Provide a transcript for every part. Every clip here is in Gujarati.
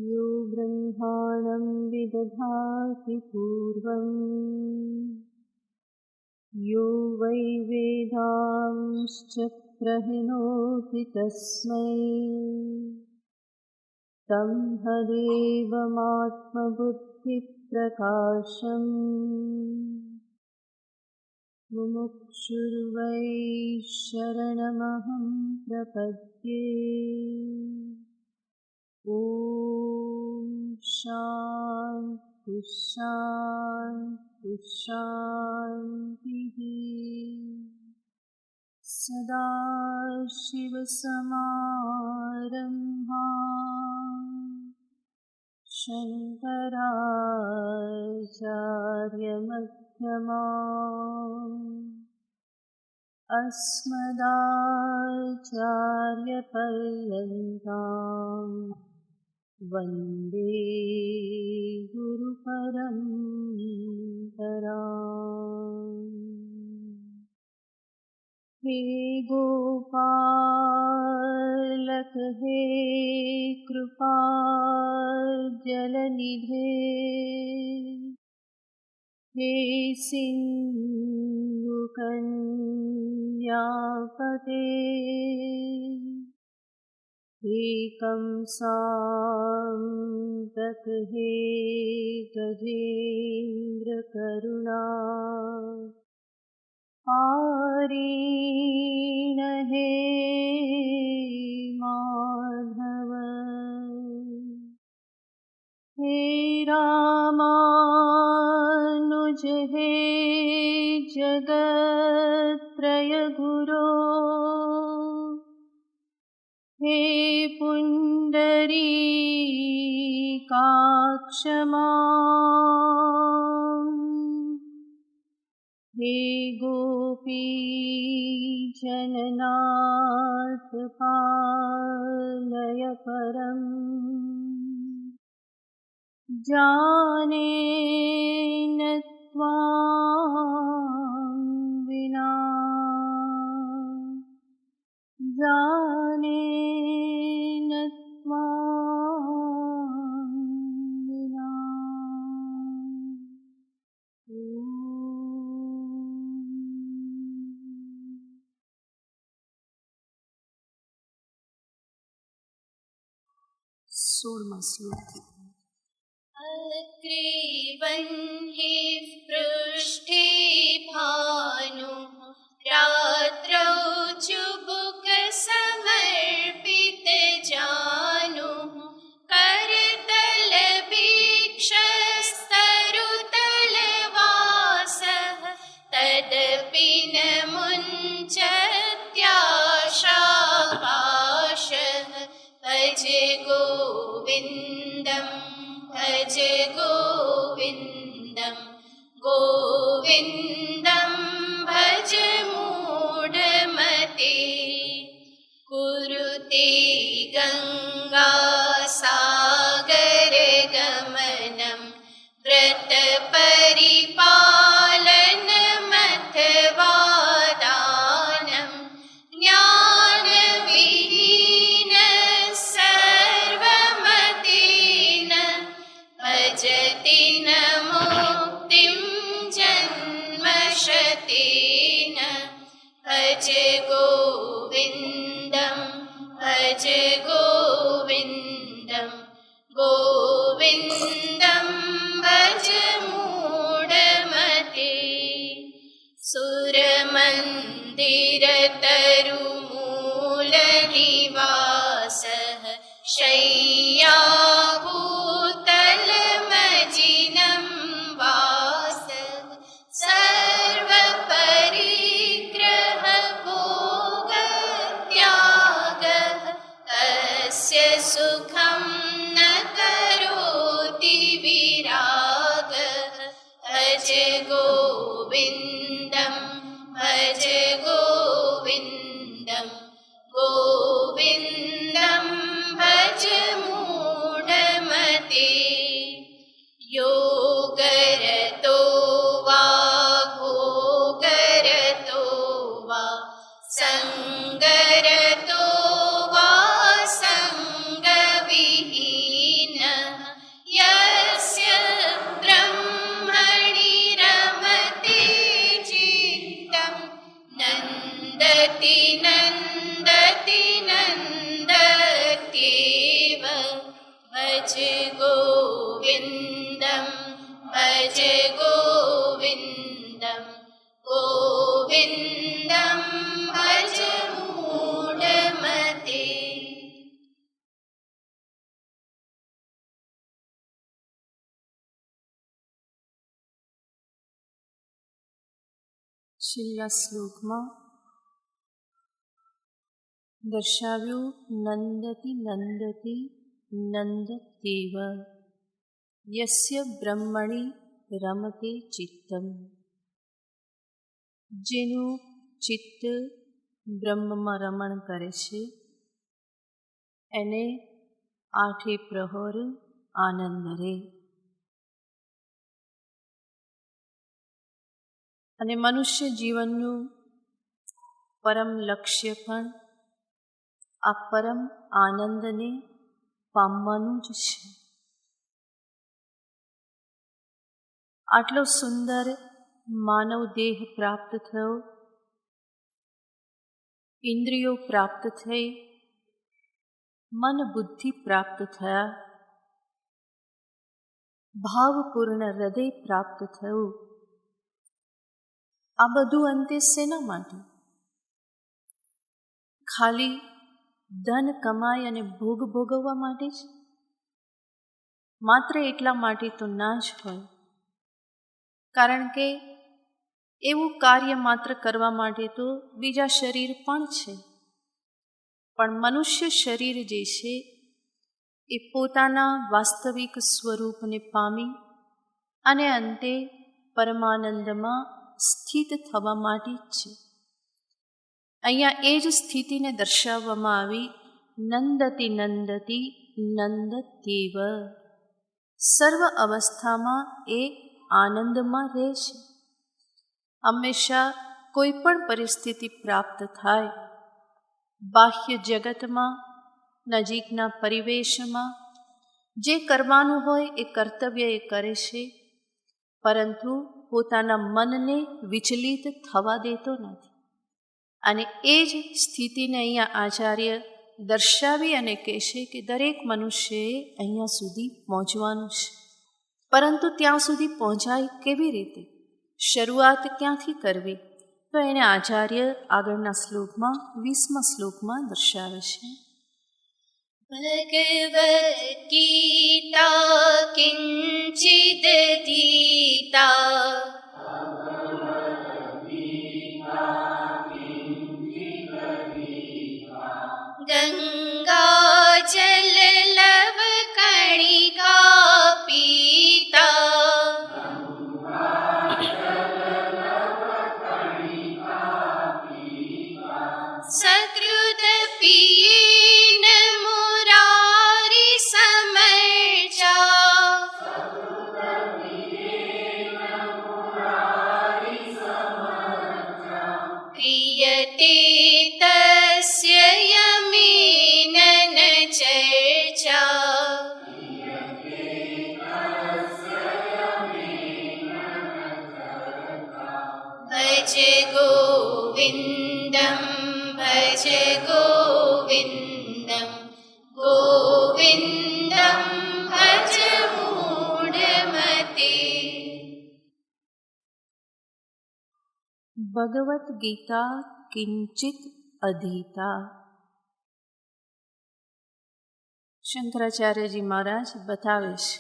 यो ब्रह्माणं विदधाति पूर्वं यो वै वेदांश्च प्रहिणोति तस्मै तमहदेवमात्मबुद्धिप्रकाशम् मुमुक्षुर्वै शरणमहं प्रपद्ये। ॐ शान्ति शान्ति शान्तिः। सदाशिवसमारम्भां शङ्कराचार्यमध्यमाम् अस्मदाचार्यपर्यन्तां वन्दे गुरुपरम्पराम्। हे गोपालक हे कृपाजलनिधे, हे सिन्धुकन्यापते, हे कंसान्तक हे गजेन्द्रकरुणा पारीण हे माधव, हे रामानुज हे जगत्त्रयगुरो, हे पुण्डरीकाक्ष मां, हे गोपीजननाथ पालय परम्। जानेन त्वां विना, जानेन त्वां विना। अग्रे वह्निः पृष्ठे भानुः, रात्रौ चुबुकसमर्पितजानुः, करतलवीक्षस्तरुतलवासः, तदपि न मुञ्चत्याशापाशः। भज गोविन्दं भज गोविन्दं, गोविन्दं भज मूढमते। कुरुते गङ्गासागरगमनं, व्रतपरिपालनमथवा दानं, ज्ञानविहीन सर्वमतेन, भजति न मुक्तिं जन्मशतेन। भज गोविन्दं भज गोविन्दं, गोविन्दं भज मूढमते। सुरमन्दिरतरुमूलनिवासः, शय्याभूतलमजिनं वासः, सर्वपरिग्रह भोगत्यागः, तस्य सुखं न करोति विरागः। भज गोविन्दं भज गोविन्दं, गोविन्दं भज मूढमते। योगरतो वा भोगरतो वा, सङ्गरतो वा ભજ ગોવિંદમ ભજ ગોવિંદમ ગોવિંદમ ભજ મૂઢમતે. છેલ્લા શ્લોકમાં દર્શાવ્યું નંદતી નંદતી નંદતેવ યસ્ય બ્રહ્મણિ રમતે ચિત્તમ. જેનું ચિત્ત બ્રહ્મમાં રમણ કરે છે એને આઠે પ્રહર આનંદ રહે. અને મનુષ્ય જીવનનું પરમ લક્ષ્ય પણ આ પરમ આનંદને પામવાનું જ છે. આટલો સુંદર માનવ દેહ પ્રાપ્ત થયો, ઇન્દ્રિયો પ્રાપ્ત થઈ, મન બુદ્ધિ પ્રાપ્ત થયા, ભાવપૂર્ણ હૃદય પ્રાપ્ત થયું. આ બધું અંતે શેના માટે? ખાલી ધન કમાઈ અને ભોગ ભોગવવા માટે જ? માત્ર એટલા માટે તો ના જ હોય. કારણ કે એવું કાર્ય માત્ર કરવા માટે તો બીજા શરીર પણ છે. પણ મનુષ્ય શરીર જે છે એ પોતાના વાસ્તવિક સ્વરૂપને પામી અને અંતે પરમાનંદમાં સ્થિત થવા માટે જ છે. અહીંયા એ જ સ્થિતિને દર્શાવવામાં આવી નંદતી નંદતી નંદતેવ. સર્વ અવસ્થામાં એ આનંદમાં રહે છે. હંમેશા કોઈ પણ પરિસ્થિતિ પ્રાપ્ત થાય, બાહ્ય જગતમાં, નજીકના પરિવેશમાં જે કરવાનું હોય એ કર્તવ્ય એ કરે છે, પરંતુ પોતાના મનને વિચલિત થવા દેતો નથી. અને એ જ સ્થિતિને અહીંયા આચાર્ય દર્શાવી અને કહેશે કે દરેક મનુષ્યએ અહીંયા સુધી પહોંચવાનું છે. પરંતુ ત્યાં સુધી પહોંચાય કેવી રીતે? શરૂઆત ક્યાંથી કરવી? તો એને આચાર્ય આગળના શ્લોકમાં 20મા શ્લોકમાં દર્શાવે છે. ભગવદ્ ગીતા કિંચિદ દીતા ગંગા જલ લવ કણિકા પીતા સકૃત પિયેન મુરારી સમર્ચા ક્રિયતે તસ્ય યમેન ન ચર્ચા ભજ ગોવિંદમ ભજ ગોવિંદમ ગોવિંદમ ભજ મૂઢમતે. ભગવદ્ ગીતા કિંચિત અધીતા. શંકરાચાર્યજી મહારાજ બતાવે છે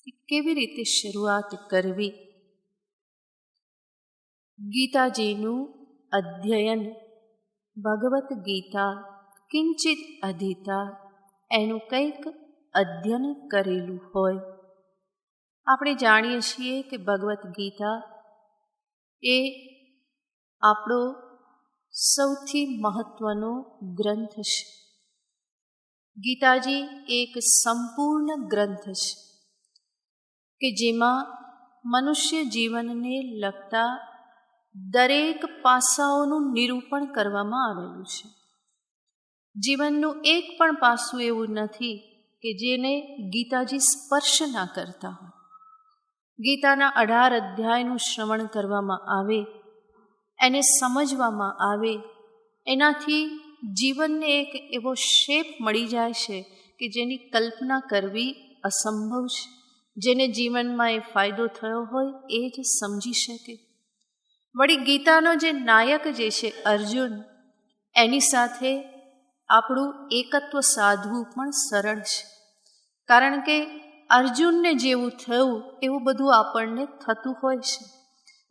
કે કેવી રીતે શરૂઆત કરવી. ગીતાજીનું અધ્યયન, ભગવદ્ ગીતા કિંચિત અધીતા, એનું કંઈક અધ્યયન કરેલું હોય. આપણે જાણીએ છીએ કે ભગવદ્ ગીતા એ આપણો સૌથી મહત્વનો ગ્રંથ છે. ગીતાજી એક સંપૂર્ણ ગ્રંથ છે કે જેમાં મનુષ્ય જીવનને લગતા દરેક પાસાઓનું નિરૂપણ કરવામાં આવેલું છે. જીવનનું એક પણ પાસું એવું નથી કે જેને ગીતાજી સ્પર્શ ના કરતા હોય. ગીતાના 18 અધ્યાયનું શ્રવણ કરવામાં આવે, એને સમજવામાં આવે, એનાથી જીવનને એક એવો શેપ મળી જાય છે કે જેની કલ્પના કરવી અસંભવ છે. જેને જીવનમાં એ ફાયદો થયો હોય એ જ સમજી શકે. વળી ગીતાનો જે નાયક જે છે અર્જુન, એની સાથે આપણું એકત્વ સાધવું પણ સરળ છે. કારણ કે અર્જુનને જેવું થયું એવું બધું આપણને થતું હોય છે.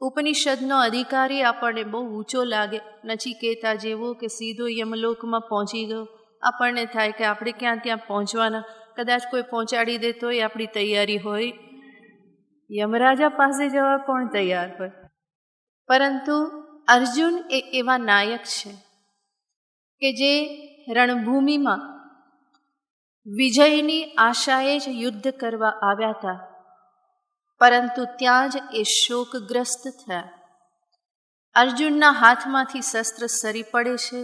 ઉપનિષદનો અધિકારી આપણને બહુ ઊંચો લાગે, નચિકેતા જેવો કે સીધો યમલોકમાં પહોંચી ગયો. આપણને થાય કે આપણે ક્યાં ત્યાં પહોંચવાના, કદાચ કોઈ પહોંચાડી દે તોય આપણી તૈયારી હોય, યમરાજા પાસે જવા કોણ તૈયાર હોય. પરંતુ અર્જુન એ એવા નાયક છે કે જે રણભૂમિમાં વિજયની આશાએ જ યુદ્ધ કરવા આવ્યા હતા, પરંતુ ત્યાં જ એ શોકગ્રસ્ત થયા. અર્જુનના હાથમાંથી શસ્ત્ર સરી પડે છે,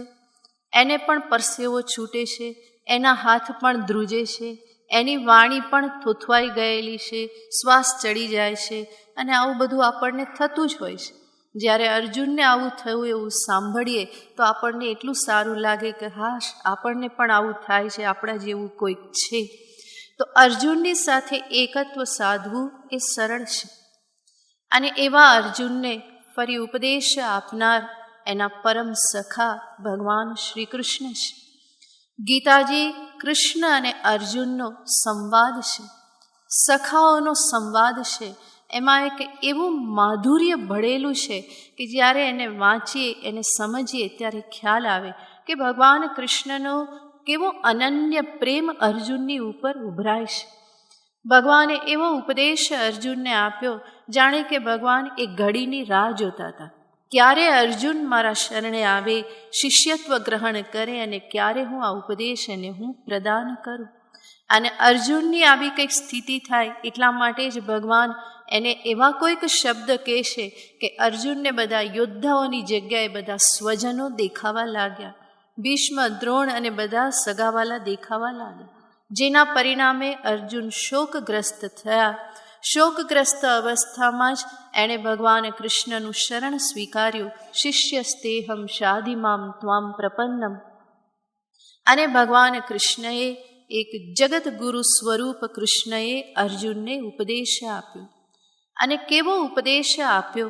એને પણ પરસેવો છૂટે છે, એના હાથ પણ ધ્રુજે છે, એની વાણી પણ થોથવાઈ ગયેલી છે, શ્વાસ ચડી જાય છે, અને આવું બધું આપણને થતું જ હોય છે. જ્યારે અર્જુનને આવું થયું એવું સાંભળીએ તો આપણને એટલું સારું લાગે કે હાશ, આપણને પણ આવું થાય છે, આપણા જેવું કોઈક છે. તો અર્જુનની સાથે એકત્વ સાધવું એ સરળ છે. અને એવા અર્જુનને ફરી ઉપદેશ આપનાર એના પરમ સખા ભગવાન શ્રી કૃષ્ણ છે. ગીતાજી કૃષ્ણ અને અર્જુનનો સંવાદ છે, સખાઓનો સંવાદ છે. એમાં એક એવું માધુર્ય ભળેલું છે કે જ્યારે એને વાંચીએ, એને સમજીએ ત્યારે ખ્યાલ આવે કે ભગવાન કૃષ્ણનો કેવો અનન્ય પ્રેમ અર્જુનની ઉપર ઉભરાય છે. ભગવાને એવો ઉપદેશ અર્જુનને આપ્યો જાણે કે ભગવાન એ ઘડીની રાહ જોતા હતા, ક્યારે અર્જુન મારા શરણે આવે, શિષ્યત્વ ગ્રહણ કરે અને ક્યારે હું આ ઉપદેશ એને હું પ્રદાન કરું. અને અર્જુનની આવી કંઈક સ્થિતિ થાય એટલા માટે જ ભગવાન એને એવા કોઈક શબ્દ કહેશે કે અર્જુનને બધા યોદ્ધાઓની જગ્યાએ બધા સ્વજનો દેખાવા લાગ્યા. ભીષ્મ, દ્રોણ અને બધા સગાવાલા દેખાવા લાગ્યા, જેના પરિણામે અર્જુન શોકગ્રસ્ત થયા. શોકગ્રસ્ત અવસ્થામાં જ એણે ભગવાન કૃષ્ણનું શરણ સ્વીકાર્યું. શિષ્યસ્તેહમ શાધિમામ ત્વામ પ્રપન્નમ. અને ભગવાન કૃષ્ણએ એક જગત ગુરુ સ્વરૂપ કૃષ્ણએ અર્જુનને ઉપદેશ આપ્યો. અને કેવો ઉપદેશ આપ્યો!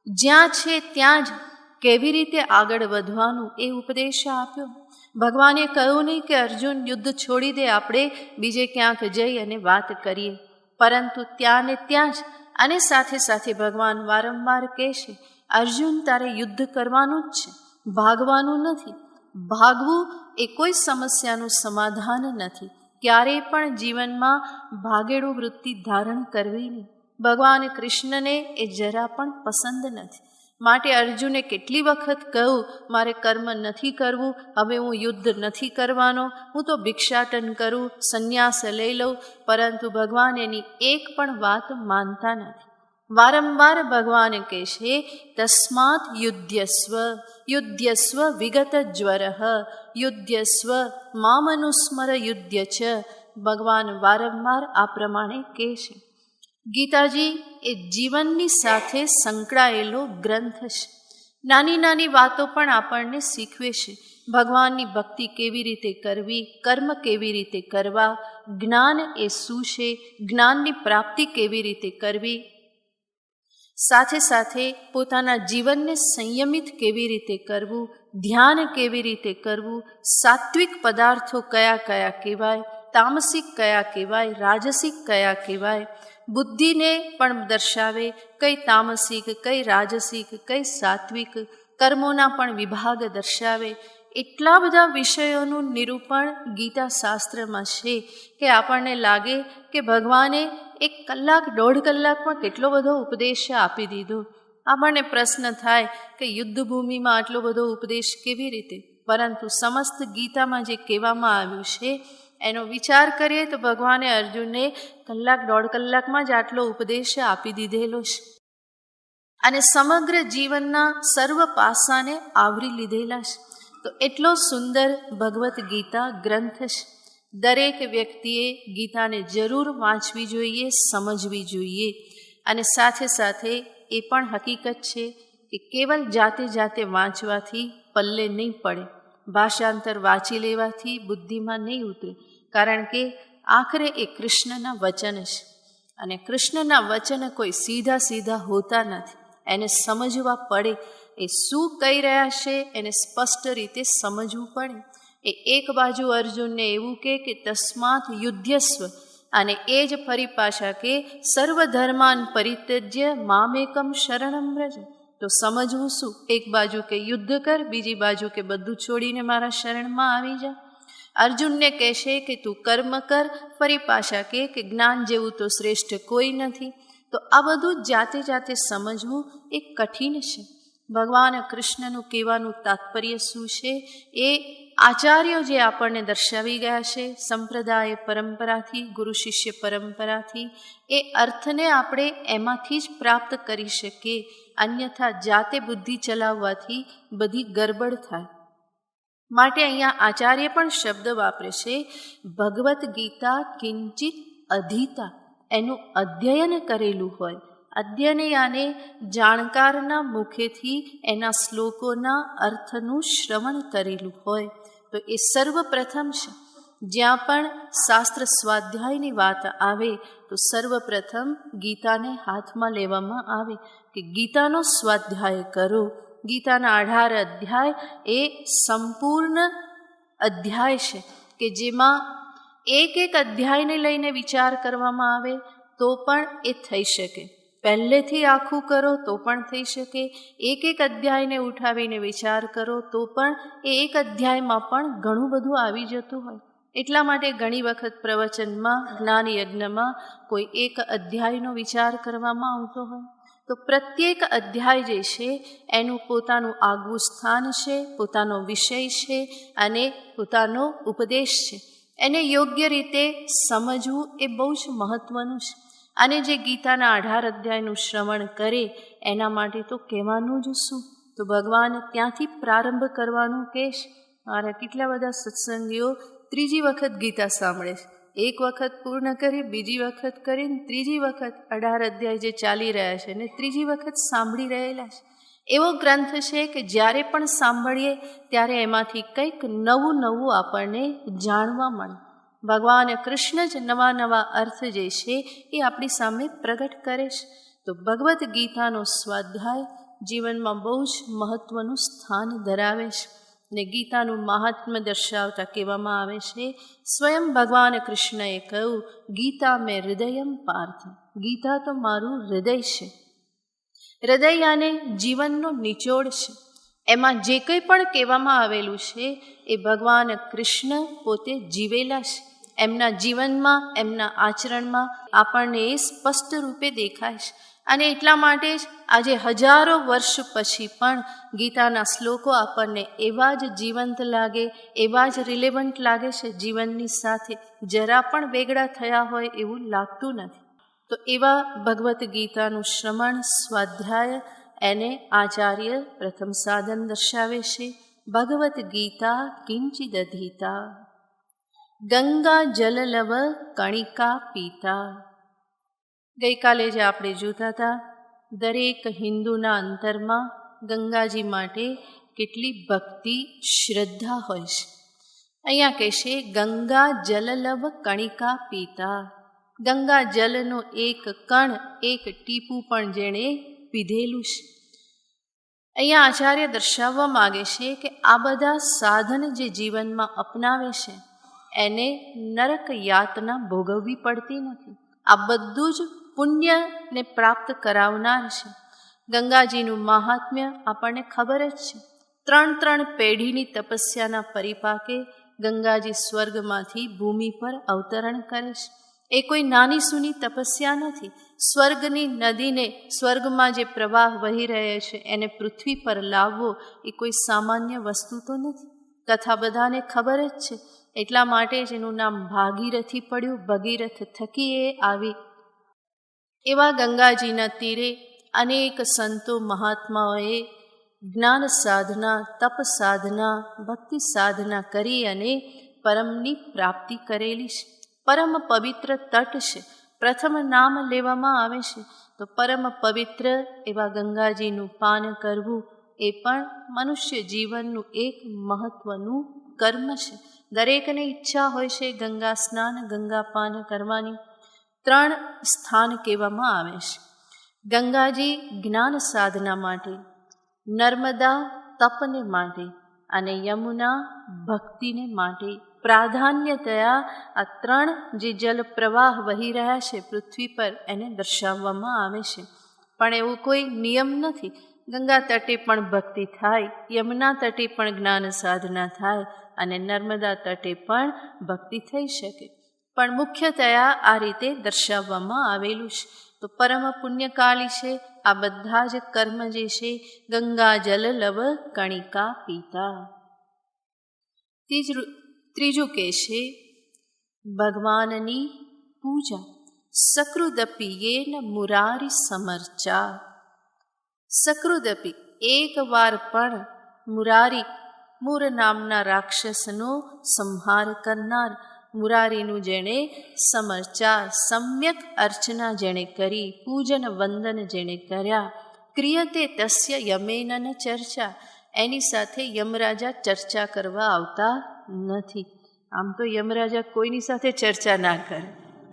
જ્યાં છે ત્યાં જ કેવી રીતે આગળ વધવાનું એ ઉપદેશ આપ્યો. ભગવાને કહ્યું નહીં કે અર્જુન યુદ્ધ છોડી દે, આપણે બીજે ક્યાંક જઈ અને વાત કરીએ. પરંતુ ત્યાં ને ત્યાં જ, અને સાથે સાથે ભગવાન વારંવાર કહે છે, અર્જુન તારે યુદ્ધ કરવાનું જ છે, ભાગવાનું નથી. ભાગવું એ કોઈ સમસ્યાનું સમાધાન નથી. ક્યારેય પણ જીવનમાં ભાગેડું વૃત્તિ ધારણ કરવી નહીં. ભગવાન કૃષ્ણને એ જરા પણ પસંદ નથી. માટે અર્જુને કેટલી વખત કહ્યું, મારે કર્મ નથી કરવું, હવે હું યુદ્ધ નથી કરવાનો, હું તો ભિક્ષાટન કરું, સંન્યાસ લઈ લઉં. પરંતુ ભગવાન એની એક પણ વાત માનતા નથી. વારંવાર ભગવાન કહે છે, તસ્માત યુધ્યસ્વ યુધ્યસ્વ વિગત જ્વરઃ યુધ્યસ્વ મામનુસ્મર યુધ્ય ચ. ભગવાન વારંવાર આ પ્રમાણે કહે છે. ગીતાજી એ જીવનની સાથે સંકળાયેલો ગ્રંથ છે. નાની નાની વાતો પણ આપણને શીખવે છે. ભગવાનની ભક્તિ કેવી રીતે કરવી, કર્મ કેવી રીતે કરવા, જ્ઞાન એ શું છે, જ્ઞાનની પ્રાપ્તિ કેવી રીતે કરવી, સાથે સાથે પોતાના જીવનને સંયમિત કેવી રીતે કરવું, ધ્યાન કેવી રીતે કરવું, સાત્વિક પદાર્થો કયા કયા કહેવાય, તામસિક કયા કહેવાય, રાજસિક કયા કહેવાય, બુદ્ધિને પણ દર્શાવે કઈ તામસિક, કઈ રાજસિક, કઈ સાત્વિક, કર્મોના પણ વિભાગ દર્શાવે. એટલા બધા વિષયોનું નિરૂપણ ગીતા શાસ્ત્રમાં છે કે આપણને લાગે કે ભગવાને 1 કલાક, 1.5 કલાકમાં કેટલો બધો ઉપદેશ આપી દીધો. આપણને પ્રશ્ન થાય કે યુદ્ધભૂમિમાં આટલો બધો ઉપદેશ કેવી રીતે? પરંતુ સમસ્ત ગીતામાં જે કહેવામાં આવ્યું છે એનો વિચાર કરીએ તો ભગવાને અર્જુનને 1 કલાક, 1.5 કલાકમાં જ આટલો ઉપદેશ આપી દીધેલો છે. અને સમગ્ર જીવનના સર્વ પાસાને આવરી લીધેલા છે. તો એટલો સુંદર ભગવદ્ ગીતા ગ્રંથ છે. દરેક વ્યક્તિએ ગીતાને જરૂર વાંચવી જોઈએ, સમજવી જોઈએ. અને સાથે સાથે એ પણ હકીકત છે કે કેવલ જાતે જાતે વાંચવાથી પલ્લે નહીં પડે, ભાષાંતર વાંચી લેવાથી બુદ્ધિમાં નહીં ઉતરે. કારણ કે આખરે એ કૃષ્ણના વચન છે, અને કૃષ્ણના વચન કોઈ સીધા સીધા હોતા નથી. એને સમજવા પડે, એ શું કહી રહ્યા છે એને સ્પષ્ટ રીતે સમજવું પડે. એ એક બાજુ અર્જુનને એવું કે તસ્માત યુદ્ધસ્વ, અને એ જ ફરી પાછા કે સર્વધર્માન પરિત્યજ્ય મામેકમ શરણમ વ્રજ. તો સમજવું શું? એક બાજુ કે યુદ્ધ કર, બીજી બાજુ કે બધું છોડીને મારા શરણમાં આવી જા. અર્જુનને કહેશે કે તું કર્મ કર, ફરી પાછા કે જ્ઞાન જેવું તો શ્રેષ્ઠ કોઈ નથી. તો આ બધું જાતે જાતે સમજવું એ કઠિન છે. ભગવાન કૃષ્ણનું કહેવાનું તાત્પર્ય શું છે એ આચાર્યો જે આપણને દર્શાવી ગયા છે, સંપ્રદાય પરંપરાથી, ગુરુ શિષ્ય પરંપરાથી, એ અર્થને આપણે એમાંથી જ પ્રાપ્ત કરી શકીએ. અન્યથા જાતે બુદ્ધિ ચલાવવાથી બધી ગરબડ થાય. માટે અહીંયા આચાર્ય પણ શબ્દ વાપરે છે, ભગવદ્ ગીતા કિંચિત અધીતા, એનું અધ્યયન કરેલું હોય. અધ્યયન યાને જાણકારના મુખેથી એના શ્લોકોના અર્થનું શ્રવણ કરેલું હોય. તો એ સર્વપ્રથમ છે. જ્યાં પણ શાસ્ત્ર સ્વાધ્યાયની વાત આવે તો સર્વપ્રથમ ગીતાને હાથમાં લેવામાં આવે કે ગીતાનો સ્વાધ્યાય કરો. ગીતાના 18 અધ્યાય એ સંપૂર્ણ અધ્યાય છે કે જેમાં એક એક અધ્યાયને લઈને વિચાર કરવામાં આવે તો પણ એ થઈ શકે. પહેલેથી આખું કરો તો પણ થઈ શકે. એક એક અધ્યાયને ઉઠાવીને વિચાર કરો તો પણ એ એક અધ્યાયમાં પણ ઘણું બધું આવી જતું હોય. એટલા માટે ઘણી વખત પ્રવચનમાં, જ્ઞાન યજ્ઞમાં કોઈ એક અધ્યાયનો વિચાર કરવામાં આવતો હોય. તો પ્રત્યેક અધ્યાય જે છે એનું પોતાનું આગવું સ્થાન છે, પોતાનો વિષય છે અને પોતાનો ઉપદેશ છે. એને યોગ્ય રીતે સમજવું એ બહુ જ મહત્ત્વનું છે. અને જે ગીતાના 18 અધ્યાયનું શ્રવણ કરે એના માટે તો કહેવાનું જ શું? તો ભગવાન ત્યાંથી પ્રારંભ કરવાનું કહે છે. મારા કેટલા બધા સત્સંગીઓ ત્રીજી વખત ગીતા સાંભળે છે. એક વખત પૂર્ણ કરી, બીજી વખત કરીને ત્રીજી વખત 18 અધ્યાય જે ચાલી રહ્યા છે ને ત્રીજી વખત સાંભળી રહેલા છે. એવો ગ્રંથ છે કે જ્યારે પણ સાંભળીએ ત્યારે એમાંથી કંઈક નવું નવું આપણને જાણવા મળે. ભગવાન કૃષ્ણ જ નવા નવા અર્થ જે છે એ આપણી સામે પ્રગટ કરે છે. તો ભગવદ્ ગીતાનો સ્વાધ્યાય જીવનમાં બહુ જ મહત્ત્વનું સ્થાન ધરાવે છે. ને ગીતાનું મહાત્મ્ય દર્શાવતા કહેવામાં આવે છે, સ્વયં ભગવાન કૃષ્ણએ કહ્યું, ગીતા મેં હૃદયમ પાર્થ, ગીતા તો મારું હૃદય છે. હૃદય યાને જીવનનો નિચોડ છે. એમાં જે કંઈ પણ કહેવામાં આવેલું છે એ ભગવાન કૃષ્ણ પોતે જીવેલા છે. એમના જીવનમાં, એમના આચરણમાં આપણને એ સ્પષ્ટ રૂપે દેખાય છે. અને એટલા માટે જ આજે હજારો વર્ષ પછી પણ ગીતાના શ્લોકો આપણને એવા જ જીવંત લાગે, એવા જ રિલેવન્ટ લાગે છે જીવનની સાથે. જરા પણ વેગળા થયા હોય એવું લાગતું નથી. તો એવા ભગવદ્ ગીતાનું શ્રવણ, સ્વાધ્યાય એને આચાર્ય પ્રથમ સાધન દર્શાવે છે. ભગવદ્ ગીતા કિંચિદ અધીતા, ગંગા જલલવ કણિકા પીતા. ગઈકાલે જે આપણે જોતા હતા, દરેક હિન્દુના અંતરમાં ગંગાજી માટે કેટલી ભક્તિ, શ્રદ્ધા હોય છે. અહીંયા કહેશે ગંગા જલલવ કણિકા પીતા. ગંગા જલનો એક કણ, એક ટીપું પણ જેણે પીધેલું છે. અહીંયા આચાર્ય દર્શાવવા માગે છે કે આ બધા સાધન જે જીવનમાં અપનાવે છે એને નરક યાતના ભોગવવી પડતી નથી. આ બધું જ પુણ્યને પ્રાપ્ત કરાવનાર છે. ગંગાજીનું મહાત્મ્ય આપણને ખબર જ છે. 3 પેઢીની તપસ્યાના પરિપાકે ગંગાજી સ્વર્ગમાંથી ભૂમિ પર અવતરણ કરે છે. એ કોઈ નાની સૂની તપસ્યા નથી. સ્વર્ગની નદીને, સ્વર્ગમાં જે પ્રવાહ વહી રહે છે એને પૃથ્વી પર લાવવો એ કોઈ સામાન્ય વસ્તુ તો નથી. કથા બધાને ખબર જ છે. એટલા માટે જ એનું નામ ભાગીરથી પડ્યું. ભગીરથ થકી એ આવી. એવા ગંગાજીના તીરે અનેક સંતો મહાત્માઓએ જ્ઞાન સાધના, તપ સાધના, ભક્તિ સાધના કરી અને પરમની પ્રાપ્તિ કરેલી છે. પરમ પવિત્ર તટ છે. પ્રથમ નામ લેવામાં આવે છે તો પરમ પવિત્ર એવા ગંગાજીનું પાન કરવું એ પણ મનુષ્ય જીવનનું એક મહત્ત્વનું કર્મ છે. દરેકને ઈચ્છા હોય છે ગંગા સ્નાન, ગંગા પાન કરવાની. 3 સ્થાન કહેવામાં આવે છે. ગંગાજી જ્ઞાન સાધના માટે, નર્મદા તપને માટે અને યમુના ભક્તિને માટે પ્રાધાન્યતયા આ 3 જે જલ પ્રવાહ વહી રહ્યા છે પૃથ્વી પર એને દર્શાવવામાં આવે છે. પણ એવું કોઈ નિયમ નથી. ગંગા તટે પણ ભક્તિ થાય, યમુના તટે પણ જ્ઞાન સાધના થાય અને નર્મદા તટે પણ ભક્તિ થઈ શકે. પણ મુખ્યતયા આ રીતે દર્શાવવામાં આવેલું છે. તો પરમ પુણ્યકાળી છે આ બધા જ કર્મ જે છે. ગંગા જલ લવ કણિકા પીતા. ત્રીજું કે છે ભગવાનની પૂજા. સકૃદપી યેન મુરારી સમર્ચા. સકૃદપી એકવાર પણ મુરારી, મૂર નામના રાક્ષસનો સંહાર કરનાર, મુરારીનું જેણે સમર્ચા સમ્યક અર્ચના જેણે કરી, પૂજન વંદન જેણે કર્યા, ક્રિયતે તસ્ય યમેનન ચર્ચા, એની સાથે યમરાજા ચર્ચા કરવા આવતા નથી. આમ તો યમરાજા કોઈની સાથે ચર્ચા ના કરે,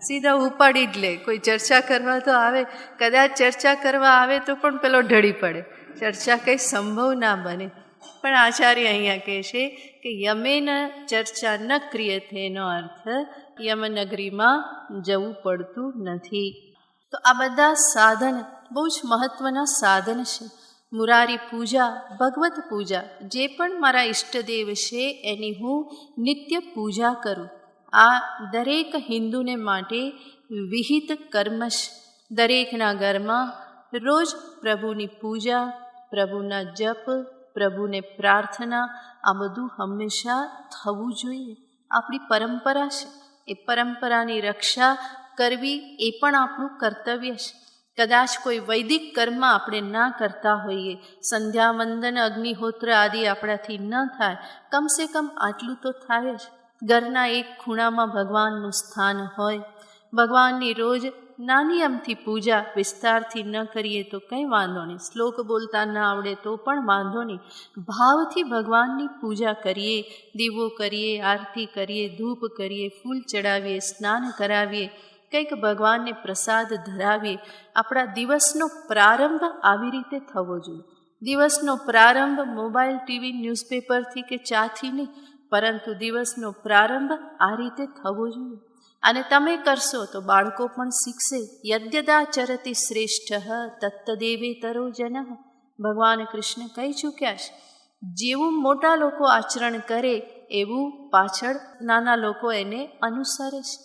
સીધા ઉપાડી જ લે. કોઈ ચર્ચા કરવા તો આવે, કદાચ ચર્ચા કરવા આવે તો પણ પેલો ઢળી પડે, ચર્ચા કંઈ સંભવ ના બને. પણ આચાર્ય અહીંયા કહે છે કે યમેન ચર્ચા ન ક્રિયતે એનો અર્થ યમનગરીમાં જવું પડતું નથી. તો આ બધા સાધન બહુ જ મહત્ત્વના સાધન છે. મુરારી પૂજા, ભગવત પૂજા, જે પણ મારા ઈષ્ટદેવ છે એની હું નિત્ય પૂજા કરું. આ દરેક હિન્દુને માટે વિહિત કર્મ છે. દરેકના ઘરમાં રોજ પ્રભુની પૂજા, પ્રભુના જપ, પ્રભુને પ્રાર્થના, આ બધું હંમેશા થવું જોઈએ. આપણી પરંપરા છે, એ પરંપરાની રક્ષા કરવી એ પણ આપણું કર્તવ્ય છે. કદાચ કોઈ વૈદિક કર્મ આપણે ના કરતા હોઈએ, સંધ્યાવંદન, અગ્નિહોત્ર આદિ આપણાથી ન થાય, કમસે કમ આટલું તો થાય જ. ઘરના એક ખૂણામાં ભગવાનનું સ્થાન હોય, ભગવાનની રોજ નાની અમથી પૂજા વિસ્તારથી ન કરીએ તો કંઈ વાંધો નહીં, શ્લોક બોલતા ન આવડે તો પણ વાંધો નહીં. ભાવથી ભગવાનની પૂજા કરીએ, દીવો કરીએ, આરતી કરીએ, ધૂપ કરીએ, ફૂલ ચડાવીએ, સ્નાન કરાવીએ, કંઈક ભગવાનને પ્રસાદ ધરાવીએ. આપણા દિવસનો પ્રારંભ આવી રીતે થવો જોઈએ. દિવસનો પ્રારંભ મોબાઈલ, ટીવી, ન્યૂઝપેપરથી કે ચાથી નહીં, પરંતુ દિવસનો પ્રારંભ આ રીતે થવો જોઈએ. અને તમે કરશો તો બાળકો પણ શીખશે. યદ્યદાચરતિ શ્રેષ્ઠ તત્તદેવેતરો જનઃ. ભગવાન કૃષ્ણ કહી ચૂક્યા છે, જેવું મોટા લોકો આચરણ કરે એવું પાછળ નાના લોકો એને અનુસરે છે.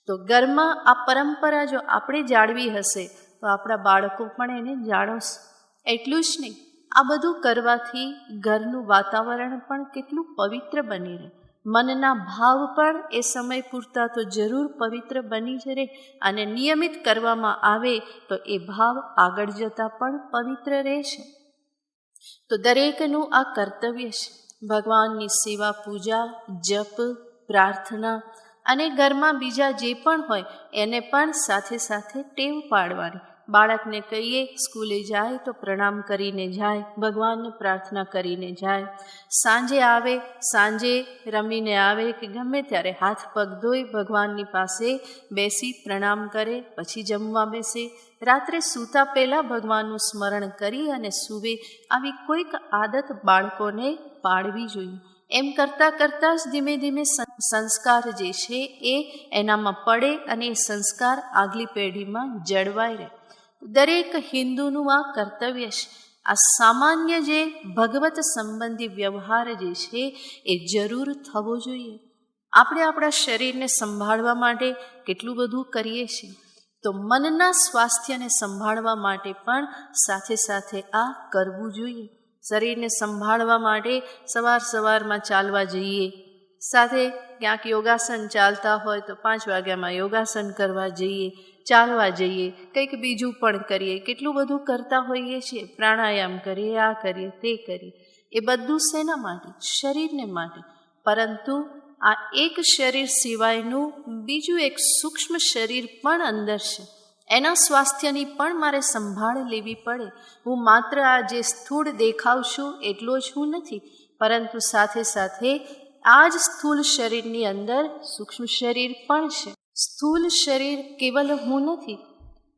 તો ઘરમાં આ પરંપરા જો આપણે જાળવી હશે તો આપણા બાળકો પણ એને જાળવશે. એટલું જ નહીં, આ બધું કરવાથી ઘરનું વાતાવરણ પણ કેટલું પવિત્ર બની રહે. મનના ભાવ પણ એ સમય પૂરતા તો જરૂર પવિત્ર બની જ રહે, અને નિયમિત કરવામાં આવે તો એ ભાવ આગળ જતાં પણ પવિત્ર રહે છે. તો દરેકનું આ કર્તવ્ય છે. ભગવાનની સેવા, પૂજા, જપ, પ્રાર્થના અને ઘરમાં બીજા જે પણ હોય એને પણ સાથે સાથે ટેવ પાડવાની. બાળકને કહીએ સ્કૂલે જાય તો પ્રણામ કરીને જાય, ભગવાનને પ્રાર્થના કરીને જાય. સાંજે આવે, સાંજે રમીને આવે કે ગમે ત્યારે હાથ પગ ધોઈ ભગવાનની પાસે બેસી પ્રણામ કરે, પછી જમવા બેસે. રાત્રે સૂતા પહેલાં ભગવાનનું સ્મરણ કરી અને સૂવે. આવી કોઈક આદત બાળકોને પાડવી જોઈએ. એમ કરતાં કરતાં જ ધીમે ધીમે સંસ્કાર જે છે એ એનામાં પડે અને એ સંસ્કાર આગલી પેઢીમાં જળવાઈ રહે. દરેક હિન્દુનું આ કર્તવ્ય છે. આ સામાન્ય જે ભગવત સંબંધી વ્યવહાર જે છે એ જરૂર થવો જોઈએ. આપણે આપણા શરીરને સંભાળવા માટે કેટલું બધું કરીએ છીએ, તો મનના સ્વાસ્થ્યને સંભાળવા માટે પણ સાથે સાથે આ કરવું જોઈએ. શરીરને સંભાળવા માટે સવારમાં ચાલવા જઈએ, સાથે ક્યાંક યોગાસન ચાલતા હોય તો 5 વાગ્યામાં યોગાસન કરવા જઈએ, ચાલવા જઈએ, કંઈક બીજું પણ કરીએ. કેટલું બધું કરતા હોઈએ છીએ, પ્રાણાયામ કરીએ, આ કરીએ, તે કરીએ. એ બધું શેના માટે? શરીરને માટે. પરંતુ આ એક શરીર સિવાયનું બીજું એક સૂક્ષ્મ શરીર પણ અંદર છે. એના સ્વાસ્થ્યની પણ મારે સંભાળ લેવી પડે. હું માત્ર આ જે સ્થૂળ દેખાવ છું એટલો જ હું નથી, પરંતુ સાથે સાથે આ જ સ્થૂળ શરીરની અંદર સૂક્ષ્મ શરીર પણ છે. સ્થૂળ શરીર કેવલ હું નથી,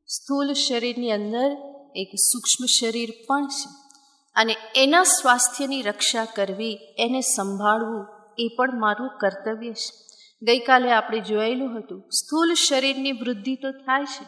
સ્થૂળ શરીરની અંદર એક સૂક્ષ્મ શરીર પણ છે, અને એના સ્વાસ્થ્યની રક્ષા કરવી, એને સંભાળવું એ પણ મારું કર્તવ્ય છે. ગઈકાલે આપણે જોયેલું હતું, સ્થૂળ શરીરની વૃદ્ધિ તો થાય છે,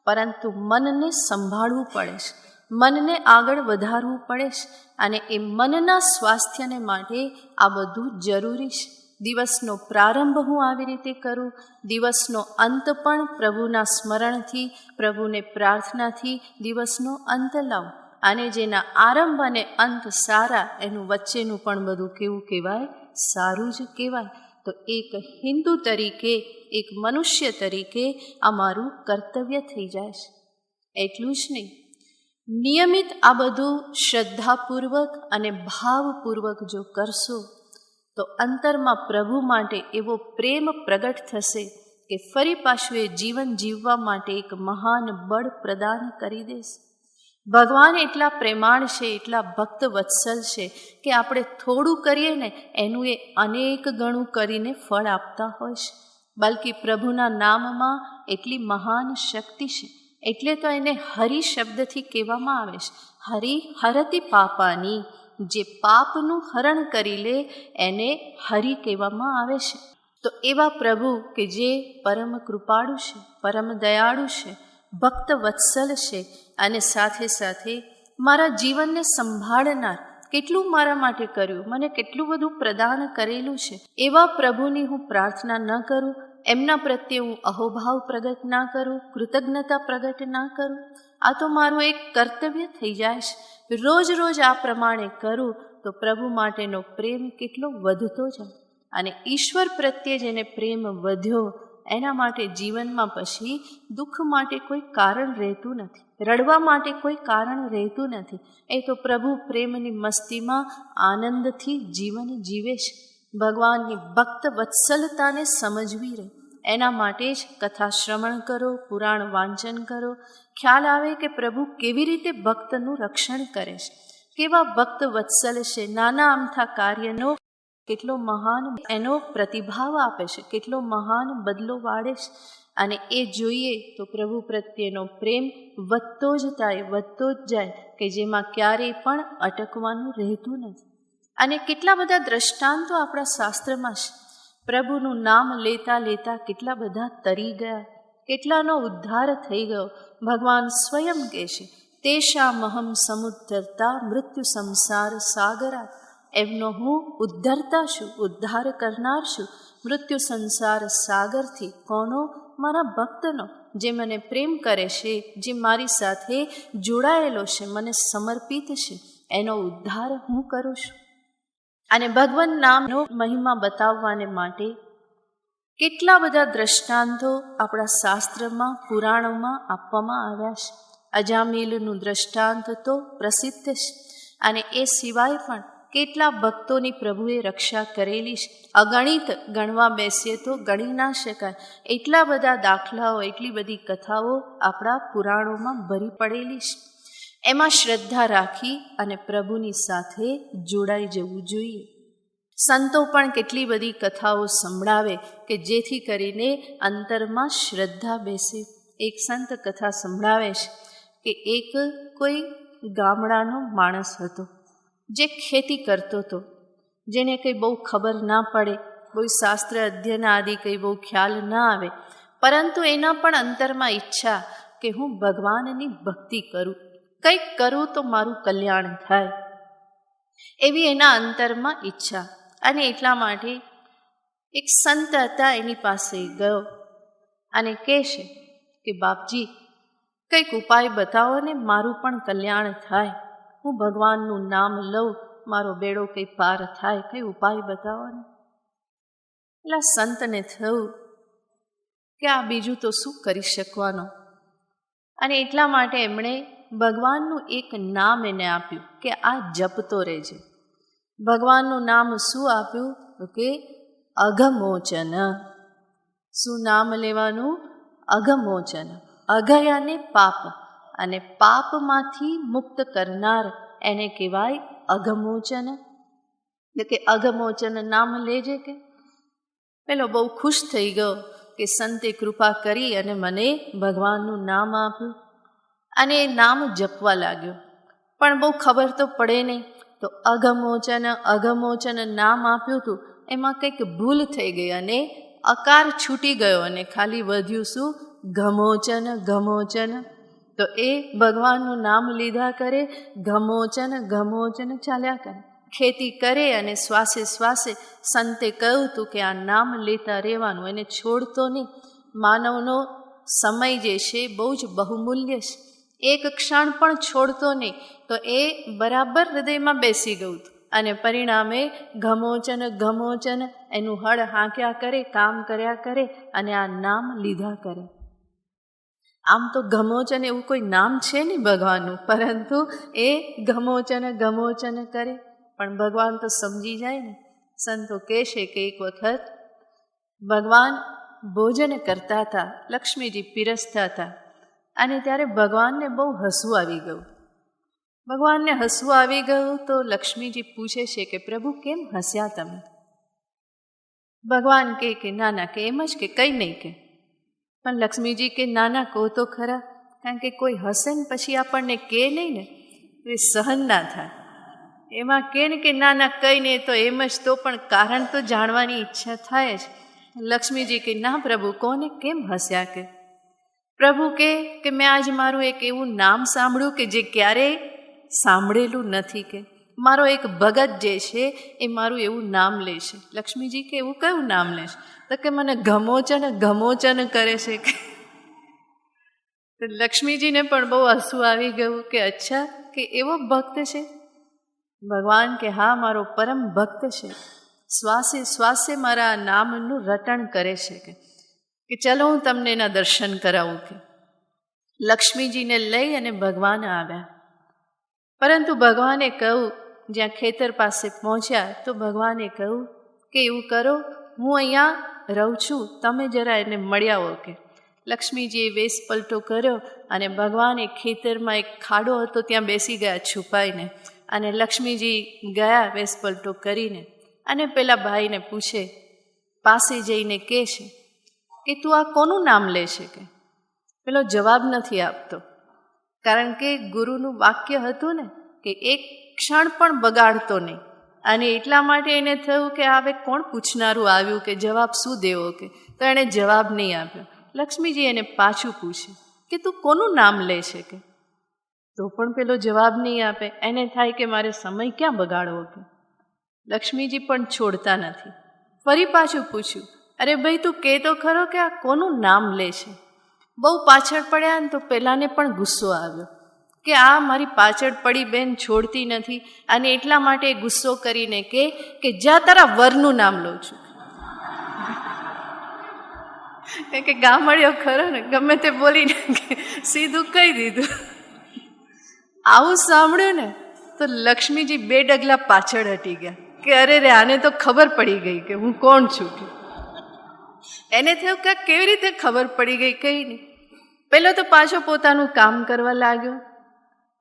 પરંતુ મનને સંભાળવું પડે છે, મનને આગળ વધારવું પડે છે, અને એ મનના સ્વાસ્થ્યને માટે આ બધું જરૂરી છે. દિવસનો પ્રારંભ હું આવી રીતે કરું, દિવસનો અંત પણ પ્રભુના સ્મરણથી, પ્રભુને પ્રાર્થનાથી દિવસનો અંત લાવું. અને જેના આરંભ અને અંત સારા, એનું વચ્ચેનું પણ બધું કેવું કહેવાય? સારું જ કહેવાય. તો એક હિન્દુ તરીકે, એક મનુષ્ય તરીકે આ મારું કર્તવ્ય થઈ જાય છે. એટલું જ નહીં, નિયમિત આ બધું શ્રદ્ધાપૂર્વક અને ભાવપૂર્વક જો કરશો તો અંતરમાં પ્રભુ માટે એવો પ્રેમ પ્રગટ થશે કે ફરી પાછું એ જીવન જીવવા માટે એક મહાન બળ પ્રદાન કરી દેશે. ભગવાન એટલા પ્રેમાળ છે, એટલા ભક્ત વત્સલ છે કે આપણે થોડું કરીએ ને એનું એ અનેક ગણું કરીને ફળ આપતા હોય છે. બલ્કિ પ્રભુના નામમાં એટલી મહાન શક્તિ છે, એટલે તો એને હરિ શબ્દથી કહેવામાં આવે છે. હરિ હરતિ પાપાની, જે પાપનું હરણ કરી લે એને હરિ કહેવામાં આવે છે. તો એવા પ્રભુ કે જે પરમ કૃપાળુ છે, પરમ દયાળુ છે, ભક્ત વત્સલ છે, અને સાથે સાથે મારા જીવનને સંભાળનાર, કેટલું મારા માટે કર્યું, મને કેટલું બધું પ્રદાન કરેલું છે, એવા પ્રભુની હું પ્રાર્થના ન કરું, એમના પ્રત્યે હું અહોભાવ પ્રગટ ના કરું, કૃતજ્ઞતા પ્રગટ ના કરું, આ તો મારું એક કર્તવ્ય થઈ જાય છે. રોજ રોજ આ પ્રમાણે કરું તો પ્રભુ માટેનો પ્રેમ કેટલો વધતો જાય. અને ઈશ્વર પ્રત્યે જેને પ્રેમ વધ્યો એના માટે જીવનમાં પછી દુઃખ માટે કોઈ કારણ રહેતું નથી, રડવા માટે કોઈ કારણ રહેતું નથી. એ તો પ્રભુ પ્રેમની મસ્તીમાં આનંદથી જીવન જીવે છે. ભગવાનની ભક્ત વત્સલતાને સમજવી રહે, એના માટે જ કથા શ્રવણ કરો, પુરાણ વાંચન કરો, ખ્યાલ આવે કે પ્રભુ કેવી રીતે ભક્તનું રક્ષણ કરે છે, કેવા ભક્ત વત્સલ છે, નાના અમથા કાર્યનો કેટલો મહાન એનો પ્રતિભાવ આપે છે, કેટલો મહાન બદલો વાળે છે. અને એ જોઈએ તો પ્રભુ પ્રત્યેનો પ્રેમ વધતો જ જાય કે જેમાં ક્યારેય પણ અટકવાનું રહેતું નથી. અને કેટલા બધા દ્રષ્ટાંતો આપણા શાસ્ત્રમાં છે. પ્રભુનું નામ લેતા લેતા કેટલા બધા તરી ગયા, કેટલાનો ઉદ્ધાર થઈ ગયો. ભગવાન સ્વયં કહે છે, તેષામહં સમુદ્ધર્તા મૃત્યુ સંસાર સાગરા. એમનો હું ઉદ્ધરતા છું, ઉદ્ધાર કરનાર છું મૃત્યુ સંસાર સાગરથી. કોનો? મારા ભક્તનો, જે મને પ્રેમ કરે છે, જે મારી સાથે જોડાયેલો છે, મને સમર્પિત છે, એનો ઉદ્ધાર હું કરું છું. અને ભગવાન નામનો મહિમા બતાવવાને માટે કેટલા બધા દ્રષ્ટાંતો આપણા શાસ્ત્રમાં, પુરાણોમાં આપવામાં આવ્યા છે. અજામિલનું દ્રષ્ટાંત તો પ્રસિદ્ધ છે, અને એ સિવાય પણ કેટલા ભક્તોની પ્રભુએ રક્ષા કરેલી છે. અગણિત, ગણવા બેસીએ તો ગણી ના શકાય એટલા બધા દાખલાઓ, એટલી બધી કથાઓ આપણા પુરાણોમાં ભરી પડેલી છે. એમાં શ્રદ્ધા રાખી અને પ્રભુની સાથે જોડાઈ જવું જોઈએ. સંતો પણ કેટલી બધી કથાઓ સંભળાવે કે જેથી કરીને અંતરમાં શ્રદ્ધા બેસે. એક સંત કથા સંભળાવે છે કે એક કોઈ ગામડાનો માણસ હતો જે ખેતી કરતો હતો, જેને કંઈ બહુ ખબર ના પડે, કોઈ શાસ્ત્ર અધ્યયન આદિ કંઈ બહુ ખ્યાલ ના આવે, પરંતુ એના પણ અંતરમાં ઈચ્છા કે હું ભગવાનની ભક્તિ કરું, કંઈક કરું તો મારું કલ્યાણ થાય, એવી એના અંતરમાં ઈચ્છા. અને એટલા માટે એક સંત હતા, એની પાસે ગયો અને કહે છે કે બાપજી, કંઈક ઉપાય બતાવો ને, મારું પણ કલ્યાણ થાય, હું ભગવાનનું નામ લઉં, મારો બેડો કંઈ પાર થાય, કંઈ ઉપાય બતાવો ને. એટલે સંતને થયું કે આ બીજું તો શું કરી શકવાનો. અને એટલા માટે એમણે ભગવાનનું એક નામ એને આપ્યું કે આ જપતો રહેજે. ભગવાનનું નામ શું આપ્યું? તો કે અઘમોચન. શું નામ લેવાનું? અઘમોચન. અઘયાને પાપ, અને પાપમાંથી મુક્ત કરનાર એને કહેવાય અઘમોચન. કે અઘમોચન નામ લેજે કે. પેલો બહુ ખુશ થઈ ગયો કે સંતે કૃપા કરી અને મને ભગવાનનું નામ આપ્યું, અને એ નામ જપવા લાગ્યો. પણ બહુ ખબર તો પડે નહીં, તો અઘમોચન નામ આપ્યું હતું એમાં કંઈક ભૂલ થઈ ગઈ અને અકાર છૂટી ગયો અને ખાલી વધ્યું શું? ઘમોચન. તો એ ભગવાનનું નામ લીધા કરે, ઘમોચન ચાલ્યા કરે. ખેતી કરે અને શ્વાસે શ્વાસે સંતે કહ્યું હતું કે આ નામ લેતા રહેવાનું, એને છોડતો નહીં. માનવનો સમય જે છે બહુ જ બહુમૂલ્ય છે, એક ક્ષણ પણ છોડતો નહીં. તો એ બરાબર હૃદયમાં બેસી ગયું હતું અને પરિણામે ઘમોચન એનું હળ હાંક્યા કરે, કામ કર્યા કરે અને આ નામ લીધા કરે. આમ તો ઘમોચન એવું કોઈ નામ છે નહીં ભગવાનનું, પરંતુ એ ઘમોચન કરે. પણ ભગવાન તો સમજી જાય ને. સંતો કહે છે કે એક વખત ભગવાન ભોજન કરતા હતા, લક્ષ્મીજી પીરસતા હતા, અને ત્યારે ભગવાનને બહુ હસવું આવી ગયું. ભગવાનને હસવું આવી ગયું તો લક્ષ્મીજી પૂછે છે કે પ્રભુ કેમ હસ્યા તમે? ભગવાન કહે કે ના કે એમ જ કે કંઈ નહીં કે. પણ લક્ષ્મીજી કે ના કહો તો ખરા, કારણ કે કોઈ હસે ને પછી આપણને કહે નહીં ને, એ સહન ના થાય. એમાં કહે ને કે ના કંઈ નહીં તો એમ જ, તો પણ કારણ તો જાણવાની ઈચ્છા થાય જ. લક્ષ્મીજી કે ના પ્રભુ કોને કેમ હસ્યા કે? પ્રભુ કે મેં આજ મારું એક એવું નામ સાંભળ્યું કે જે ક્યારેય સાંભળેલું નથી. કે મારો એક ભગત જે છે એ મારું એવું નામ લે છે. લક્ષ્મીજી કે એવું કયું નામ લે છે? તો કે મને ઘમોચન કરે છે કે. તો લક્ષ્મીજીને પણ બહુ હસવું આવી ગયું કે અચ્છા, કે એવો ભક્ત છે? ભગવાન કે હા, મારો પરમ ભક્ત છે, શ્વાસે શ્વાસે મારા નામનું રટણ કરે છે કે ચલો હું તમને એના દર્શન કરાવું. કે લક્ષ્મીજીને લઈ અને ભગવાન આવ્યા. પરંતુ ભગવાને કહ્યું, જ્યાં ખેતર પાસે પહોંચ્યા તો ભગવાને કહ્યું કે એવું કરો, હું અહીંયા રહું છું, તમે જરા એને મળ્યા હો. કે લક્ષ્મીજીએ વેશ પલટો કર્યો અને ભગવાને ખેતરમાં એક ખાડો હતો ત્યાં બેસી ગયા છુપાઈને. અને લક્ષ્મીજી ગયા વેશ પલટો કરીને અને પેલા ભાઈને પૂછે, પાસે જઈને કહે છે કે તું આ કોનું નામ લે છે? કે પેલો જવાબ નથી આપતો, કારણ કે ગુરુનું વાક્ય હતું ને કે એક ક્ષણ પણ બગાડતો નહીં. અને એટલા માટે એને થયું કે હવે કોણ પૂછનારું આવ્યું, કે જવાબ શું દેવો? કે તો એણે જવાબ નહીં આપ્યો. લક્ષ્મીજી એને પાછું પૂછે કે તું કોનું નામ લે છે? કે તો પણ પેલો જવાબ નહીં આપે. એને થાય કે મારે સમય ક્યાં બગાડવો? કે લક્ષ્મીજી પણ છોડતા નથી. ફરી પાછું પૂછ્યું, અરે ભાઈ તું કહે તો ખરો કે આ કોનું નામ લે છે? બહુ પાછળ પડ્યા ને તો પેલાને પણ ગુસ્સો આવ્યો કે આ મારી પાછળ પડી બેન છોડતી નથી, અને એટલા માટે ગુસ્સો કરીને કે જા તારા વરનું નામ લઉં છું. કે ગામડિયો ખરો ને, ગમે તે બોલીને સીધું કહી દીધું. આવું સાંભળ્યું ને તો લક્ષ્મીજી 2 ડગલા પાછળ હટી ગયા કે અરે રે, આને તો ખબર પડી ગઈ કે હું કોણ છું. કે એને થયું કે કેવી રીતે ખબર પડી ગઈ? કંઈ નહીં. પહેલો તો પાછો પોતાનું કામ કરવા લાગ્યો,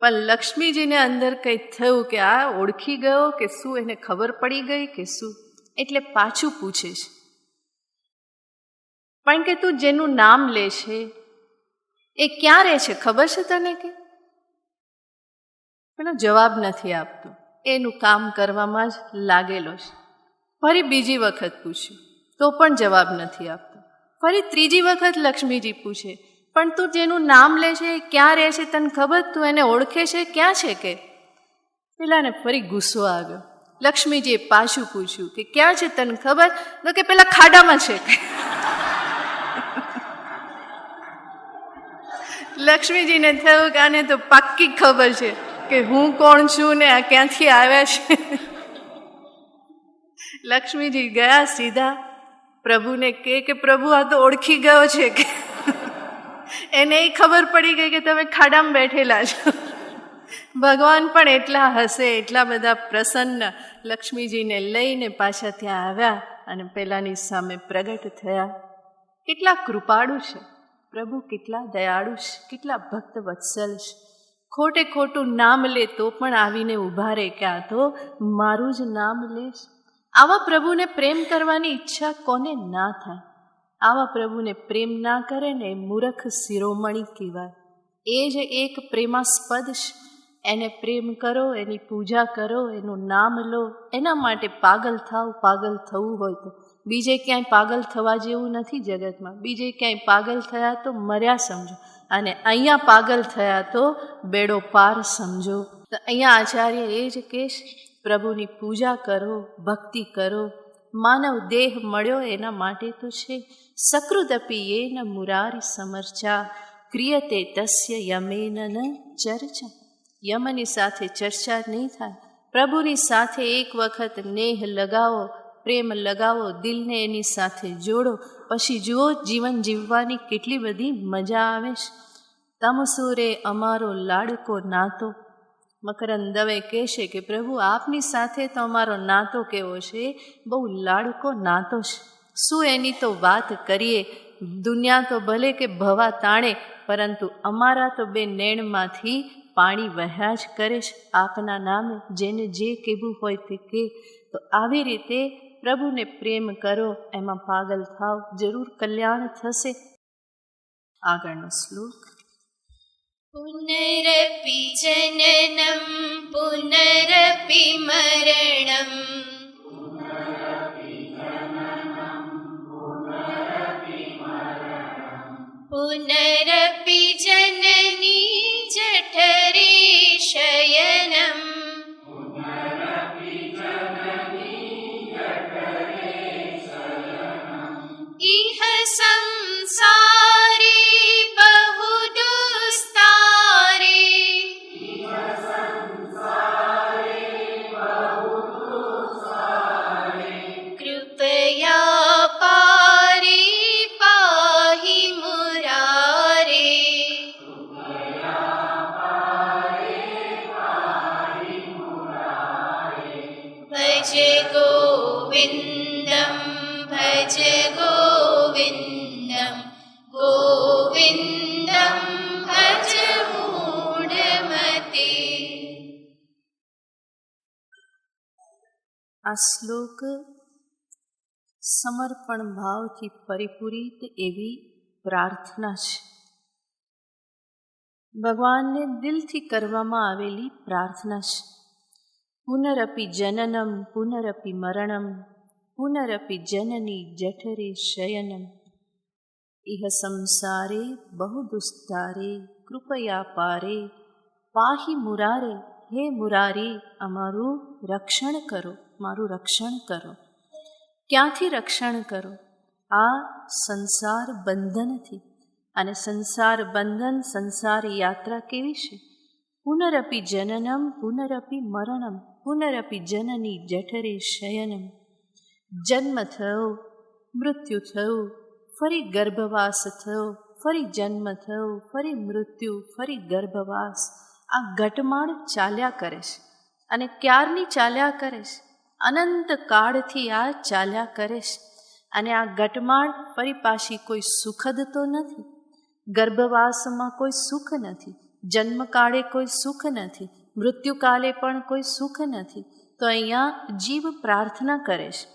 પણ લક્ષ્મીજીને અંદર કંઈ થયું કે આ ઓળખી ગયો કે શું, એને ખબર પડી ગઈ કે શું, એટલે પાછું પૂછે છે. પણ કે તું જેનું નામ લે છે એ ક્યાં રહે છે ખબર છે તને? કે પેલો જવાબ નથી આપતો, એનું કામ કરવામાં જ લાગેલો છે. ફરી બીજી વખત પૂછ્યું તો પણ જવાબ નથી આપતો. ફરી ત્રીજી વખત લક્ષ્મીજી પૂછે, પણ તું જેનું નામ લે છે એ ક્યાં રહે છે તને ખબર? તું એને ઓળખે છે? ક્યાં છે? કે પેલાને ફરી ગુસ્સો આવ્યો. લક્ષ્મીજીએ પાછું પૂછ્યું કે ક્યાં છે તને ખબર? તો કે પેલા ખાડામાં છે. લક્ષ્મીજીને થયું કે આને તો પાક્કી ખબર છે કે હું કોણ છું ને આ ક્યાંથી આવ્યા છે. લક્ષ્મીજી ગયા સીધા પ્રભુને કે પ્રભુ આ તો ઓળખી ગયો છે. કે એને એ ખબર પડી ગઈ કે તમે ખાડામાં બેઠેલા છો. ભગવાન પણ એટલા હસે, એટલા બધા પ્રસન્ન, લક્ષ્મીજીને લઈને પાછા ત્યાં આવ્યા અને પેલાની સામે પ્રગટ થયા. કેટલા કૃપાળુ છે પ્રભુ, કેટલા દયાળુ છે, કેટલા ભક્ત વત્સલ છે. ખોટે ખોટું નામ લે તો પણ આવીને ઊભા રહે કે આ તો મારું જ નામ લેશ. આવા પ્રભુને પ્રેમ કરવાની ઈચ્છા કોને ના થાય? આવા પ્રભુને પ્રેમ ના કરે ને એ મૂર્ખ શિરોમણી કહેવાય. એ જ એક પ્રેમાસ્પદ છે. એને પ્રેમ કરો, એની પૂજા કરો, એનું નામ લો, એના માટે પાગલ થાવ. પાગલ થવું હોય તો બીજે ક્યાંય પાગલ થવા જેવું નથી જગતમાં. બીજે ક્યાંય પાગલ થયા તો મર્યા સમજો, અને અહીંયા પાગલ થયા તો બેડો પાર સમજો. તો અહીંયા આચાર્ય એ જ કહેશ, પ્રભુની પૂજા કરો, ભક્તિ કરો. માનવ દેહ મળ્યો એના માટે તો છે. સકૃદપી એન મુરારી સમર્ચા, ક્રિયતે તસ્ય યમેન ન ચર્ચા. યમની સાથે ચર્ચા નહીં થાય. પ્રભુની સાથે એક વખત નેહ લગાવો, પ્રેમ લગાવો, દિલને એની સાથે જોડો, પછી જુઓ જીવન જીવવાની કેટલી બધી મજા આવે છે. તમસુરે અમારો લાડકો નાતો. મકરંદ દવે કહેશે કે પ્રભુ આપની સાથે તો અમારો નાતો કેવો છે, બહુ લાડકો નાતો છે. શું એની તો વાત કરીએ. દુનિયા તો ભલે કે ભવા તાણે, પરંતુ અમારા તો બે નેણમાંથી પાણી વહ્યા જ કરે છે આપના નામે. જેને જે કહેવું હોય તે કહે. તો આવી રીતે પ્રભુને પ્રેમ કરો, એમાં પાગલ થાવ, જરૂર કલ્યાણ થશે. આગળનો શ્લોક. પુનરપિ જનનમ પુનરપિ મરણમ પુનરપિ જનની જઠરે શયનમ ઇહ સંસારે બહુ દુસ્તારે કૃપયા પારે પાહી મુરારે ભજ ગોવિંદમ ભજ ગોવિંદમ ગોવિંદમ ભજ મૂઢમતે. આ શ્લોક સમર્પણ ભાવથી પરિપૂરિત એવી પ્રાર્થના છે. ભગવાનને દિલથી કરવામાં આવેલી પ્રાર્થના છે. પુનરપિ જનનમ પુનરપિ મરણમ પુનરપિ જનની જઠરે શયનમ ઇહ સંસારે બહુ દુસ્તારે કૃપયા પારે પાહી મુરારે. હે મુરારી, અમારું રક્ષણ કરો, મારું રક્ષણ કરો. ક્યાંથી રક્ષણ કરો? આ સંસાર બંધનથી. અને સંસાર બંધન, સંસાર યાત્રા કેવી છે? પુનરપિ જનનમ પુનરપિ મરણમ પુનરપિ જનની જઠરે શયનમ. જન્મ થયો, મૃત્યુ થયું, ફરી ગર્ભવાસ થયો, ફરી જન્મ થયો, ફરી મૃત્યુ, ફરી ગર્ભવાસ. આ ઘટમાળ ચાલ્યા કરે છે. અને ક્યારની ચાલ્યા કરે છે? અનંત કાળથી આ ચાલ્યા કરે છે. અને આ ઘટમાળ ફરી પાછી કોઈ સુખદ તો નથી. ગર્ભવાસમાં કોઈ સુખ નથી, જન્મકાળે કોઈ સુખ નથી, મૃત્યુકાલે પણ કોઈ સુખ નથી. તો અહીંયા જીવ પ્રાર્થના કરે છે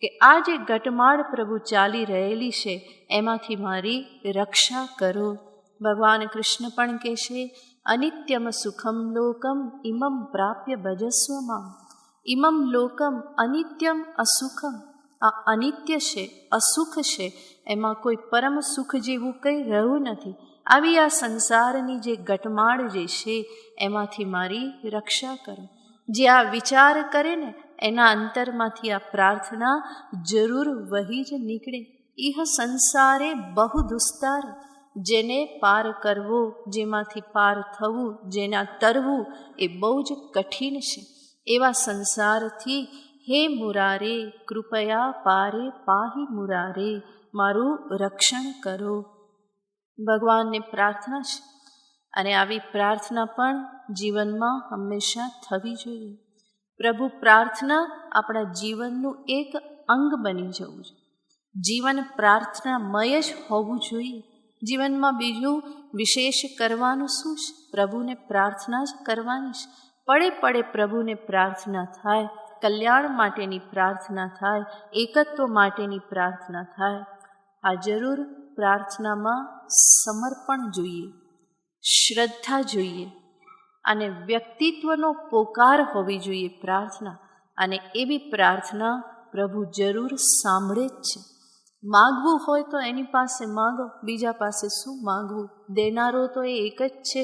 કે આ જે ઘટમાળ પ્રભુ ચાલી રહેલી છે એમાંથી મારી રક્ષા કરો. ભગવાન કૃષ્ણ પણ કહેશે, અનિત્યમ સુખમ લોકમ ઇમમ પ્રાપ્ય ભજસ્વમાં. ઇમમ લોકમ અનિત્યમ અસુખમ. આ અનિત્ય છે, અસુખ છે, એમાં કોઈ પરમ સુખ જેવું કંઈ રહ્યું નથી. આવી આ સંસારની જે ઘટમાળ જે છે એમાંથી મારી રક્ષા કરો. જે આ વિચાર કરે ને એના અંતરમાંથી આ પ્રાર્થના જરૂર વહી જ નીકળે. ઇહ સંસારે બહુ દુસ્તાર. જેને પાર કરવો, જેમાંથી પાર થવું, જેના તરવું એ બહુ જ કઠિન છે. એવા સંસારથી હે મુરારે, કૃપયા પારે પાહી મુરારે, મારું રક્ષણ કરો. ભગવાનને પ્રાર્થના છે. અને આવી પ્રાર્થના પણ જીવનમાં હંમેશા થવી જોઈએ. પ્રભુ પ્રાર્થના આપણા જીવનનું એક અંગ બની જવું જોઈએ. જીવન પ્રાર્થનામય જ હોવું જોઈએ. જીવનમાં બીજું વિશેષ કરવાનું શું છે? પ્રભુને પ્રાર્થના જ કરવાની છે. પડે પડે પ્રભુને પ્રાર્થના થાય, કલ્યાણ માટેની પ્રાર્થના થાય, એકત્વ માટેની પ્રાર્થના થાય. આ જરૂર પ્રાર્થનામાં સમર્પણ જોઈએ, શ્રદ્ધા જોઈએ અને વ્યક્તિત્વનો પોકાર હોવી જોઈએ પ્રાર્થના. અને એવી પ્રાર્થના પ્રભુ જરૂર સાંભળે જ છે. માગવું હોય તો એની પાસે માગો, બીજા પાસે શું માગવું? દેનારો તો એ એક જ છે,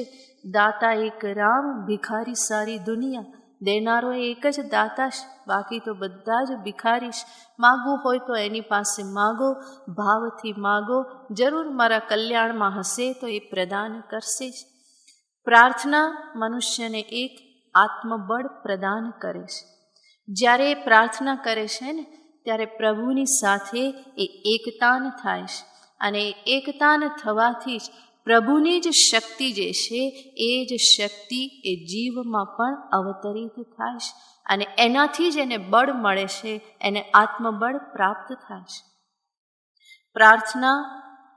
દાતા એક રામ, ભિખારી સારી દુનિયા. દેનારો એક જ દાતા છે, બાકી તો બધા જ ભિખારી છે. માગવું હોય તો એની પાસે માગો, ભાવથી માગો, જરૂર મારા કલ્યાણમાં હશે તો એ પ્રદાન કરશે જ. પ્રાર્થના મનુષ્યને એક આત્મબળ પ્રદાન કરે છે. જ્યારે એ પ્રાર્થના કરે છે ને ત્યારે પ્રભુની સાથે એ એકતાન થાય છે. અને એકતાન થવાથી જ પ્રભુની જ શક્તિ જે છે એ જ શક્તિ એ જીવમાં પણ અવતરિત થાય છે. અને એનાથી જ એને બળ મળે છે, એને આત્મબળ પ્રાપ્ત થાય છે. પ્રાર્થના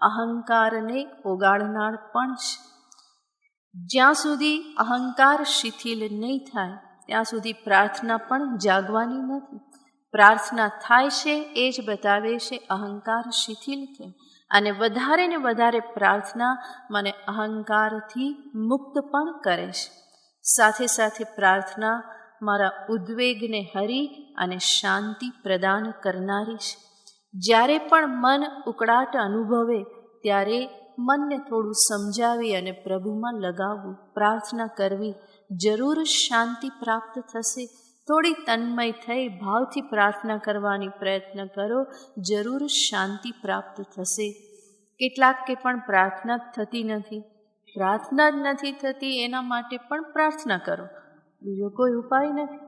અહંકારને ઓગાળનાર પણ છે. જ્યાં સુધી અહંકાર શિથિલ નહીં થાય ત્યાં સુધી પ્રાર્થના પણ જાગવાની નથી. પ્રાર્થના થાય છે એ જ બતાવે છે અહંકાર શિથિલ કેમ. અને વધારે ને વધારે પ્રાર્થના મને અહંકારથી મુક્ત પણ કરે છે. સાથે સાથે પ્રાર્થના મારા ઉદ્વેગને હરી અને શાંતિ પ્રદાન કરનારી છે. જ્યારે પણ મન ઉકળાટ અનુભવે ત્યારે મનને થોડું સમજાવી અને પ્રભુમાં લગાવવું, પ્રાર્થના કરવી, જરૂર શાંતિ પ્રાપ્ત થશે. થોડી તન્મય થઈ ભાવથી પ્રાર્થના કરવાની પ્રયત્ન કરો, જરૂર શાંતિ પ્રાપ્ત થશે. કેટલાક કે પણ પ્રાર્થના થતી નથી, પ્રાર્થના જ નથી થતી એના માટે પણ પ્રાર્થના કરો, બીજો કોઈ ઉપાય નથી.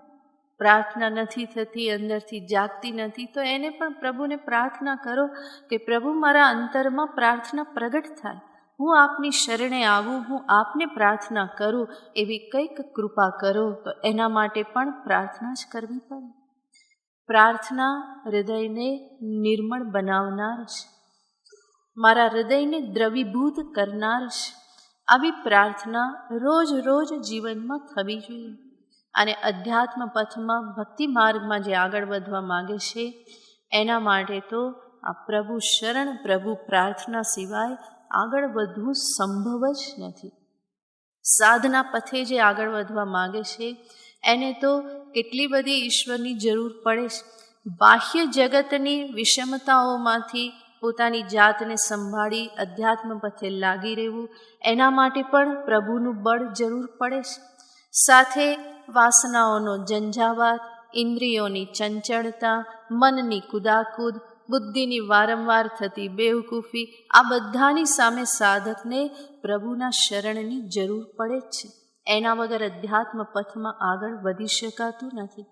પ્રાર્થના નથી થતી, અંદરથી જાગતી નથી, તો એને પણ પ્રભુને પ્રાર્થના કરો કે પ્રભુ મારા અંતરમાં પ્રાર્થના પ્રગટ થાય, હું આપની શરણે આવું, હું આપને પ્રાર્થના કરું, એવી કંઈક કૃપા કરો. તો એના માટે પણ પ્રાર્થના જ કરવી પડે. પ્રાર્થના હૃદયને નિર્મળ બનાવનાર છે, મારા હૃદયને દ્રવીભૂત કરનાર છે. આવી પ્રાર્થના રોજ રોજ જીવનમાં થવી જોઈએ. અને અધ્યાત્મ પથમાં, ભક્તિ માર્ગમાં જે આગળ વધવા માગે છે એના માટે તો આ પ્રભુ શરણ, પ્રભુ પ્રાર્થના સિવાય આગળ વધવું સંભવ જ નથી. સાધના પથે જે આગળ વધવા માગે છે એને તો કેટલી બધી ઈશ્વરની જરૂર પડે છે. બાહ્ય જગતની વિષમતાઓમાંથી પોતાની જાતને સંભાળી અધ્યાત્મ પથે લાગી રહેવું, એના માટે પણ પ્રભુનું બળ જરૂર પડે છે. સાથે વાસનાઓનો ઝંઝાવાત, ઇન્દ્રિયોની ચંચળતા, મનની કુદાકૂદ, બુદ્ધિની વારંવાર થતી બેવકૂફી, આ બધાની સામે સાધકને પ્રભુના શરણની જરૂર પડે જ છે. એના વગર અધ્યાત્મ પથમાં આગળ વધી શકાતું નથી.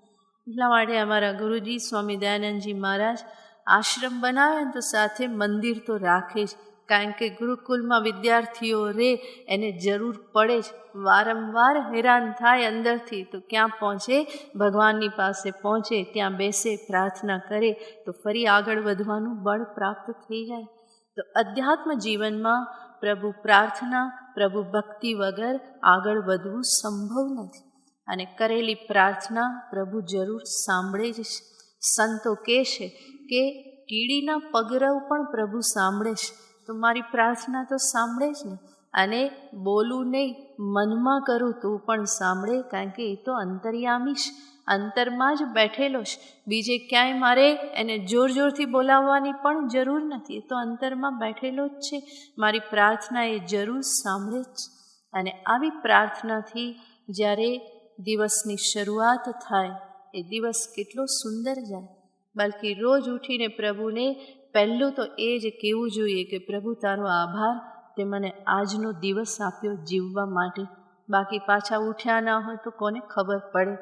એટલા માટે અમારા ગુરુજી સ્વામી દયાનંદજી મહારાજ આશ્રમ બનાવે તો સાથે મંદિર તો રાખે જ, કારણ કે ગુરુકુલમાં વિદ્યાર્થીઓ રહે એને જરૂર પડે જ. વારંવાર હેરાન થાય અંદરથી તો ક્યાં પહોંચે? ભગવાનની પાસે પહોંચે, ત્યાં બેસે, પ્રાર્થના કરે તો ફરી આગળ વધવાનું બળ પ્રાપ્ત થઈ જાય. તો અધ્યાત્મ જીવનમાં પ્રભુ પ્રાર્થના, પ્રભુ ભક્તિ વગર આગળ વધવું સંભવ નથી. અને કરેલી પ્રાર્થના પ્રભુ જરૂર સાંભળે જ છે. સંતો કહે છે કે કીડીના પગરવ પણ પ્રભુ સાંભળે છે, તો મારી પ્રાર્થના તો સાંભળે જ ને. અને બોલું નહીં, મનમાં કરું તો પણ સાંભળે, કારણ કે એ તો અંતર્યામી છે, અંતરમાં જ બેઠેલો છે. બીજે ક્યાંય મારે એને જોર જોરથી બોલાવવાની પણ જરૂર નથી, એ તો અંતરમાં બેઠેલો જ છે. મારી પ્રાર્થના એ જરૂર સાંભળે જ. અને આવી પ્રાર્થનાથી જ્યારે દિવસની શરૂઆત થાય એ દિવસ કેટલો સુંદર જાય. બલ્કિ રોજ ઉઠીને પ્રભુને પહેલું તો એ જ કહેવું જોઈએ કે પ્રભુ તારો આભાર, તે મને આજનો દિવસ આપ્યો જીવવા માટે. બાકી પાછા ઉઠ્યા ના હોય તો કોને ખબર પડે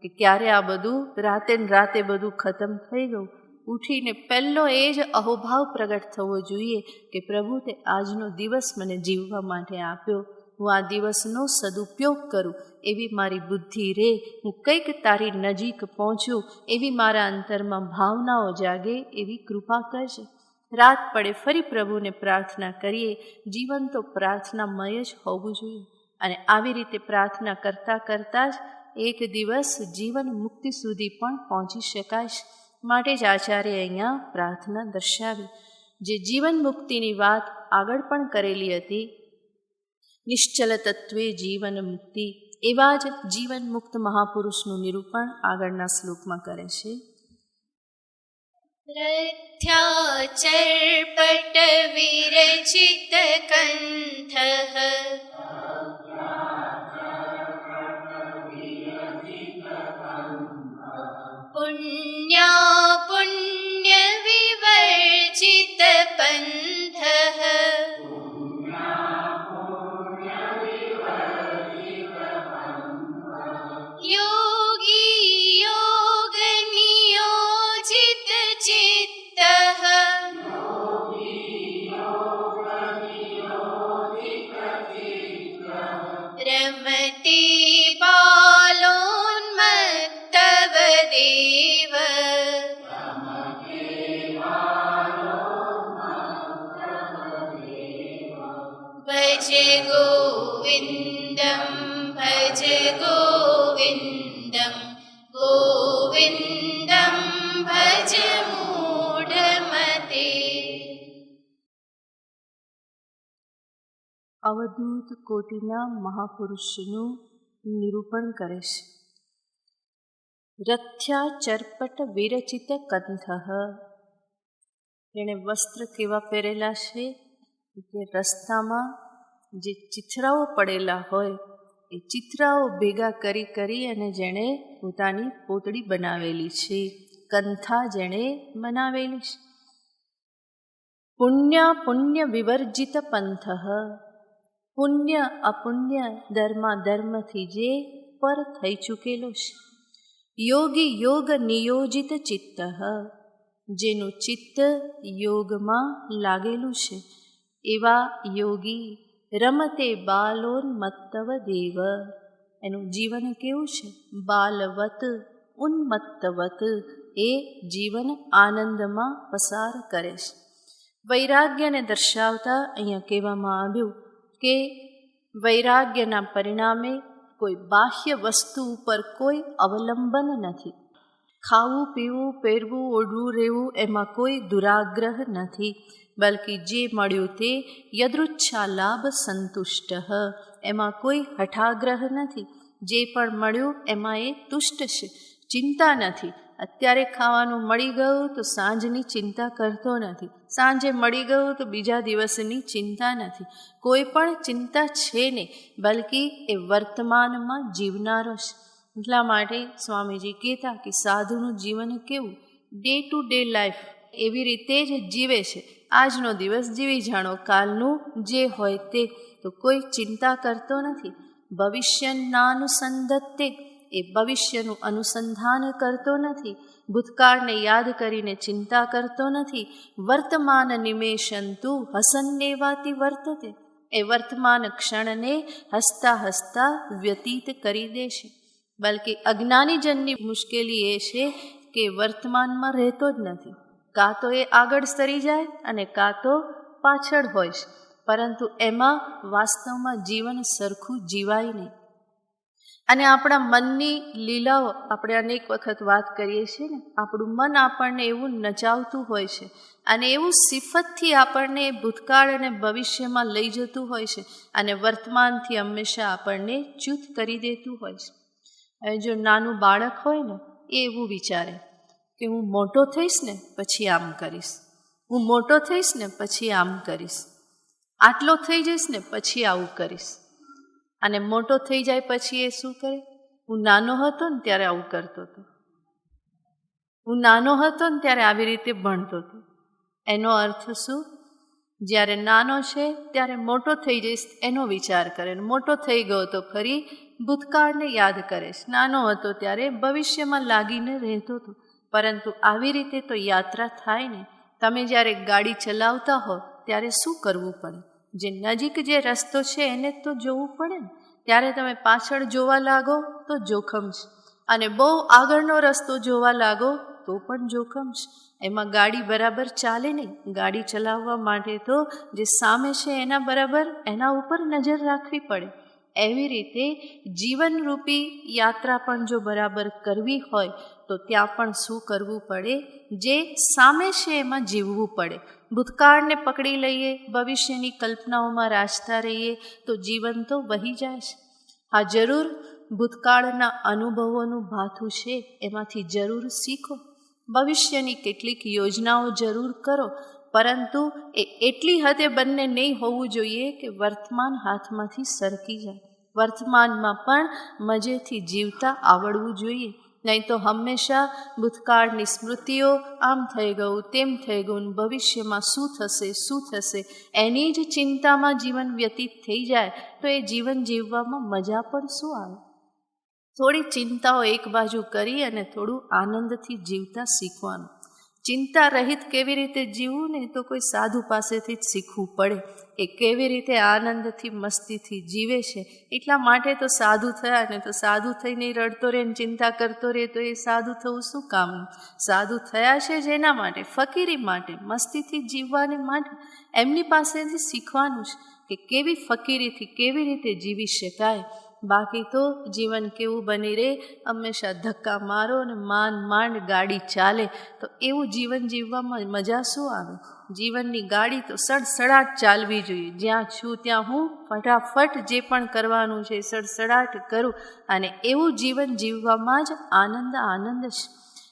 કે ક્યારે આ બધું રાતે ને રાતે બધું ખતમ થઈ ગયું. ઉઠીને પહેલો એ જ અહોભાવ પ્રગટ થવો જોઈએ કે પ્રભુ તે આજનો દિવસ મને જીવવા માટે આપ્યો, હું આ દિવસનો સદુપયોગ કરું એવી મારી બુદ્ધિ રહે, હું કંઈક તારી નજીક પહોંચું એવી મારા અંતરમાં ભાવનાઓ જાગે, એવી કૃપા કરજે. રાત પડે ફરી પ્રભુને પ્રાર્થના કરીએ. જીવન તો પ્રાર્થનામય જ હોવું જોઈએ. અને આવી રીતે પ્રાર્થના કરતાં કરતાં જ એક દિવસ જીવન મુક્તિ સુધી પણ પહોંચી શકાય છે. માટે જ આચાર્ય અહીંયા પ્રાર્થના દર્શાવી. જે જીવન મુક્તિની વાત આગળ પણ કરેલી હતી, નિશ્ચલ તત્વે જીવન મુક્તિ, એવા જ જીવન મુક્ત મહાપુરુષનું નિરૂપણ આગળના શ્લોકમાં કરે છે. रथ्याचर्पट विरचित कण्ठः पुण्या पुण्य विवर्जित पन्थः योगी योग नियोजित चित्तः रमते बालोन्मत्तव देव भज गोविन्दं भज गोविन्दं गोविन्दं भज मूढमते. અવધૂત કોટીના મહાપુરુષનું નિરૂપણ કરે છે. રથ્યા ચરપટ વિરચિત કંઠઃ, એણે વસ્ત્ર કેવા પહેરેલા છે કે રસ્તામાં જે ચિથરાઓ પડેલા હોય એ ચિથરાઓ ભેગા કરી અને જેણે પોતાની પોતળી બનાવેલી છે, કંથા જેણે બનાવેલી છે. પુણ્ય વિવર્જિત પંથઃ, પુણ્ય અપુણ્ય ધર્માધર્મથી જે પર થઈ ચૂકેલો છે. યોગી યોગ નિયોજિત ચિત્ત, જેનું ચિત્ત યોગમાં લાગેલું છે. એવા યોગી રમતે બાલોન્મત્તવ દેવ, એનું જીવન કેવું છે? બાલવત ઉન્મત્તવત, એ જીવન આનંદમાં પસાર કરે છે. વૈરાગ્યને દર્શાવતા અહીંયા કહેવામાં આવ્યું કે વૈરાગ્યના પરિણામે કોઈ બાહ્ય વસ્તુ ઉપર કોઈ અવલંબન નથી. ખાવું પીવું પહેરવું ઓઢવું રહેવું એમાં કોઈ દુરાગ્રહ નથી, બલ્કિ જે મળ્યું તે યદૃચ્છા લાભ સંતુષ્ટ, એમાં કોઈ હઠાગ્રહ નથી. જે પણ મળ્યું એમાં એ તુષ્ટ છે, ચિંતા નથી. અત્યારે ખાવાનું મળી ગયું તો સાંજની ચિંતા કરતો નથી, સાંજે મળી ગયું તો બીજા દિવસની ચિંતા નથી. કોઈ પણ ચિંતા છે નહીં, બલ્કિ એ વર્તમાનમાં જીવનારો છે. એટલા માટે સ્વામીજી કહેતા કે સાધુનું જીવન કેવું? ડે ટુ ડે લાઈફ એવી રીતે જ જીવે છે. આજનો દિવસ જીવી જાણો, કાલનું જે હોય તે. તો કોઈ ચિંતા કરતો નથી. ભવિષ્યનાનુસંધત્તે, એ ભવિષ્યનું અનુસંધાન કરતો નથી. ભૂતકાળને યાદ કરીને ચિંતા કરતો નથી. વર્તમાન નિમેષંતુ હસન્નેવાતિ વર્તતે, એ વર્તમાન ક્ષણને હસતા હસતા વ્યતીત કરી દેશે. બલ્કિ અજ્ઞાનીજનની મુશ્કેલી એ છે કે વર્તમાનમાં રહેતો જ નથી. કાં તો એ આગળ સરી જાય અને કાં તો પાછળ હોય છે, પરંતુ એમાં વાસ્તવમાં જીવન સરખું જીવાય નહીં. અને આપણા મનની લીલાઓ આપણે અનેક વખત વાત કરીએ છીએ ને, આપણું મન આપણને એવું નચાવતું હોય છે અને એવું સિફતથી આપણને ભૂતકાળ અને ભવિષ્યમાં લઈ જતું હોય છે અને વર્તમાનથી હંમેશા આપણને ચ્યુત કરી દેતું હોય છે. હવે જો નાનું બાળક હોય ને, એ એવું વિચારે કે હું મોટો થઈશ ને પછી આમ કરીશ, હું મોટો થઈશ ને પછી આમ કરીશ, આટલો થઈ જઈશ ને પછી આવું કરીશ. અને મોટો થઈ જાય પછી એ શું કરે? હું નાનો હતો ને ત્યારે આવું કરતો હતો, હું નાનો હતો ને ત્યારે આવી રીતે ભણતો હતો. એનો અર્થ શું? જ્યારે નાનો છે ત્યારે મોટો થઈ જઈશ એનો વિચાર કરે, મોટો થઈ ગયો તો ફરી ભૂતકાળને યાદ કરે છે. નાનો હતો ત્યારે ભવિષ્યમાં લાગીને રહેતો હતો. પરંતુ આવી રીતે તો યાત્રા થાય ને. તમે જ્યારે ગાડી ચલાવતા હો ત્યારે શું કરવું પડે? જે નજીક જે રસ્તો છે એને તો જોવું પડે ને. ત્યારે તમે પાછળ જોવા લાગો તો જોખમ છે, અને બહુ આગળનો રસ્તો જોવા લાગો તો પણ જોખમ છે. એમાં ગાડી બરાબર ચાલે નહીં. ગાડી ચલાવવા માટે તો જે સામે છે એના ઉપર નજર રાખવી પડે. એવી રીતે જીવનરૂપી યાત્રા પણ જો બરાબર કરવી હોય તો ત્યાં પણ શું કરવું પડે? જે સામે છે એમાં જીવવું પડે. ભૂતકાળને પકડી લઈએ, ભવિષ્યની કલ્પનાઓમાં રાચતા રહીએ તો જીવન તો વહી જાય છે. હા, જરૂર ભૂતકાળના અનુભવોનું ભાથું છે, એમાંથી જરૂર શીખો. ભવિષ્યની કેટલીક યોજનાઓ જરૂર કરો, પરંતુ એ એટલી હદે બંને નહીં હોવું જોઈએ કે વર્તમાન હાથમાંથી સરકી જાય. વર્તમાનમાં પણ મજેથી જીવતા આવડવું જોઈએ. નહીં તો હંમેશા ભૂતકાળની સ્મૃતિઓ, આમ થઈ ગયું, તેમ થઈ ગયું, ભવિષ્યમાં શું થશે એની જ ચિંતામાં જીવન વ્યતીત થઈ જાય તો એ જીવન જીવવામાં મજા પણ શું આવે? થોડી ચિંતાઓ એક બાજુ કરી અને થોડું આનંદથી જીવતા શીખવાનું. ચિંતા રહિત કેવી રીતે જીવવું ને તો કોઈ સાધુ પાસેથી જ શીખવું પડે. એ કેવી રીતે આનંદથી મસ્તીથી જીવે છે એટલા માટે તો સાધુ થયા. ને તો સાધુ થઈને રડતો રહે ને ચિંતા કરતો રહે તો એ સાધુ થવું શું કામનું? સાધુ થયા છે જેના માટે? ફકીરી માટે, મસ્તીથી જીવવાને માટે. એમની પાસેથી શીખવાનું છે કે કેવી ફકીરીથી કેવી રીતે જીવી શકાય. બાકી તો જીવન કેવું બની રહે? હંમેશા ધક્કા મારો અને માંડ ગાડી ચાલે તો એવું જીવન જીવવામાં મજા શું આવે? જીવનની ગાડી તો સડસડાટ ચાલવી જોઈએ. જ્યાં છું ત્યાં હું ફટાફટ જે પણ કરવાનું છે સડસડાટ કરું, અને એવું જીવન જીવવામાં જ આનંદ છે.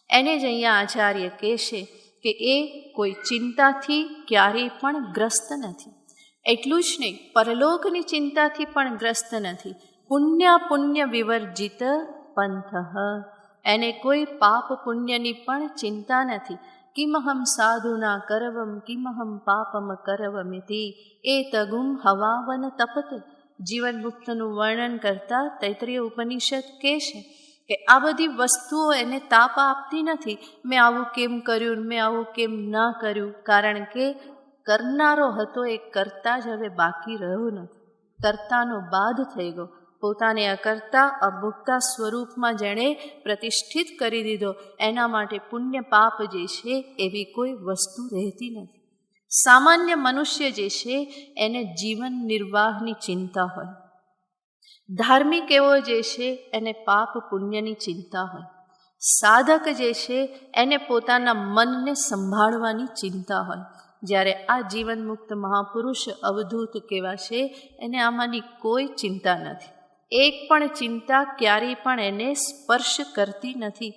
એને જ અહીંયા આચાર્ય કહેશે કે એ કોઈ ચિંતાથી ક્યારેય પણ ગ્રસ્ત નથી. એટલું જ નહીં, પરલોકની ચિંતાથી પણ ગ્રસ્ત નથી. પુણ્ય વિવર્જિત પંથ. એને કોઈ પાપ પુણ્યની પણ ચિંતા નથી. કિમહમ સાધુના કરવમ કિમહમ પાપમ કરવમિતિ એતગુમ હવાવન તપતે. જીવન મુક્તનું વર્ણન કરતા તૈત્રીય ઉપનિષદ કહે છે કે આ બધી વસ્તુઓ એને તાપ આપતી નથી. મેં આવું કેમ કર્યું, મેં આવું કેમ ન કર્યું. કારણ કે કરનારો હતો એ કરતા જ હવે બાકી રહ્યો નથી. કર્તાનો બાદ થઈ ગયો. પોતાને અકર્તા અભોક્તા સ્વરૂપમાં જેણે પ્રતિષ્ઠિત કરી દીધો, એના માટે પુણ્ય પાપ જે છે એવી કોઈ વસ્તુ રહેતી નથી. સામાન્ય મનુષ્ય જે છે એને જીવન નિર્વાહની ચિંતા હોય. ધાર્મિક એવો જે છે એને પાપ પુણ્યની ચિંતા હોય. સાધક જે છે એને પોતાના મનને સંભાળવાની ચિંતા હોય. જ્યારે આ જીવન મુક્ત મહાપુરુષ અવધૂત કેવા છે, એને આમાંની કોઈ ચિંતા નથી. એક પણ ચિંતા ક્યારેય પણ એને સ્પર્શ કરતી નથી.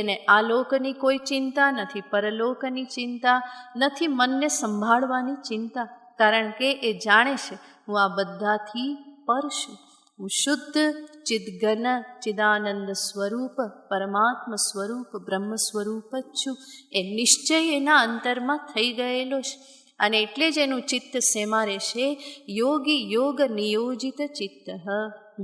એને આલોકની કોઈ ચિંતા નથી, પરલોકની ચિંતા નથી, મનને સંભાળવાની ચિંતા. કારણ કે એ જાણે છે હું આ બધાથી પર છું. હું શુદ્ધ ચિદઘન ચિદાનંદ સ્વરૂપ પરમાત્મ સ્વરૂપ બ્રહ્મ સ્વરૂપ જ છું. એ નિશ્ચય એના અંતરમાં થઈ ગયેલો છે. અને એટલે જ એનું ચિત્ત શેમાં રહેશે? યોગી યોગ નિયોજિત ચિત્ત.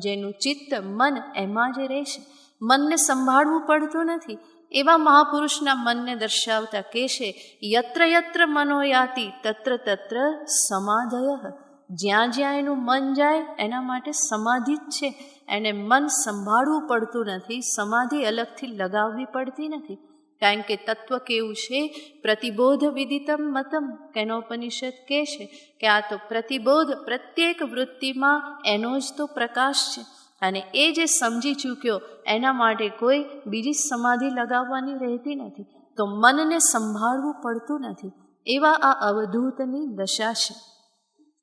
જેનું ચિત્ત મન એમાં જ રહેશે. મનને સંભાળવું પડતું નથી. એવા મહાપુરુષના મનને દર્શાવતા કહેશે યત્ર યત્ર મનો યાતિ તત્ર તત્ર સમાધય. જ્યાં જ્યાં એનું મન જાય એના માટે સમાધિ જ છે. એને મન સંભાળવું પડતું નથી, સમાધિ અલગથી લગાવવી પડતી નથી. કારણ કે તત્વ કેવું છે? પ્રતિબોધ વિદિતમ મતમ. કેનોપનિષદ કહે છે કે આ તો પ્રતિબોધ, પ્રત્યેક વૃત્તિમાં એનો જ તો પ્રકાશ છે. અને એ જે સમજી ચૂક્યો એના માટે કોઈ બીજી સમાધિ લગાવવાની રહેતી નથી. તો મનને સંભાળવું પડતું નથી. એવા આ અવધૂતની દશા છે.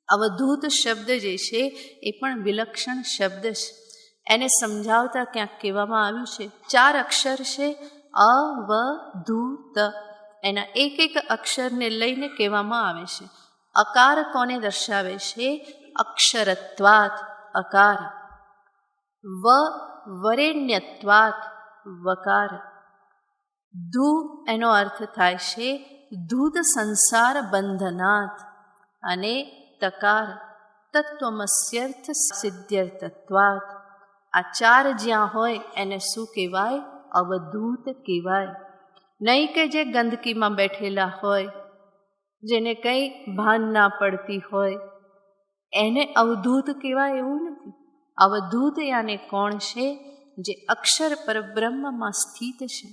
અવધૂત શબ્દ જે છે એ પણ વિલક્ષણ શબ્દ છે. એને સમજાવતા ક્યાંક કહેવામાં આવ્યું છે 4 અક્ષર છે અવધૂત. એના એક એક અક્ષરને લઈને કહેવામાં આવે છે. અકાર કોને દર્શાવે છે? અક્ષરત્વાત અકાર. વરેણ્યત્વાત વકાર. ધુ એનો અર્થ થાય છે ધૂત સંસાર બંધનાથ. અને તકાર તત્વમસ્યર્થ સિદ્ધ્યર્થત્વાત. આ 4 જ્યાં હોય એને શું કહેવાય? અવધૂત કહેવાય. નહીં કે જે ગંદકીમાં બેઠેલા હોય, જેને કંઈ ભાન ના પડતી હોય, એને અવધૂત કહેવાય એવું નથી. અવધૂત યાને કોણ છે? જે અક્ષર પરબ્રહ્મમાં સ્થિત છે.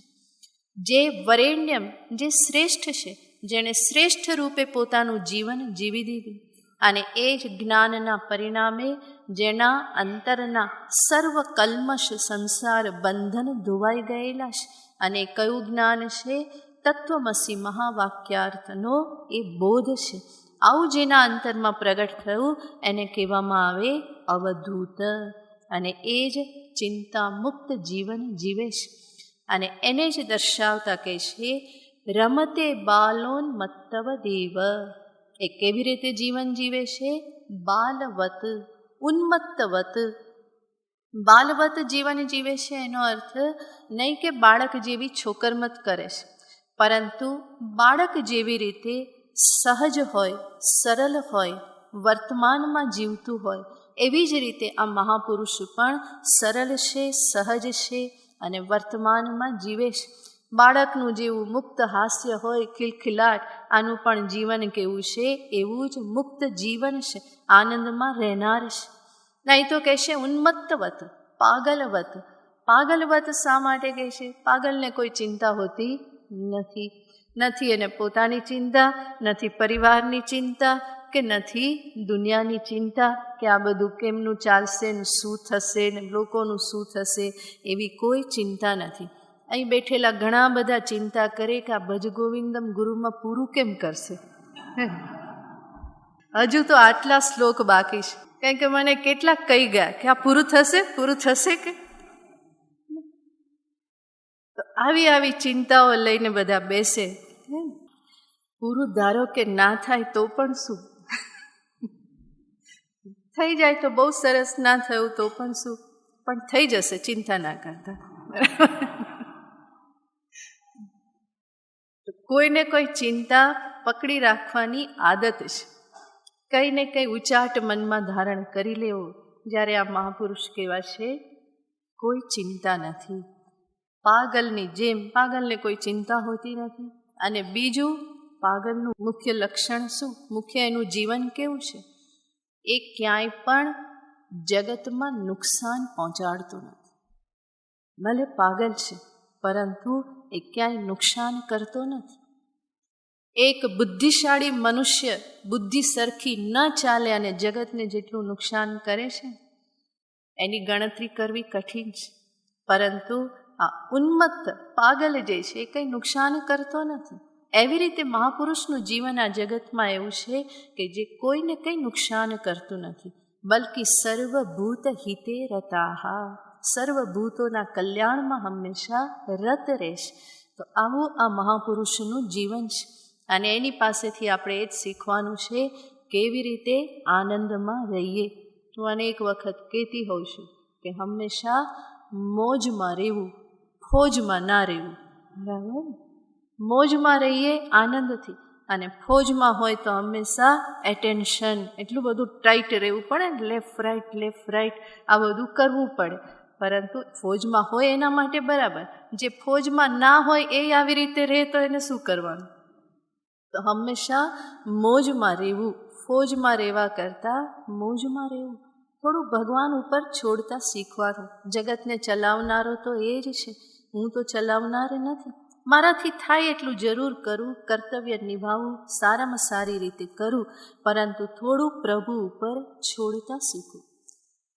જે વરેણ્યમ, જે શ્રેષ્ઠ છે, જેણે શ્રેષ્ઠ રૂપે પોતાનું જીવન જીવી દીધું, અને એ જ જ્ઞાનના પરિણામે જેના અંતરના સર્વ કલ્મશ સંસાર બંધન ધોવાઈ ગયેલા છે. અને કયું જ્ઞાન છે? તત્વમસી મહાવાક્યાર્થનો એ બોધ છે. આવું જેના અંતરમાં પ્રગટ થયું એને કહેવામાં આવે અવધૂત. અને એ જ ચિંતા મુક્ત જીવન જીવે છે. અને એને જ દર્શાવતા કહે છે રમતે બાલોન્મત્તવ દેવ. એ કેવી રીતે જીવન જીવે છે? બાલવત, ઉન્મત્તવત. બાલવત જીવન જીવે છે એનો અર્થ નહીં કે બાળક જેવી છોકરમત કરે છે, પરંતુ બાળક જેવી રીતે સહજ હોય, સરળ હોય, વર્તમાનમાં જીવતું હોય, એવી જ રીતે આ મહાપુરુષ પણ સરળ છે, સહજ છે અને વર્તમાનમાં જીવે છે. બાળકનું જેવું મુક્ત હાસ્ય હોય, ખિલખિલાટ, આનું પણ જીવન કેવું છે? એવું જ મુક્ત જીવન છે, આનંદમાં રહેનાર છે. નહીં તો કહેશે ઉન્મત્તવત, પાગલવત. પાગલવત શા માટે કહે છે? પાગલને કોઈ ચિંતા હોતી નથી. નથી એને પોતાની ચિંતા, નથી પરિવારની ચિંતા, કે નથી દુનિયાની ચિંતા કે આ બધું કેમનું ચાલશે ને શું થશે ને લોકોનું શું થશે, એવી કોઈ ચિંતા નથી. અહીં બેઠેલા ઘણા બધા ચિંતા કરે કે આ ભજ ગોવિંદમ ગુરુમાં પૂરું કેમ કરશે. હજુ તો આટલા શ્લોક બાકી છે, કારણ કે મને કેટલાક કહી ગયા કે આ પૂરું થશે, પૂરું થશે કે. તો આવી ચિંતાઓ લઈને બધા બેસે. પૂરું ધારો કે ના થાય તો પણ શું, થઈ જાય તો બહુ સરસ, ના થયું તો પણ શું, પણ થઈ જશે, ચિંતા ના કરતા. કોઈને કોઈ ચિંતા પકડી રાખવાની આદત છે. કંઈ ને કંઈ ઉચાટ મનમાં ધારણ કરી લેવો. જ્યારે આ મહાપુરુષ કેવા છે? કોઈ ચિંતા નથી. પાગલની જેમ, પાગલને કોઈ ચિંતા હોતી નથી. અને બીજું, પાગલનું મુખ્ય લક્ષણ શું? મુખ્ય એનું જીવન કેવું છે? એ ક્યાંય પણ જગતમાં નુકસાન પહોંચાડતો નથી. ભલે પાગલ છે, પરંતુ એ ક્યાંય નુકસાન કરતો નથી. એક બુદ્ધિશાળી મનુષ્ય બુદ્ધિ સરખી ન ચાલે અને જગતને જેટલું નુકસાન કરે છે એની ગણતરી કરવી કઠિન છે. પરંતુ આ ઉન્મત્ત પાગલ જે છે એ કંઈ નુકસાન કરતો નથી. એવી રીતે મહાપુરુષનું જીવન આ જગતમાં એવું છે કે જે કોઈને કંઈ નુકસાન કરતું નથી, બલ્કિ સર્વભૂત હિતે રતાહા, સર્વભૂતોના કલ્યાણમાં હંમેશા રત રહેશે. તો આવું આ મહાપુરુષનું જીવન છે. અને એની પાસેથી આપણે એ જ શીખવાનું છે કેવી રીતે આનંદમાં રહીએ. હું અનેક વખત કહેતી હોઉં છું કે હંમેશા મોજમાં રહેવું, ફોજમાં ના રહેવું. બરાબર? મોજમાં રહીએ આનંદથી, અને ફોજમાં હોય તો હંમેશા એટેન્શન, એટલું બધું ટાઈટ રહેવું પડે ને, લેફ્ટ રાઈટ આ બધું કરવું પડે. પરંતુ ફોજમાં હોય એના માટે બરાબર, જે ફોજમાં ના હોય એ આવી રીતે રહે તો એને શું કરવાનું? તો હંમેશા મોજમાં રહેવું, ફોજમાં રહેવા કરતાં મોજમાં રહેવું. થોડું ભગવાન ઉપર છોડતા શીખવાનું. જગતને ચલાવનારો તો એ જ છે, હું તો ચલાવનાર નથી. મારાથી થાય એટલું જરૂર કરું, કર્તવ્ય નિભાવું, સારામાં સારી રીતે કરું, પરંતુ થોડું પ્રભુ ઉપર છોડતા શીખવું.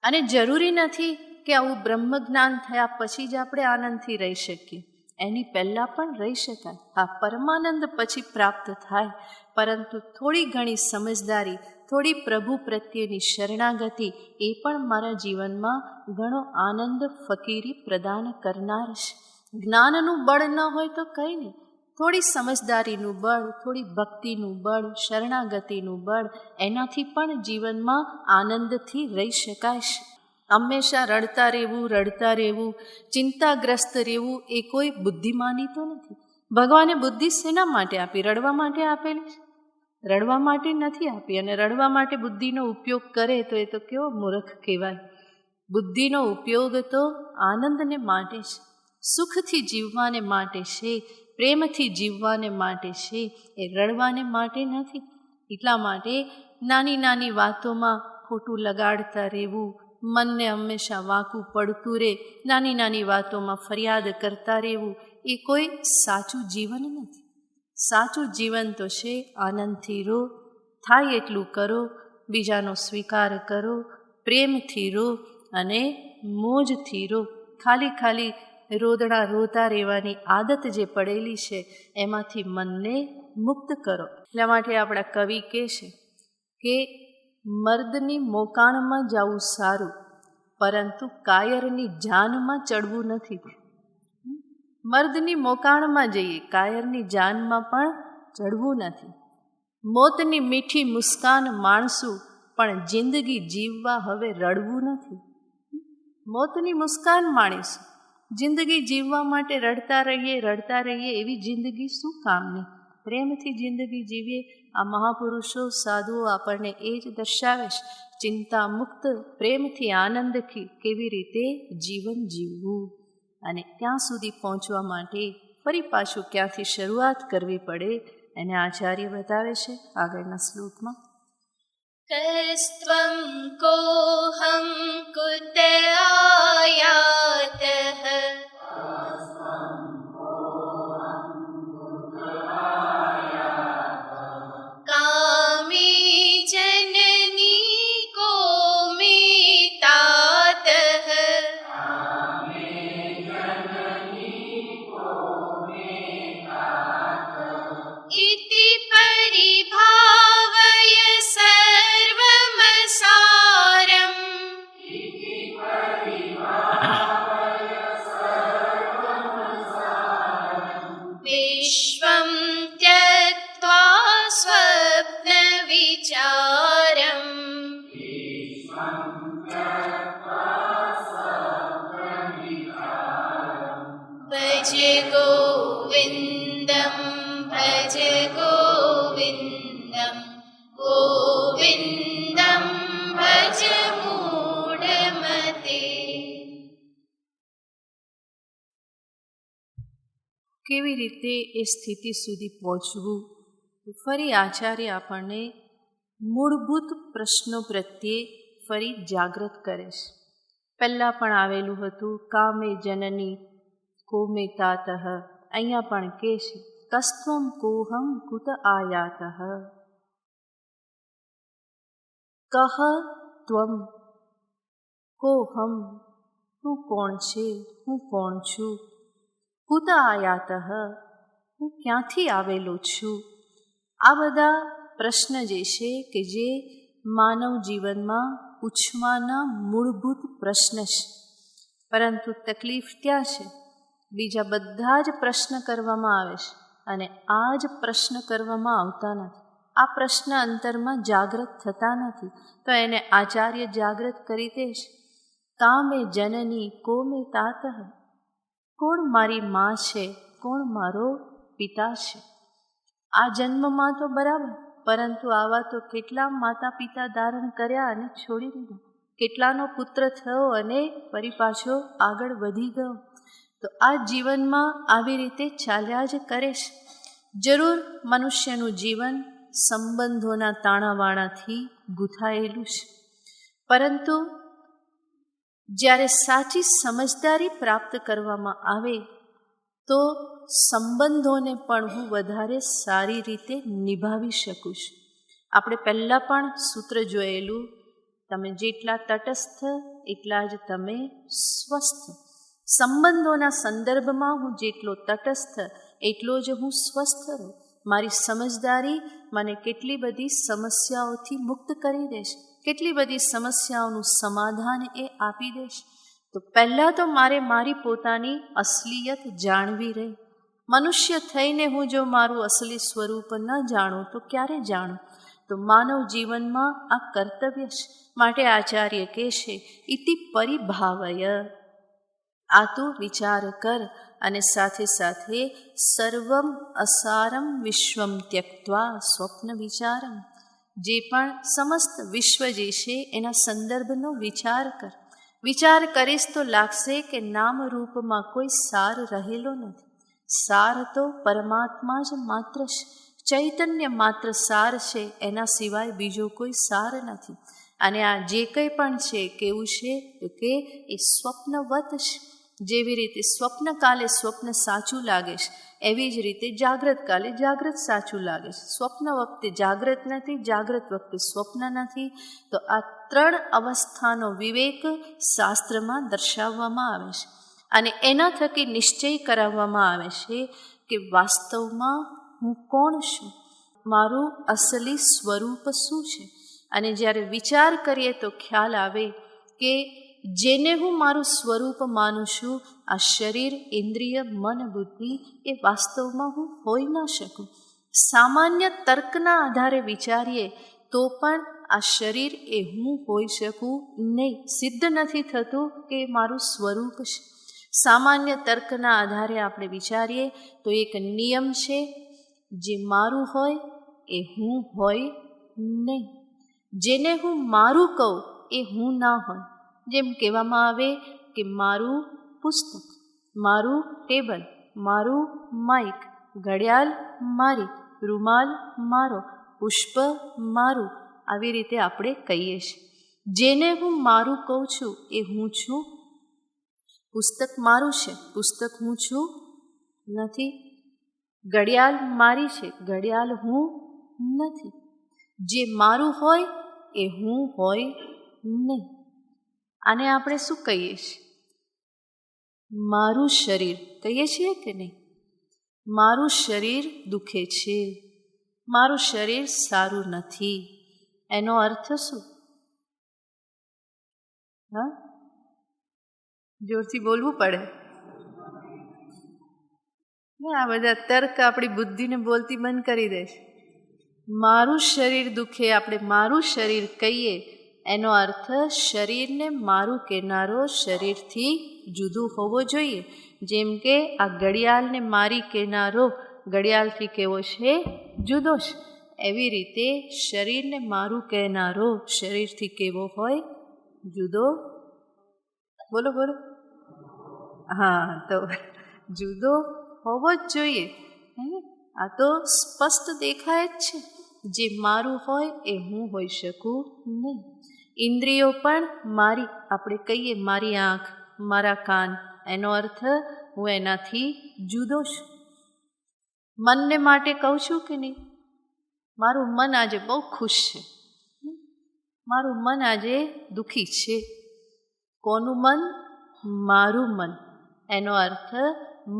અને જરૂરી નથી કે આવું બ્રહ્મજ્ઞાન થયા પછી જ આપણે આનંદથી રહી શકીએ. એની પહેલાં પણ રહી શકાય. આ પરમાનંદ પછી પ્રાપ્ત થાય, પરંતુ થોડી ઘણી સમજદારી, થોડી પ્રભુ પ્રત્યેની શરણાગતિ એ પણ મારા જીવનમાં ઘણો આનંદ ફકીરી પ્રદાન કરનાર છે. જ્ઞાનનું બળ ન હોય તો કંઈ નહીં, થોડી સમજદારીનું બળ, થોડી ભક્તિનું બળ, શરણાગતિનું બળ, એનાથી પણ જીવનમાં આનંદથી રહી શકાય છે. હંમેશા રડતા રહેવું, ચિંતાગ્રસ્ત રહેવું એ કોઈ બુદ્ધિમાની તો નથી. ભગવાને બુદ્ધિ શેના માટે આપી? રડવા માટે આપેલી છે? રડવા માટે નથી આપી. અને રડવા માટે બુદ્ધિનો ઉપયોગ કરે તો એ તો કેવો મૂર્ખ કહેવાય. બુદ્ધિનો ઉપયોગ તો આનંદને માટે છે, સુખથી જીવવાને માટે છે, પ્રેમથી જીવવાને માટે છે, એ રડવાને માટે નથી. એટલા માટે નાની નાની વાતોમાં ખોટું લગાડતા રહેવું, મનને હંમેશા વાંકું પડતું રહે, નાની નાની વાતોમાં ફરિયાદ કરતા રહેવું, એ કોઈ સાચું જીવન નથી. સાચું જીવન તો છે આનંદથી રહો, થાય એટલું કરો, બીજાનો સ્વીકાર કરો, પ્રેમથી રહો અને મોજથી રહો. ખાલી રોદણા રોતા રહેવાની આદત જે પડેલી છે એમાંથી મનને મુક્ત કરો. એટલા માટે આપણા કવિ કહે છે કે મર્દની મોકાણમાં જવું સારું, પરંતુ કાયરની જાનમાં ચડવું નથી. મર્દની મોકાણમાં જઈએ, કાયરની જાનમાં પણ ચડવું નથી. મોતની મીઠી મુસ્કાન માણશું, પણ જિંદગી જીવવા હવે રડવું નથી. મોતની મુસ્કાન માણીશું, જિંદગી જીવવા માટે રડતા રહીએ એવી જિંદગી શું કામની? પ્રેમથી જિંદગી જીવીએ. આ મહાપુરુષો સાધુઓ આપણને એ જ દર્શાવે છે, ચિંતા મુક્ત પ્રેમથી આનંદથી કેવી રીતે જીવન જીવવું. અને ત્યાં સુધી પહોંચવા માટે ફરી પાછું ક્યાંથી શરૂઆત કરવી પડે એને આચાર્ય બતાવે છે આગળના શ્લોકમાં. કસ્ત્વં કોહં કુત આયાતઃ કામી જનની કો મે તાતઃ ઇતિ પરિભાવય સર્વમસારમ વિશ્વં ત્યક્ત્વા સ્વપ્ન વિચારમ ભજ ગોવિંદમ ભજ ગોવિંદમ ગોવિંદમ ભજ મૂઢમતે. કેવી રીતે એ સ્થિતિ સુધી પહોંચવું? ફરી આચાર્ય આપણને મૂળભૂત પ્રશ્નો પ્રત્યે ફરી જાગૃત કરે છે. પહેલાં પણ આવેલું હતું કામે જનની કોમે તાતઃ. અહીંયા પણ કહે છે કસ્ત્વં કોહં કુત આયાતઃ. કહ ત્વમ કોહમ, તું કોણ છે, હું કોણ છું. કુત આયાતઃ, હું ક્યાંથી આવેલો છું. આ બધા પ્રશ્ન જે છે કે જે માનવ જીવનમાં પૂછવાના મૂળભૂત પ્રશ્ન છે. પરંતુ તકલીફ ત્યાં છે, બીજા બધા જ પ્રશ્ન કરવામાં આવે છે અને આ જ પ્રશ્ન કરવામાં આવતા નથી. આ પ્રશ્ન અંતરમાં જાગૃત થતા નથી. તો એને આચાર્ય જાગૃત કરી દે છે. કામે જનની કોમે તાતઃ. કોણ મારી મા છે, કોણ મારો પિતા છે. આ જન્મમાં તો બરાબર, પરંતુ આવા તો કેટલા માતા પિતા ધારણ કર્યા અને છોડી દીધા. કેટલાનો પુત્ર થયો અને ફરી પાછો આગળ વધી ગયો. તો આ જીવનમાં આવી રીતે ચાલ્યા જ કરે છે. જરૂર મનુષ્યનું જીવન સંબંધોના તાણાવાણાથી ગૂંથાયેલું છે, પરંતુ જ્યારે સાચી સમજદારી પ્રાપ્ત કરવામાં આવે તો સંબંધોને પણ હું વધારે સારી રીતે નિભાવી શકું છું. આપણે પહેલાં પણ સૂત્ર જોયેલું, તમે જેટલા તટસ્થ એટલા જ તમે સ્વસ્થ. સંબંધોના સંદર્ભમાં હું જેટલો તટસ્થ એટલો જ હું સ્વસ્થ રહું. મારી સમજદારી મને કેટલી બધી સમસ્યાઓથી મુક્ત કરી દેશે, કેટલી બધી સમસ્યાઓનું સમાધાન એ આપી દેશે. તો પહેલાં તો મારે મારી પોતાની અસલિયત જાણવી રહે. મનુષ્ય થઈને હું જો મારું અસલી સ્વરૂપ ન જાણું તો ક્યારે જાણું? તો માનવ જીવનમાં આ કર્તવ્ય છે. માટે આચાર્ય કહે છે ઇતિ પરિભાવય. આ તું વિચાર કર અને સાથે સાથે સર્વમ અસારમ વિશ્વમ ત્યક્ત્વા સ્વપ્ન વિચારમ. જે પણ સમસ્ત વિશ્વ જે છે એના સંદર્ભનો વિચાર કર. વિચાર કરીશ તો લાગશે કે નામ રૂપમાં કોઈ સાર રહેલો નથી. સાર તો પરમાત્મા જ માત્ર છે, ચૈતન્ય માત્ર સાર છે, એના સિવાય બીજો કોઈ સાર નથી. અને આ જે કંઈ પણ છે કેવું છે તો કે એ સ્વપ્નવત છે. જેવી રીતે સ્વપ્ન કાલે સ્વપ્ન સાચું લાગે છે, એવી જ રીતે જાગ્રત કાલે જાગ્રત સાચું લાગે છે. સ્વપ્ન વખતે જાગ્રત નથી, જાગ્રત વખતે સ્વપ્ન નથી. તો આ 3 અવસ્થાનો વિવેક શાસ્ત્રમાં દર્શાવવામાં આવે છે અને એના થકી નિશ્ચય કરાવવામાં આવે છે કે વાસ્તવમાં હું કોણ છું, મારું અસલી સ્વરૂપ શું છે. અને જ્યારે વિચાર કરીએ તો ખ્યાલ આવે કે જેને હું મારું સ્વરૂપ માનું છું, આ શરીર, ઇન્દ્રિય, મન, બુદ્ધિ, એ વાસ્તવમાં હું હોઈ ન શકું. સામાન્ય તર્કના આધારે વિચારીએ તો પણ આ શરીર એ હું હોઈ શકું નહીં. સિદ્ધ નથી થતું કે મારું સ્વરૂપ છે. સામાન્ય તર્કના આધારે આપણે વિચારીએ તો એક નિયમ છે, જે મારું હોય એ હું હોય નહીં. જેને હું મારું કહું એ હું ના હોય. જેમ કહેવામાં આવે કે મારું પુસ્તક, મારું ટેબલ, મારું માઇક, ઘડિયાળ મારી, રૂમાલ મારો, પુષ્પ મારું, આવી રીતે આપણે કહીએ છીએ. જેને હું મારું કહું છું એ હું છું. પુસ્તક મારું છે, પુસ્તક હું છું નથી. ઘડિયાળ મારી છે, ઘડિયાળ હું નથી. જે મારું હોય એ હું હોય નહીં. આને આપણે શું કહીએ છીએ? મારું શરીર કહીએ છીએ કે નહીં? મારું શરીર દુખે છે, મારું શરીર સારું નથી. એનો અર્થ શું? હા, જોરથી બોલવું પડે. આ બધા તર્ક આપણી બુદ્ધિને બોલતી બંધ કરી દે છે. મારું શરીર દુખે, આપણે મારું શરીર કહીએ, એનો અર્થ શરીરને મારું કહેનારો શરીરથી જુદું હોવો જોઈએ. જેમ કે આ ઘડિયાળને મારી કહેનારો ઘડિયાળથી કેવો છે? જુદો છે. એવી રીતે શરીરને મારું કહેનારો શરીરથી કેવો હોય? જુદો. બોલો બોલો. હા, તો જુદો હોવો જ જોઈએ. આ તો સ્પષ્ટ દેખાય જ છે. જે મારું હોય એ હું હોઈ શકું નહીં. ઇન્દ્રિયો પણ મારી, આપણે કહીએ મારી આંખ, મારા કાન, એનો અર્થ હું એનાથી જુદો છું. મનને માટે કહું છું કે નહીં? મારું મન આજે બહુ ખુશ છે, મારું મન આજે દુઃખી છે. કોનું મન? મારું મન. એનો અર્થ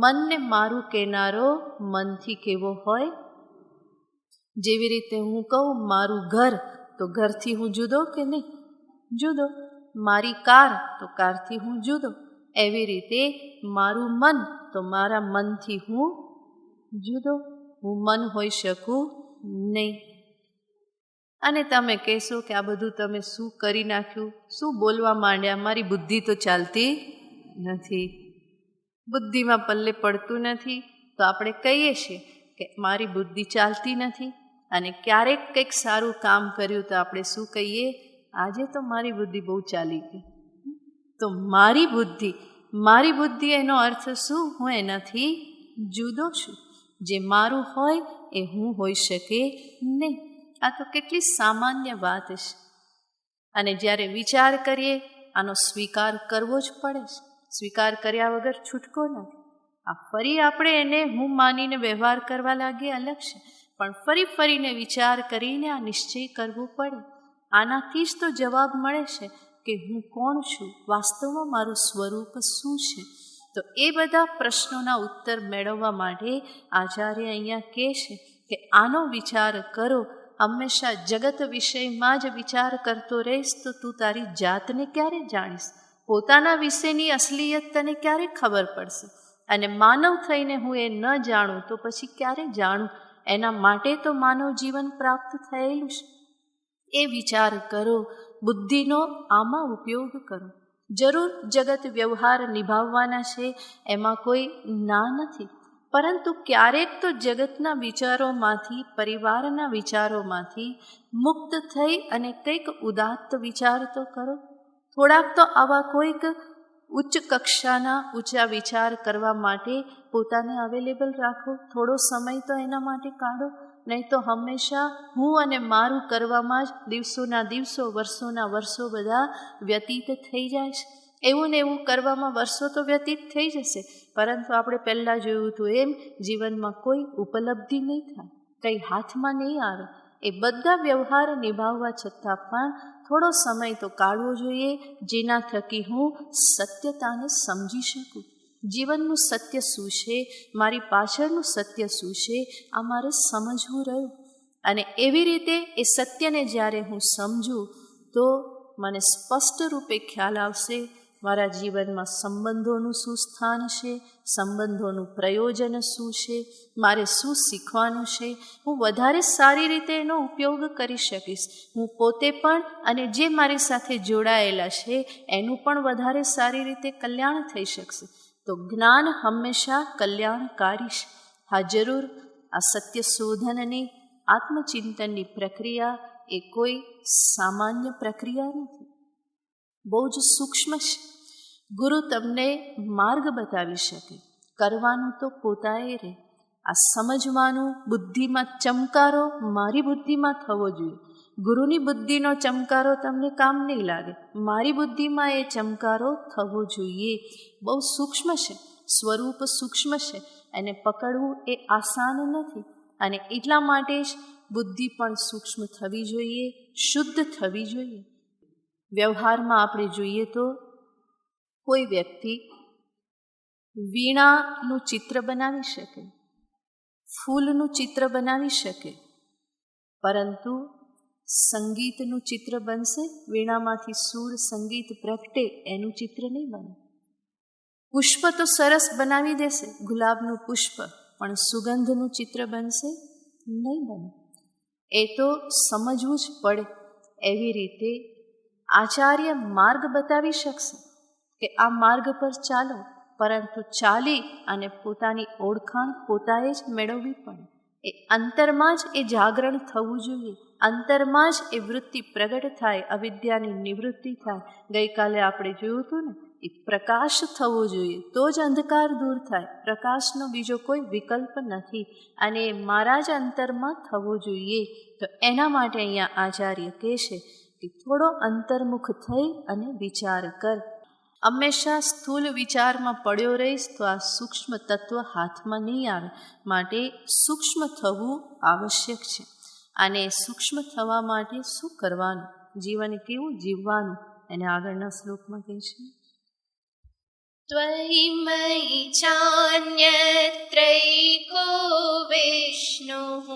મનને મારું કહેનારો મનથી કેવો હોય? જેવી રીતે હું કહું મારું ઘર, તો ઘરથી હું જુદો કે નહીં? જુદો. મારી કાર, તો કારથી હું જુદો. એવી રીતે મારું મન, તો મારા મનથી હું જુદો. હું મન હોઈ શકું નહીં. અને તમે કહેશો કે આ બધું તમે શું કરી નાખ્યું, શું બોલવા માંડ્યા, મારી બુદ્ધિ તો ચાલતી નથી, બુદ્ધિમાં પલ્લે પડતું નથી. તો આપણે કહીએ છીએ કે મારી બુદ્ધિ ચાલતી નથી. અને ક્યારેક કંઈક સારું કામ કર્યું તો આપણે શું કહીએ? આજે તો મારી બુદ્ધિ બહુ ચાલી ગઈ. તો મારી બુદ્ધિ એનો અર્થ શું? હું એનાથી જુદો છું. જે મારું હોય એ હું હોઈ શકે નહીં. આ તો કેટલી સામાન્ય વાત છે. અને જ્યારે વિચાર કરીએ, આનો સ્વીકાર કરવો જ પડે છે. સ્વીકાર કર્યા વગર છૂટકો નથી. આ ફરી આપણે એને હું માનીને વ્યવહાર કરવા લાગીએ અલગ છે, પણ ફરી ફરીને વિચાર કરીને આ નિશ્ચય કરવો પડે. આનાથી જ તો જવાબ મળે છે કે હું કોણ છું, વાસ્તવમાં મારું સ્વરૂપ શું છે. તો એ બધા પ્રશ્નોના ઉત્તર મેળવવા માટે આચાર્ય અહીંયા કહે છે કે આનો વિચાર કરો. હંમેશા જગત વિષયમાં જ વિચાર કરતો રહીશ તો તું તારી જાતને ક્યારે જાણીશ? પોતાના વિશેની અસલિયત તને ક્યારે ખબર પડશે? અને માનવ થઈને હું એ ન જાણું તો પછી ક્યારે જાણું? એના માટે તો માનવ જીવન પ્રાપ્ત થયેલું છે. એ વિચાર કરો, બુદ્ધિનો આમાં ઉપયોગ કરો. જરૂર જગત વ્યવહાર નિભાવવાના છે, એમાં કોઈ ના નથી, પરંતુ ક્યારેક તો જગતના વિચારોમાંથી, પરિવારના વિચારોમાંથી મુક્ત થઈ અને કંઈક ઉદાત્ત વિચાર તો કરો. થોડાક તો આવા કોઈક ઉચ્ચ કક્ષાના ઊંચા વિચાર કરવા માટે પોતાને અવેલેબલ રાખો. થોડો સમય તો એના માટે કાઢો. નહીં તો હંમેશા હું અને મારું કરવામાં જ દિવસોના દિવસો, વર્ષોના વર્ષો બધા વ્યતીત થઈ જાય છે. એવું ને એવું કરવામાં વર્ષો તો વ્યતીત થઈ જશે, પરંતુ આપણે પહેલાં જોયું હતું એમ જીવનમાં કોઈ ઉપલબ્ધિ નહીં થાય, કંઈ હાથમાં નહીં આવે. એ બધા વ્યવહાર નિભાવવા છતાં પણ થોડો સમય તો કાઢવો જોઈએ, જેના થકી હું સત્યતાને સમજી શકું. જીવનનું સત્ય શું છે, મારી પાછળનું સત્ય શું છે, આ મારે સમજવું રહ્યું. અને એવી રીતે એ સત્યને જ્યારે હું સમજું તો મને સ્પષ્ટ રૂપે ખ્યાલ આવશે મારા જીવનમાં સંબંધોનું શું સ્થાન છે, સંબંધોનું પ્રયોજન શું છે, મારે શું શીખવાનું છે. હું વધારે સારી રીતે એનો ઉપયોગ કરી શકીશ. હું પોતે પણ અને જે મારી સાથે જોડાયેલા છે એનું પણ વધારે સારી રીતે કલ્યાણ થઈ શકશે. તો જ્ઞાન હંમેશા કલ્યાણકારી છે. હા જરૂર, આ સત્ય શોધનની આત્મચિંતનની પ્રક્રિયા એ કોઈ સામાન્ય પ્રક્રિયા નથી, બહુ જ સૂક્ષ્મ છે. ગુરુ તમને માર્ગ બતાવી શકે, કરવાનું તો પોતાએ રહે. આ સમજવાનું બુદ્ધિમાં ચમકારો મારી બુદ્ધિમાં થવો જોઈએ. ગુરુની બુદ્ધિનો ચમકારો તમને કામ નહીં લાગે, મારી બુદ્ધિમાં એ ચમકારો થવો જોઈએ. બહુ સૂક્ષ્મ છે, સ્વરૂપ સૂક્ષ્મ છે, એને પકડવું એ આસાન નથી. અને એટલા માટે જ બુદ્ધિ પણ સૂક્ષ્મ થવી જોઈએ, શુદ્ધ થવી જોઈએ. વ્યવહારમાં આપણે જોઈએ તો કોઈ વ્યક્તિ વીણાનું ચિત્ર બનાવી શકે, ફૂલનું ચિત્ર બનાવી શકે, પરંતુ સંગીતનું ચિત્ર બનશે? વીણામાંથી સૂર સંગીત પ્રગટે એનું ચિત્ર નહીં બને. પુષ્પ તો સરસ બનાવી દેશે, ગુલાબનું પુષ્પ, પણ સુગંધનું ચિત્ર બનશે નહીં બને. એ તો સમજવું જ પડે. એવી રીતે આચાર્ય માર્ગ બતાવી શકશે કે આ માર્ગ પર ચાલો, પરંતુ ચાલી અને પોતાની ઓળખાણ પોતાએ જ મેળવવી પડે. એ અંતરમાં જ એ જાગરણ થવું જોઈએ, અંતરમાં જ એ વૃત્તિ પ્રગટ થાય, અવિદ્યાની નિવૃત્તિ થાય. ગઈકાલે આપણે જોયું હતું ને, એ પ્રકાશ થવો જોઈએ તો જ અંધકાર દૂર થાય. પ્રકાશનો બીજો કોઈ વિકલ્પ નથી અને મારા જ અંતરમાં થવો જોઈએ. તો એના માટે અહીંયા આચાર્ય કહે છે કે થોડો અંતર્મુખ થઈ અને વિચાર કર. હંમેશા સ્થૂલ વિચારમાં પડ્યો રહીશ તો આ સૂક્ષ્મ તત્વ હાથમાં નહીં આવે. માટે સૂક્ષ્મ થવું આવશ્યક છે. અને સૂક્ષ્મ થવા માટે શું કરવાનું, જીવન કેવું જીવવાનું, એને આગળના શ્લોકમાં કહે છે. ત્વયિ મયિ ચાન્યત્રૈકો વિષ્ણુઃ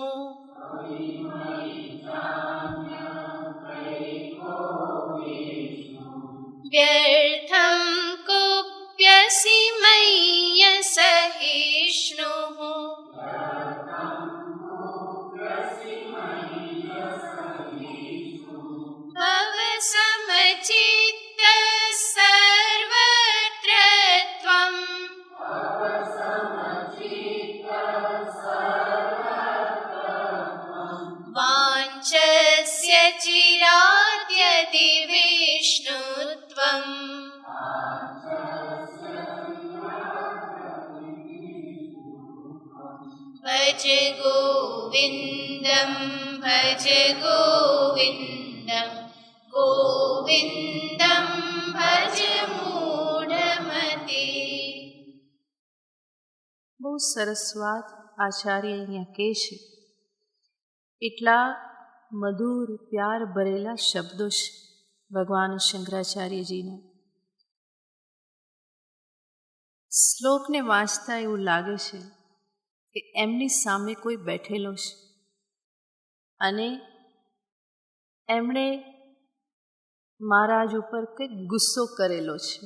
વ્યર્થં કુપ્યસિ મય્યસહિષ્ણુઃ ભવ સમચિત્ત સર્વત્ર ત્વં વાંચસ્ય ચિરાદ્યતિ વિષ્ણુત્વં ભજ ગોવિંદં ભજ ગોવિંદં ગોવિંદં ભજ મૂઢમતે. બહુ સરસ વાત આચાર્ય અહીંયા કહે છે. એટલા મધુર પ્યાર ભરેલા શબ્દો છે ભગવાન શંકરાચાર્યજીના. શ્લોકને વાંચતા એવું લાગે છે કે એમની સામે કોઈ બેઠેલો છે અને એમણે મહારાજ ઉપર કંઈક ગુસ્સો કરેલો છે.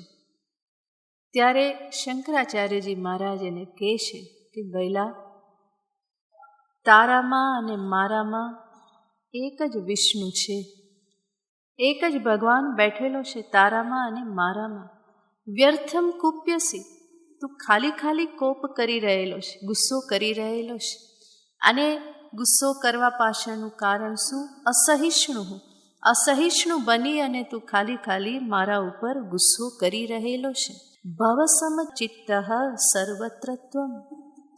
ત્યારે શંકરાચાર્યજી મહારાજ એને કહે છે કે ભૈલા, તારામાં અને મારામાં એક જ વિષ્ણુ છે, એક જ ભગવાન બેઠેલો છે તારામાં અને મારામાં. વ્યર્થમ કુપ્યસી, તું ખાલી ખાલી કોપ કરી રહેલો છે, ગુસ્સો કરી રહેલો છે. અને ગુસ્સો કરવા પાછળનું કારણ શું? અસહિષ્ણુ. અસહિષ્ણુ બની અને તું ખાલી ખાલી મારા ઉપર ગુસ્સો કરી રહેલો છે. ભવ સમચિત્ત સર્વત્ર ત્વં,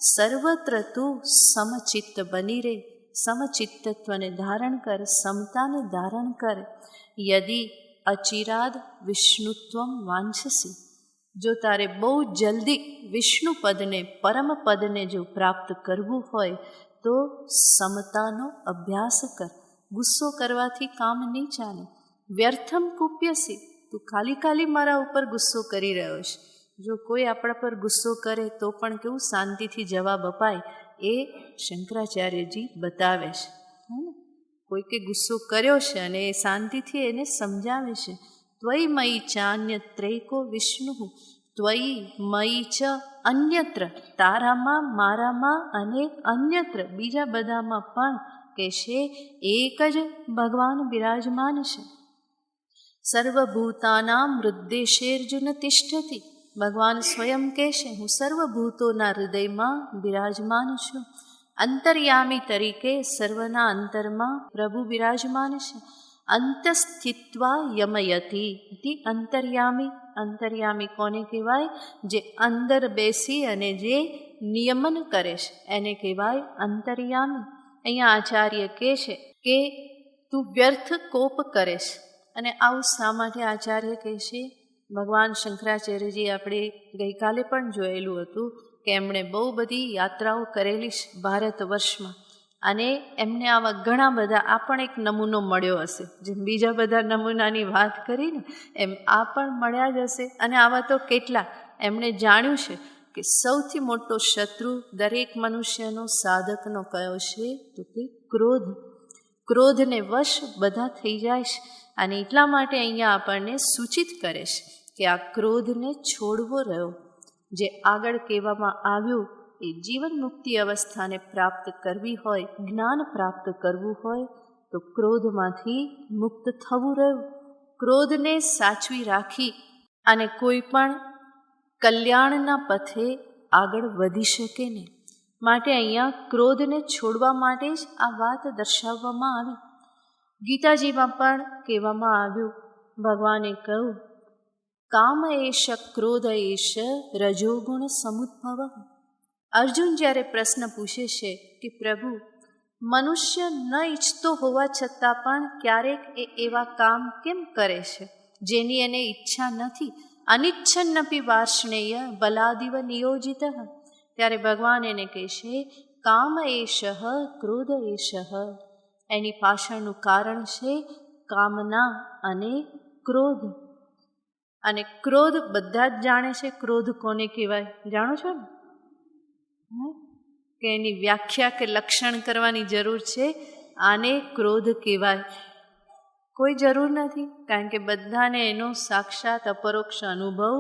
સર્વત્ર તું સમચિત્ત બની રહે. સમચિત્તત્વને ધારણ કર, સમતાને ધારણ કર. યદિ અચિરાદ વિષ્ણુત્વમ વાંછસી. જો તારે બહુ જલ્દી વિષ્ણુ પદને, પરમ પદને જો પ્રાપ્ત કરવું હોય તો સમતાનો અભ્યાસ કર. ગુસ્સો કરવાથી કામ નહીં ચાલે. વ્યર્થમ કુપ્યસી, તું ખાલી ખાલી મારા ઉપર ગુસ્સો કરી રહ્યો છે. જો કોઈ આપણા પર ગુસ્સો કરે તો પણ કેવું શાંતિથી જવાબ અપાય એ શંકરાચાર્યજી બતાવે છે. કોઈકે ગુસ્સો કર્યો છે અને એ શાંતિથી એને સમજાવે છે. ત્વયી મયી ચાન્યત્રૈકો વિષ્ણુ, ત્વયી મયી ચ અન્યત્ર, તારામાં, મારામાં અને અન્યત્ર, બીજા બધામાં પણ કે છે એક જ ભગવાન બિરાજમાન છે. સર્વભૂતાનામ હૃદ્દેશેર્જુન તિષ્ઠતિ, ભગવાન સ્વયં કહે છે હું સર્વભૂતોના હૃદયમાં બિરાજમાન છું. અંતર્યામી તરીકે સર્વના અંતરમાં પ્રભુ બિરાજમાન છે. અંતસ્થિત્વા યમયતિ ઇતિ અંતર્યામી. અંતર્યામી કોને કહેવાય? જે અંદર બેસી અને જે નિયમન કરે છે એને કહેવાય અંતર્યામી. અહીંયા આચાર્ય કહે છે કે તું વ્યર્થ કોપ કરે છે. અને આવું શા માટે આચાર્ય કહે છે? ભગવાન શંકરાચાર્યજી આપણે ગઈકાલે પણ જોયેલું હતું કે એમણે બહુ બધી યાત્રાઓ કરેલી છે ભારત વર્ષમાં, અને એમને આવા ઘણા બધા, આ પણ એક નમૂનો મળ્યો હશે. જેમ બીજા બધા નમૂનાની વાત કરીને એમ આ પણ મળ્યા જ હશે. અને આવા તો કેટલા. એમણે જાણ્યું છે કે સૌથી મોટો શત્રુ દરેક મનુષ્યનો, સાધકનો કયો છે? તો કે ક્રોધ. ક્રોધને વશ બધા થઈ જાય છે. અને એટલા માટે અહીંયા આપણને સૂચિત કરે છે કે આ ક્રોધને છોડવો રહ્યો. જે આગળ કહેવામાં આવ્યું એ જીવન મુક્તિ અવસ્થાને પ્રાપ્ત કરવી હોય, જ્ઞાન પ્રાપ્ત કરવું હોય તો ક્રોધમાંથી મુક્ત થવું રહ્યું. ક્રોધને સાચવી રાખી અને કોઈ પણ કલ્યાણના પથે આગળ વધી શકે નહીં. માટે અહીંયા ક્રોધને છોડવા માટે જ આ વાત દર્શાવવામાં આવી. ગીતાજીમાં પણ કહેવામાં આવ્યું, ભગવાને કહ્યું કામ એશ ક્રોધ એશ રજોગુણ સમુદ્ભવ. અર્જુન જ્યારે પ્રશ્ન પૂછે છે કે પ્રભુ, મનુષ્ય ન ઈચ્છતો હોવા છતાં પણ ક્યારેક એ એવા કામ કેમ કરે છે જેની એને ઈચ્છા નથી? અનિચ્છન્નપી વાર્ષ્ણેય બલાદિવ નિયોજિત. ત્યારે ભગવાન એને કહે છે કામ એશ ક્રોધ એશ. એની પાછળનું કારણ છે કામના અને ક્રોધ. અને ક્રોધ બધા જ જાણે છે. ક્રોધ કોને કહેવાય જાણો છો ને? કે એની વ્યાખ્યા કે લક્ષણ કરવાની જરૂર છે? આને ક્રોધ કહેવાય? કોઈ જરૂર નથી, કારણ કે બધાને એનો સાક્ષાત અપરોક્ષ અનુભવ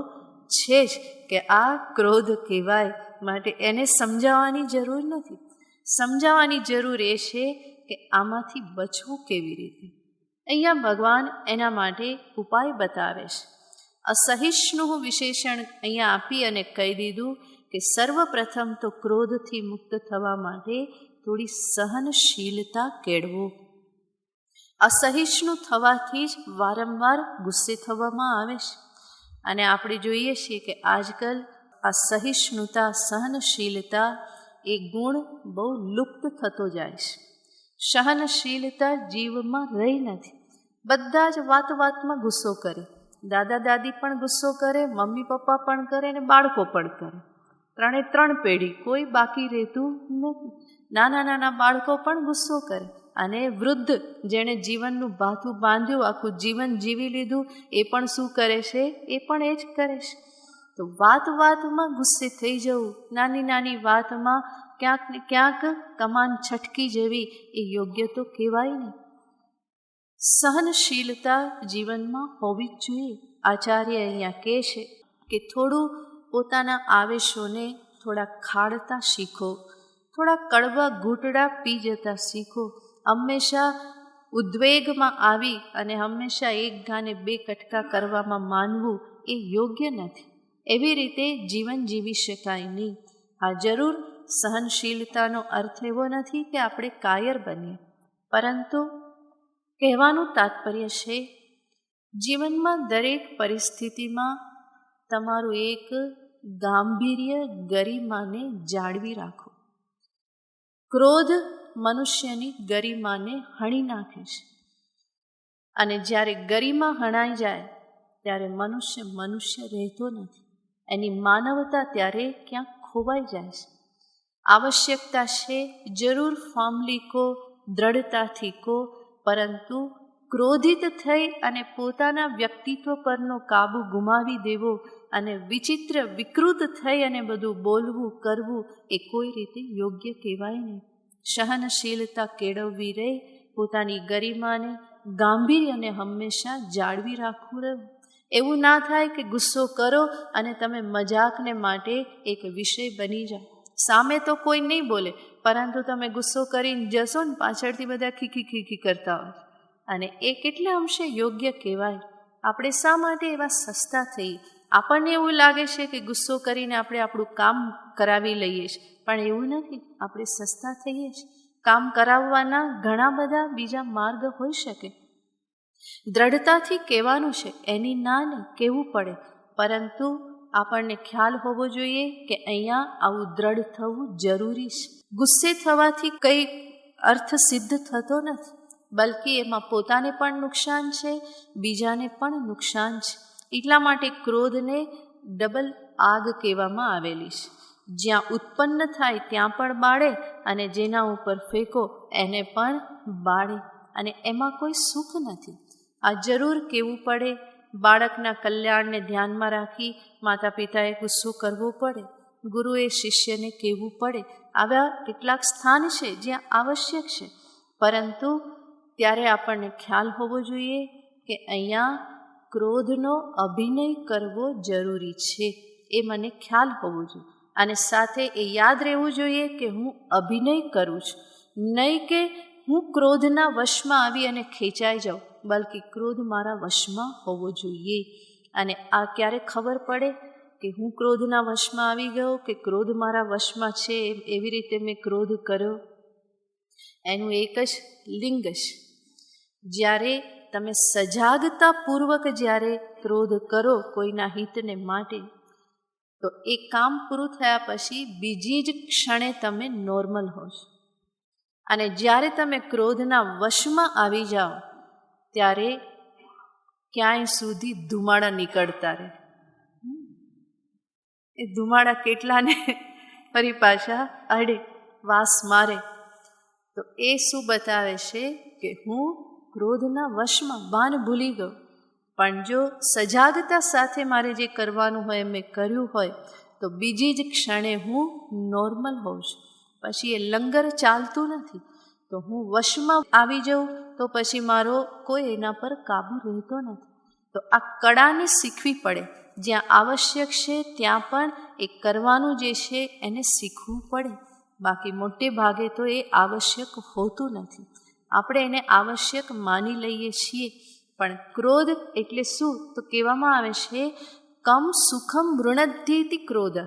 છે જ કે આ ક્રોધ કહેવાય. માટે એને સમજાવવાની જરૂર નથી. સમજાવવાની જરૂર એ છે કે આમાંથી બચવું કેવી રીતે. અહીંયા ભગવાન એના માટે ઉપાય બતાવે છે. અસહિષ્ણુ વિશેષણ અહીંયા આપી અને કહી દીધું કે સર્વપ્રથમ તો ક્રોધથી મુક્ત થવા માટે થોડી સહનશીલતા કેળવો. અસહિષ્ણુ થવાથી જ વારંવાર ગુસ્સે થવામાં આવે છે. અને આપણે જોઈએ છીએ કે આજકાલ આ સહિષ્ણુતા, સહનશીલતા એ ગુણ બહુ લુપ્ત થતો જાય છે. સહનશીલતા જીવમાં રહી નથી. બધા જ વાતમાં ગુસ્સો કરે. દાદા દાદી પણ ગુસ્સો કરે, મમ્મી પપ્પા પણ કરે અને બાળકો પણ કરે. ત્રણ પેઢી, કોઈ બાકી રહેતું નથી. નાના બાળકો પણ ગુસ્સો કરે. અને વૃદ્ધ જેણે જીવનનું ભાથું બાંધ્યું, આખું જીવન જીવી લીધું, એ પણ શું કરે છે? એ પણ એ જ કરે છે. તો વાતમાં ગુસ્સે થઈ જવું, નાની વાતમાં ક્યાંક ને ક્યાંક કમાન છટકી જવી, એ યોગ્ય તો કહેવાય નહીં. સહનશીલતા જીવનમાં હોવી જ જોઈએ. આચાર્ય અહીંયા કહે છે કે થોડું પોતાના આવેશોને થોડા ખાડતા શીખો, થોડા કડવા ઘૂંટડા પી જતા શીખો. હંમેશા ઉદ્વેગમાં આવી અને હંમેશા એક ઘાને બે કટકા કરવામાં માનવું એ યોગ્ય નથી. એવી રીતે જીવન જીવી શકાય નહીં. આ જરૂર સહનશીલતાનો અર્થ એવો નથી કે આપણે કાયર બનીએ, પરંતુ કહેવાનું તાત્પર્ય છે જીવનમાં દરેક પરિસ્થિતિમાં તમારું એક ગાંભીર્ય, ગરિમાને જાળવી રાખો. ક્રોધ મનુષ્યની ગરિમાને હણી નાખે છે. અને જ્યારે ગરિમા હણાઈ જાય ત્યારે મનુષ્ય રહેતો નથી. એની માનવતા ત્યારે ક્યાંક ખોવાઈ જાય છે. આવશ્યકતા છે જરૂર ફોર્મલી કો, દ્રઢતાથી કો, પરંતુ ક્રોધિત થઈ અને પોતાના વ્યક્તિત્વ પરનો કાબુ ગુમાવી દેવો અને વિચિત્ર વિકૃત થઈ અને બધું બોલવું કરવું એ કોઈ રીતે યોગ્ય કહેવાય નહીં. સહનશીલતા કેળવવી રહે, પોતાની ગરિમાને ગાંભીર્યને હંમેશા જાળવી રાખવું રહે. એવું ના થાય કે ગુસ્સો કરો અને તમે મજાકને માટે એક વિષય બની જાઓ. સામે તો કોઈ નહીં બોલે, પરંતુ તમે ગુસ્સો કરીને જશો ને પાછળથી બધા ખીખી કરતા હોય, અને એ કેટલા અંશે યોગ્ય કહેવાય. આપણે શા માટે એવા સસ્તા થઈએ? આપણને એવું લાગે છે કે ગુસ્સો કરીને આપણે આપણું કામ કરાવી લઈએ છીએ, પણ એવું નથી. આપણે સસ્તા થઈએ છીએ. કામ કરાવવાના ઘણા બધા બીજા માર્ગ હોઈ શકે. દ્રઢતાથી કહેવાનું છે, એની ના નહીં કહેવું પડે, પરંતુ આપણને ખ્યાલ હોવો જોઈએ કે અહીંયા આવું દ્રઢ થવું જરૂરી છે. ગુસ્સે થવાથી કંઈ અર્થ સિદ્ધ થતો નથી, બલ્કિ એમાં પોતાને પણ નુકસાન છે, બીજાને પણ નુકસાન છે. એટલા માટે ક્રોધને ડબલ આગ કહેવામાં આવેલી છે. જ્યાં ઉત્પન્ન થાય ત્યાં પણ બાળે, અને જેના ઉપર ફેંકો એને પણ બાળે, અને એમાં કોઈ સુખ નથી. આ જરૂર કહેવું પડે. બાળકના કલ્યાણને ધ્યાનમાં રાખી માતા પિતાએ ગુસ્સો કરવો પડે, ગુરુએ શિષ્યને કહેવું પડે. આવા કેટલાક સ્થાન છે જ્યાં આવશ્યક છે, પરંતુ ત્યારે આપણને ખ્યાલ હોવો જોઈએ કે અહીંયા ક્રોધનો અભિનય કરવો જરૂરી છે. એ મને ખ્યાલ હોવો જોઈએ, અને સાથે એ યાદ રહેવું જોઈએ કે હું અભિનય કરું છું, નહીં કે હું ક્રોધના વશમાં આવી અને ખેંચાઈ જાઉં, બલ્કિ ક્રોધ મારા વશમાં હોવો જોઈએ. અને આ ક્યારે ખબર પડે કે હું ક્રોધના વશમાં આવી ગયો કે ક્રોધ મારા વશમાં છે, એવી રીતે મેં ક્રોધ કર્યો? એનું એક જ લિંગ છે. જ્યારે તમે સજાગતાપૂર્વક જ્યારે ક્રોધ કરો કોઈના હિતને માટે, તો એ કામ પૂરું થયા પછી બીજી જ ક્ષણે તમે નોર્મલ હો છો. અને જ્યારે તમે ક્રોધના વશમાં આવી જાઓ ત્યારે ક્યાંય સુધી ધુમાડા નીકળતા રહે. એ ધુમાડા કેટલાને ફરી પાછા અડે, વાસ મારે. તો એ શું બતાવે છે કે હું ક્રોધના વશમાં ભાન ભૂલી ગયો. પણ જો સજાગતા સાથે મારે જે કરવાનું હોય મેં કર્યું હોય, તો બીજી જ ક્ષણે હું નોર્મલ હોઉં છું. પછી એ લંગર ચાલતું નથી. તો હું વશમાં આવી જાઉં તો પછી મારો કોઈ એના પર કાબુ રહેતો નથી. તો આ કળાને શીખવી પડે. જ્યાં આવશ્યક છે ત્યાં પણ એ કરવાનું જે છે એને શીખવું પડે. બાકી મોટે ભાગે તો એ આવશ્યક હોતું નથી. આપણે એને આવશ્યક માની લઈએ છીએ. પણ ક્રોધ એટલે શું? તો કહેવામાં આવે છે કમ સુખમ વૃણદ્ધિતિ ક્રોધ.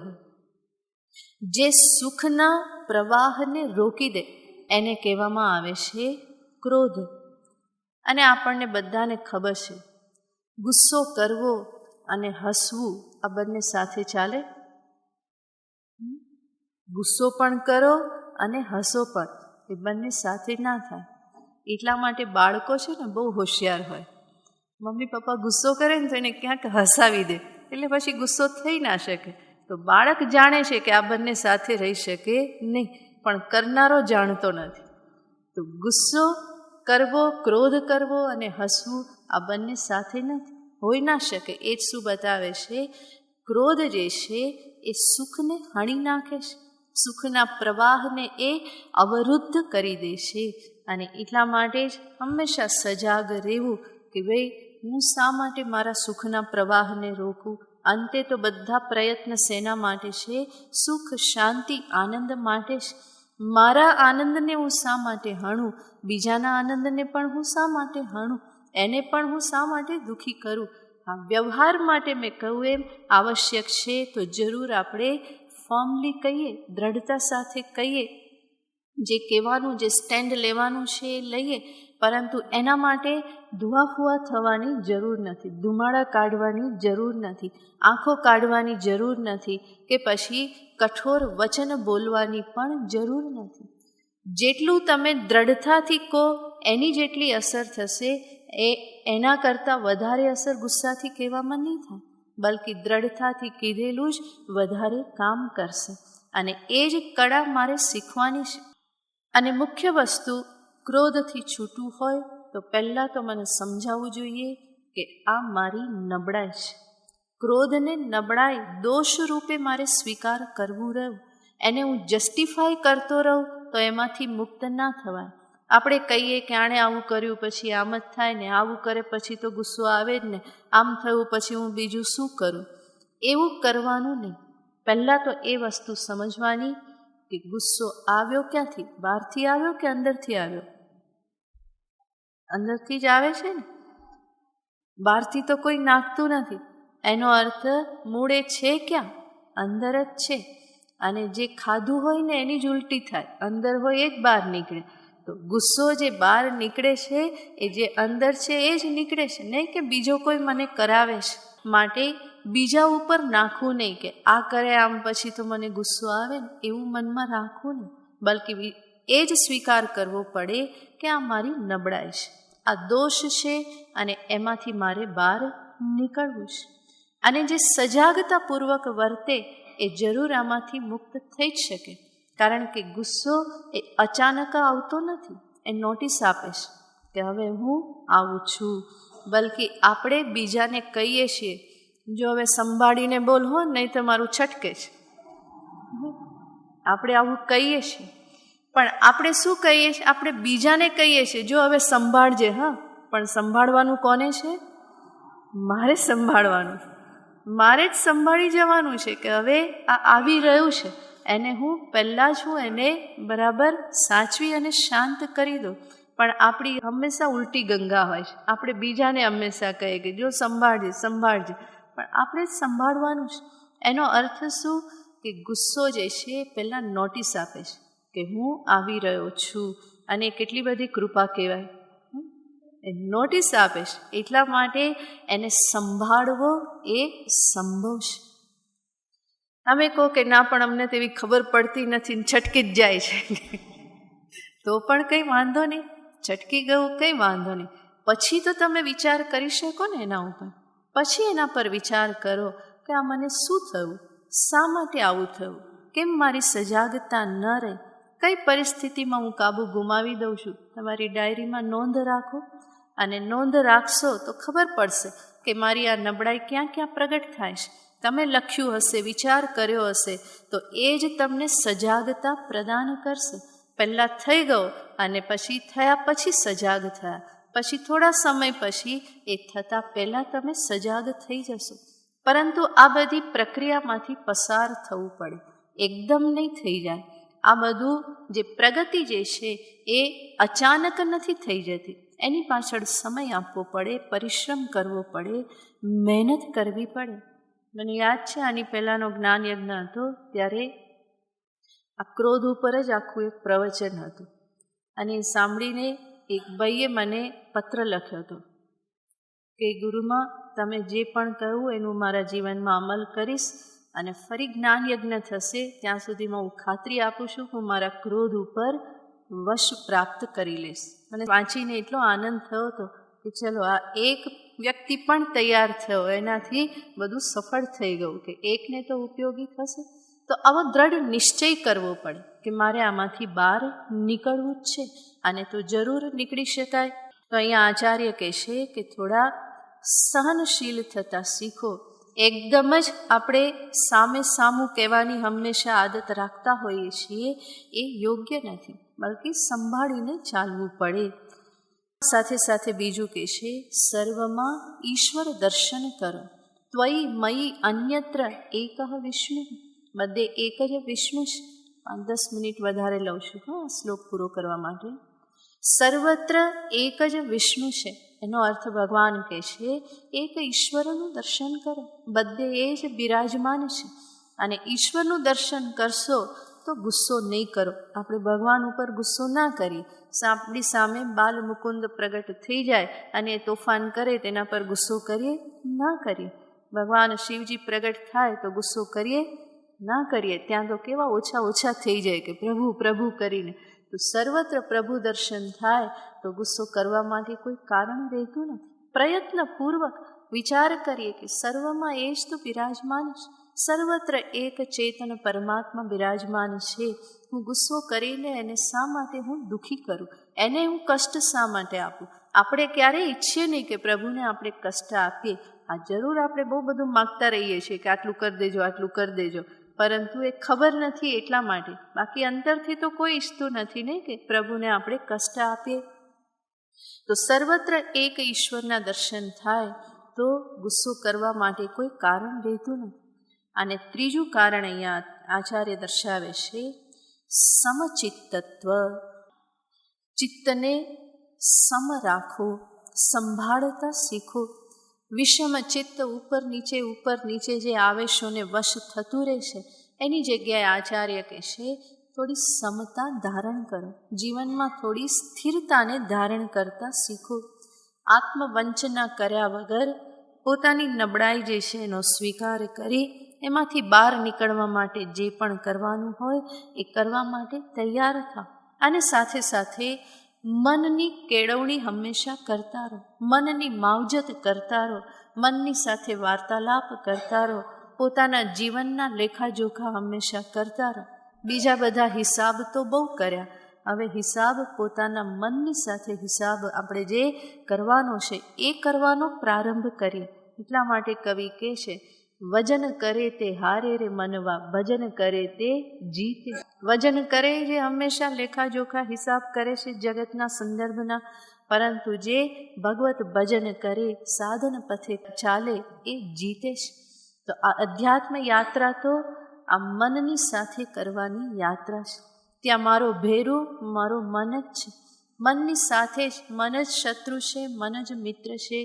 જે સુખના પ્રવાહને રોકી દે એને કહેવામાં આવે છે ક્રોધ. અને આપણને બધાને ખબર છે, ગુસ્સો કરવો અને હસવું આ બંને સાથે ચાલે? ગુસ્સો પણ કરો અને હસો પણ, એ બંને સાથે ના થાય. એટલા માટે બાળકો છે ને બહુ હોશિયાર હોય. મમ્મી પપ્પા ગુસ્સો કરે ને તો એને ક્યાંક હસાવી દે, એટલે પછી ગુસ્સો થઈ ના શકે. તો બાળક જાણે છે કે આ બંને સાથે રહી શકે નહીં, પણ કરનારો જાણતો નથી. તો ગુસ્સો કરવો, ક્રોધ કરવો અને હસવું આ બંને સાથે નથી, હોઈ ના શકે. એ જ શું બતાવે છે? ક્રોધ જે છે એ સુખને હણી નાખે છે, સુખના પ્રવાહને એ અવરુદ્ધ કરી દે છે. અને એટલા માટે જ હંમેશા સજાગ રહેવું કે ભાઈ હું શા માટે મારા સુખના પ્રવાહને રોકું. અંતે તો બધા પ્રયત્ન શેના માટે છે? સુખ, શાંતિ, આનંદ માટે જ. મારા આનંદને હું શા માટે હણું? બીજાના આનંદને પણ હું શા માટે હણું? એને પણ હું શા માટે દુઃખી કરું? હા, વ્યવહાર માટે મેં કહ્યું એમ આવશ્યક છે તો જરૂર આપણે ફોર્મલી કહીએ, દ્રઢતા સાથે કહીએ, જે કહેવાનું, જે સ્ટેન્ડ લેવાનું છે એ લઈએ. પરંતુ એના માટે ધુઆફુઆ થવાની જરૂર નથી, ધુમાડા કાઢવાની જરૂર નથી, આંખો કાઢવાની જરૂર નથી, કે પછી કઠોર વચન બોલવાની પણ જરૂર નથી. જેટલું તમે દ્રઢતાથી કહો એની જેટલી અસર થશે એના કરતાં વધારે અસર ગુસ્સાથી કહેવામાં નહીં થાય, બલ્કि દ્રઢતાથી કીધેલું જ વધારે કામ કરશે. અને એ જ કળા મારે શીખવાની છે. અને મુખ્ય વસ્તુ, ક્રોધથી છૂટવું હોય તો પહેલાં તો મને સમજાવવું જોઈએ કે આ મારી નબળાઈ છે. ક્રોધને નબળાઈ દોષ રૂપે મારે સ્વીકાર કરવું રહ્યું. એને હું જસ્ટિફાય કરતો રહું તો એમાંથી મુક્ત ના થવાય. આપણે કહીએ કે આણે આવું કર્યું પછી આમ જ થાય ને, આવું કરે પછી તો ગુસ્સો આવે જ ને, આમ થયું પછી હું બીજું શું કરું. એવું કરવાનું નહીં. પહેલાં તો એ વસ્તુ સમજવાની કે ગુસ્સો આવ્યો ક્યાંથી, બહારથી આવ્યો કે અંદરથી આવ્યો? અંદરથી જ આવે છે ને, બહારથી તો કોઈ નાખતું નથી. એનો અર્થ મૂળે છે ક્યાં? અંદર જ છે. અને જે ખાધું હોય ને એની જ ઉલટી થાય, અંદર હોય એ જ બહાર નીકળે. તો ગુસ્સો જે બહાર નીકળે છે એ જે અંદર છે એ જ નીકળે છે, નહીં કે બીજો કોઈ મને કરાવે છે. માટે બીજા ઉપર નાખવું નહીં કે આ કરે આમ પછી તો મને ગુસ્સો આવે ને, એવું મનમાં રાખવું નહીં. બલ્કિ એ જ સ્વીકાર કરવો પડે કે આ મારી નબળાઈ છે, આ દોષ છે અને એમાંથી મારે બહાર નીકળવું છે. અને જે સજાગતાપૂર્વક વર્તે એ જરૂર આમાંથી મુક્ત થઈ જ શકે. કારણ કે ગુસ્સો એ અચાનક આવતો નથી, એ નોટિસ આપે છે કે હવે હું આવું છું. બલ્કિ આપણે બીજાને કહીએ છીએ, જો હવે સંભાળીને બોલ હો, નહીં તો મારું છટકે છે. આપણે આવું કહીએ છીએ, પણ આપણે શું કહીએ છીએ? આપણે બીજાને કહીએ છીએ જો હવે સંભાળજે. હા, પણ સંભાળવાનું કોને છે? મારે સંભાળવાનું, મારે જ સંભાળી જવાનું છે કે હવે આ આવી રહ્યું છે, એને હું પહેલાં જ હું એને બરાબર સાચવી અને શાંત કરી દઉં. પણ આપણી હંમેશા ઉલટી ગંગા હોય છે. આપણે બીજાને હંમેશા કહીએ કે જો સંભાળજે સંભાળજે, પણ આપણે જ સંભાળવાનું છે. એનો અર્થ શું? કે ગુસ્સો જે છે એ પહેલાં નોટિસ આપે છે કે હું આવી રહ્યો છું. અને કેટલી બધી કૃપા કહેવાય, એ નોટિસ આપે છે. એટલા માટે એને સંભાળવો એ સંભવ છે. અમે કહો કે ના પણ અમને તેવી ખબર પડતી નથી ને છટકી જ જાય છે, તો પણ કંઈ વાંધો નહીં, છટકી ગયું કંઈ વાંધો નહીં. પછી તો તમે વિચાર કરી શકો ને એના ઉપર. પછી એના પર વિચાર કરો કે આ મને શું થયું, શા માટે આવું થયું, કેમ મારી સજાગતા ન રહે, કઈ પરિસ્થિતિમાં હું કાબુ ગુમાવી દઉં છું. તમારી ડાયરીમાં નોંધ રાખો, અને નોંધ રાખશો તો ખબર પડશે કે મારી આ નબળાઈ ક્યાં ક્યાં પ્રગટ થાય છે. તમે લખ્યું હશે, વિચાર કર્યો હશે, તો એ જ તમને સજાગતા પ્રદાન કરશે. પહેલાં થઈ ગયો અને પછી થયા પછી સજાગ થયા, પછી થોડા સમય પછી એ થતાં પહેલાં તમે સજાગ થઈ જશો. પરંતુ આ બધી પ્રક્રિયામાંથી પસાર થવું પડે, એકદમ નહીં થઈ જાય. આ બધું જે પ્રગતિ જે છે એ અચાનક નથી થઈ જતી. એની પાછળ સમય આપવો પડે, પરિશ્રમ કરવો પડે, મહેનત કરવી પડે. મને યાદ છે આની પહેલાંનો જ્ઞાન યજ્ઞ હતો ત્યારે આ ક્રોધ ઉપર જ આખું એક પ્રવચન હતું. અને એ સાંભળીને એક ભાઈએ મને પત્ર લખ્યો હતો કે ગુરુમાં તમે જે પણ કહ્યું એનું મારા જીવનમાં અમલ કરીશ, અને ફરી જ્ઞાન યજ્ઞ થશે ત્યાં સુધીમાં હું ખાતરી આપું છું કે હું મારા ક્રોધ ઉપર વશ પ્રાપ્ત કરી લઈશ. મને વાંચીને એટલો આનંદ થયો હતો કે ચલો આ એક વ્યક્તિ પણ તૈયાર થયો, એનાથી બધું સફળ થઈ ગયું કે એકને તો ઉપયોગી થશે. તો આવો દ્રઢ નિશ્ચય કરવો પડે કે મારે આમાંથી બહાર નીકળવું જ છે, અને તો જરૂર નીકળી શકાય. તો અહીંયા આચાર્ય કહેશે કે થોડા સહનશીલ થતાં શીખો. એકદમ જ આપણે સામે સામું કહેવાની હંમેશા આદત રાખતા હોઈએ છીએ, એ યોગ્ય નથી, બલ્કિ સંભાળીને ચાલવું પડે. સાથે સાથે બીજું કહેશે સર્વમાં ઈશ્વર દર્શન કરો. ત્વયી મયી અન્યત્ર એકઃ વિષ્ણુ. બધે એક જ વિષ્ણુ છે. 5-10 મિનિટ વધારે લઉં છું હા શ્લોક પૂરો કરવા માટે. સર્વત્ર એક જ વિષ્ણુ છે, એનો અર્થ ભગવાન કહે છે એક ઈશ્વરનું દર્શન કરો. બધે એ જ બિરાજમાન છે. અને ઈશ્વરનું દર્શન કરશો તો ગુસ્સો નહીં કરો. આપણે ભગવાન ઉપર ગુસ્સો ના કરીએ. આપણી સામે બાલ મુકુંદ પ્રગટ થઈ જાય અને તોફાન કરે તેના પર ગુસ્સો કરીએ ના કરીએ. ભગવાન શિવજી પ્રગટ થાય તો ગુસ્સો કરીએ ના કરીએ. ત્યાં તો કેવા ઓછા ઓછા થઈ જાય કે પ્રભુ પ્રભુ કરીને. તો સર્વત્ર પ્રભુ દર્શન થાય તો ગુસ્સો કરવા માટે કોઈ કારણ રહેતું નથી. પ્રયત્નપૂર્વક વિચાર કરીએ કે સર્વમાં એ જ તો બિરાજમાન છે, સર્વત્ર એક ચેતન પરમાત્મા બિરાજમાન છે. હું ગુસ્સો કરીને એને શા માટે હું દુઃખી કરું, એને હું કષ્ટ શા માટે આપું? આપણે ક્યારેય ઈચ્છીએ નહીં કે પ્રભુને આપણે કષ્ટ આપીએ. આ જરૂર આપણે બહુ બધું માગતા રહીએ છીએ કે આટલું કરી દેજો, આટલું કરી દેજો, પરંતુ એ ખબર નથી એટલા માટે. બાકી અંતરથી તો કોઈ ઈચ્છતું નથી ને કે પ્રભુને આપણે કષ્ટ આપીએ. તો સર્વત્ર એક ઈશ્વરના દર્શન થાય તો ગુસ્સો કરવા માટે કોઈ કારણ રહેતું નથી. અને ત્રીજું કારણ અહીંયા આચાર્ય દર્શાવે છે, સમચિત્તત્વ. ચિત્તને સમ રાખો, સંભાળતા શીખો. વિષમ ચિત્ત ઉપર નીચે જે આવેશોને વશ થતું રહે છે, એની જગ્યાએ આચાર્ય કહેશે થોડી સમતા ધારણ કરો, જીવનમાં થોડી સ્થિરતાને ધારણ કરતા શીખો. આત્મવંચના કર્યા વગર પોતાની નબળાઈ જે છે એનો સ્વીકાર કરી એમાંથી બહાર નીકળવા માટે જે પણ કરવાનું હોય એ કરવા માટે તૈયાર થાવ. અને સાથે સાથે મનની કેળવણી હંમેશા કરતા રહો, મનની માવજત કરતા રહો, મનની સાથે વાર્તાલાપ કરતા રહો, પોતાના જીવનના લેખાજોખા હંમેશા કરતા રહો. બીજા બધા હિસાબ તો બહુ કર્યા, હવે હિસાબ પોતાના મનની સાથે હિસાબ આપણે જે કરવાનો છે એ કરવાનો પ્રારંભ કરીએ. એટલા માટે કવિ કહે છે, વજન કરે તે હારે રે મનવા, ભજન કરે તે જીતે. વજન કરે જે હંમેશા લેખાજોખા હિસાબ કરે છે જગતના સંદર્ભના, પરંતુ જે ભગવત ભજન કરે, સાધન પથે ચાલે એ જીતે છે. તો આ અધ્યાત્મ યાત્રા તો આ મનની સાથે કરવાની યાત્રા છે. ત્યાં મારો ભેરું મારો મન જ છે, મનની સાથે જ. મન જ શત્રુ છે, મન જ મિત્ર છે.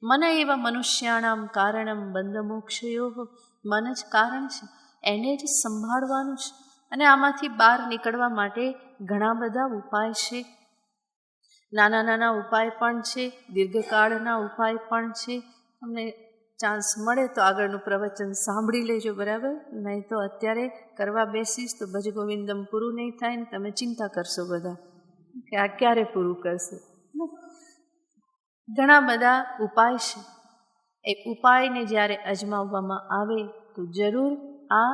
મન એવા મનુષ્યાણામ કારણમ બંધ મોક્ષયો, મન જ કારણ છે, એને જ સંભાળવાનું છે. અને આમાંથી બહાર નીકળવા માટે ઘણા બધા ઉપાય છે. નાના નાના ઉપાય પણ છે, દીર્ઘકાળના ઉપાય પણ છે. તમને ચાન્સ મળે તો આગળનું પ્રવચન સાંભળી લેજો, બરાબર? નહીં તો અત્યારે કરવા બેસીશ તો ભજ ગોવિંદમ પૂરું નહીં થાય ને તમે ચિંતા કરશો બધા કે આ ક્યારે પૂરું કરશે. ઘણા બધા ઉપાય છે. એ ઉપાયને જ્યારે અજમાવવામાં આવે તો જરૂર આ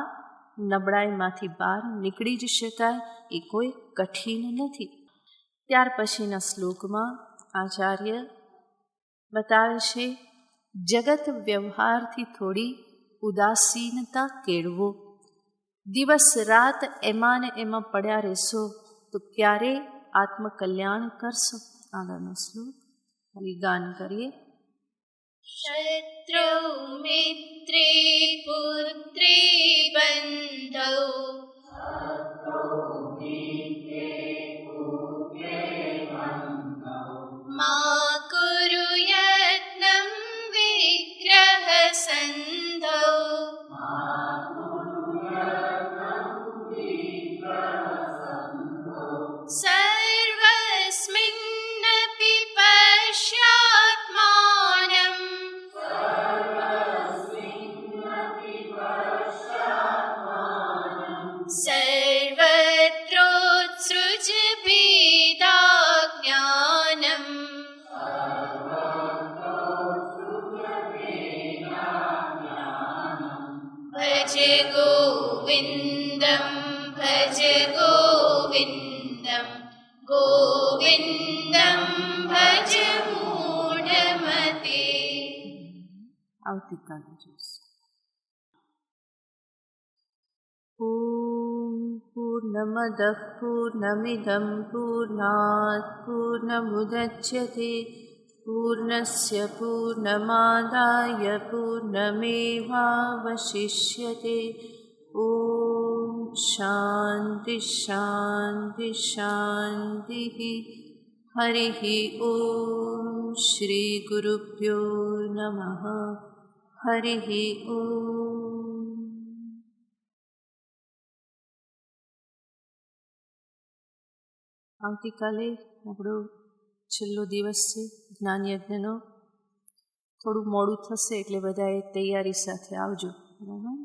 નબળાઈમાંથી બહાર નીકળી જ શકાય, એ કોઈ કઠિન નથી. ત્યાર પછીના શ્લોકમાં આચાર્ય બતાવે છે, જગત વ્યવહારથી થોડી ઉદાસીનતા કેળવો. દિવસ રાત એમાં ને એમાં પડ્યા રહેશો તો ક્યારે આત્મકલ્યાણ કરશો? આગળનો શ્લોક ગાન કરીએ. શત્રૌ મિત્રે પુત્રે બંધૌ મા કુરુ યત્નં વિગ્રહ સંધૌ સર્વસ્મિન્નપિ પશ્યાત્માનં સર્વત્રોત્સૃજ ભેદાજ્ઞાનં ભજ ગોવિંદમ ભજ ગોવિંદમ ગોવિંદમ ભજ મૂઢમતે. આવતીકાલે જોઈશું. ઓમ પૂર્ણમદઃ પૂર્ણમિદં પૂર્ણાત પૂર્ણમુદચ્યતે પૂર્ણસ્ય પૂર્ણમાદાય પૂર્ણમેવાવશિષ્યતે. ઓમ શાંતિ શાંતિ શાંતિ. હરિ ઓમ શ્રી ગુરુભ્યો નમઃ. હરિ ઓમ. આવતીકાલે આપણો છેલ્લો દિવસ છે જ્ઞાન યજ્ઞનો. થોડું મોડું થશે એટલે બધાએ તૈયારી સાથે આવજો, બરાબર?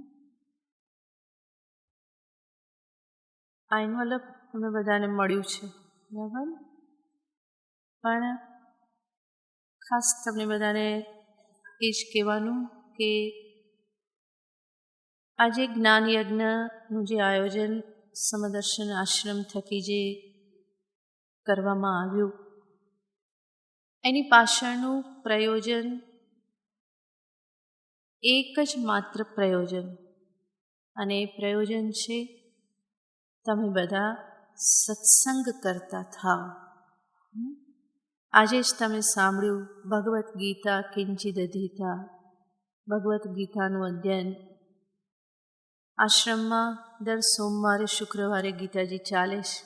આ એન્વલપ તમે બધાને મળ્યું છે, બરાબર? પણ ખાસ તમને બધાને એ જ કહેવાનું કે આજે જ્ઞાન યજ્ઞનું જે આયોજન સમદર્શન આશ્રમ થકી જે કરવામાં આવ્યું એની પાછળનું પ્રયોજન એક જ માત્ર પ્રયોજન, અને એ પ્રયોજન છે તમે બધા સત્સંગ કરતા થાઓ. આજે જ તમે સાંભળ્યું ભગવદ્ ગીતા કિંચિદ અધીતા, ભગવદ્ ગીતાનું અધ્યયન આશ્રમમાં દર સોમવારે શુક્રવારે ગીતાજી ચાલે છે,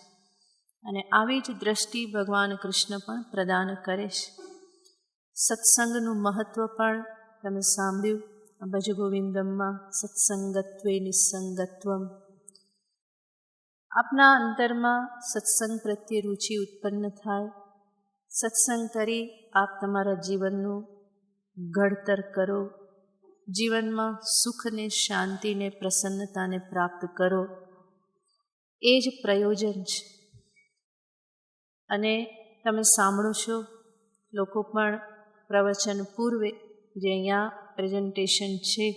અને આવી જ દ્રષ્ટિ ભગવાન કૃષ્ણ પણ પ્રદાન કરે છે. સત્સંગનું મહત્ત્વ પણ તમે સાંભળ્યું ભજ ગોવિંદમમાં, સત્સંગત્વે નિસંગત્વમ. આપના અંતરમાં સત્સંગ પ્રત્યે રુચિ ઉત્પન્ન થાય, સત્સંગ કરી આપ તમારા જીવનનું ઘડતર કરો, જીવનમાં સુખને, શાંતિને, પ્રસન્નતાને પ્રાપ્ત કરો. એ જ પ્રયોજન છે. અને તમે સાંભળો છો, લોકો પણ પ્રવચન પૂર્વે જે અહીંયા પ્રેઝન્ટેશન છે,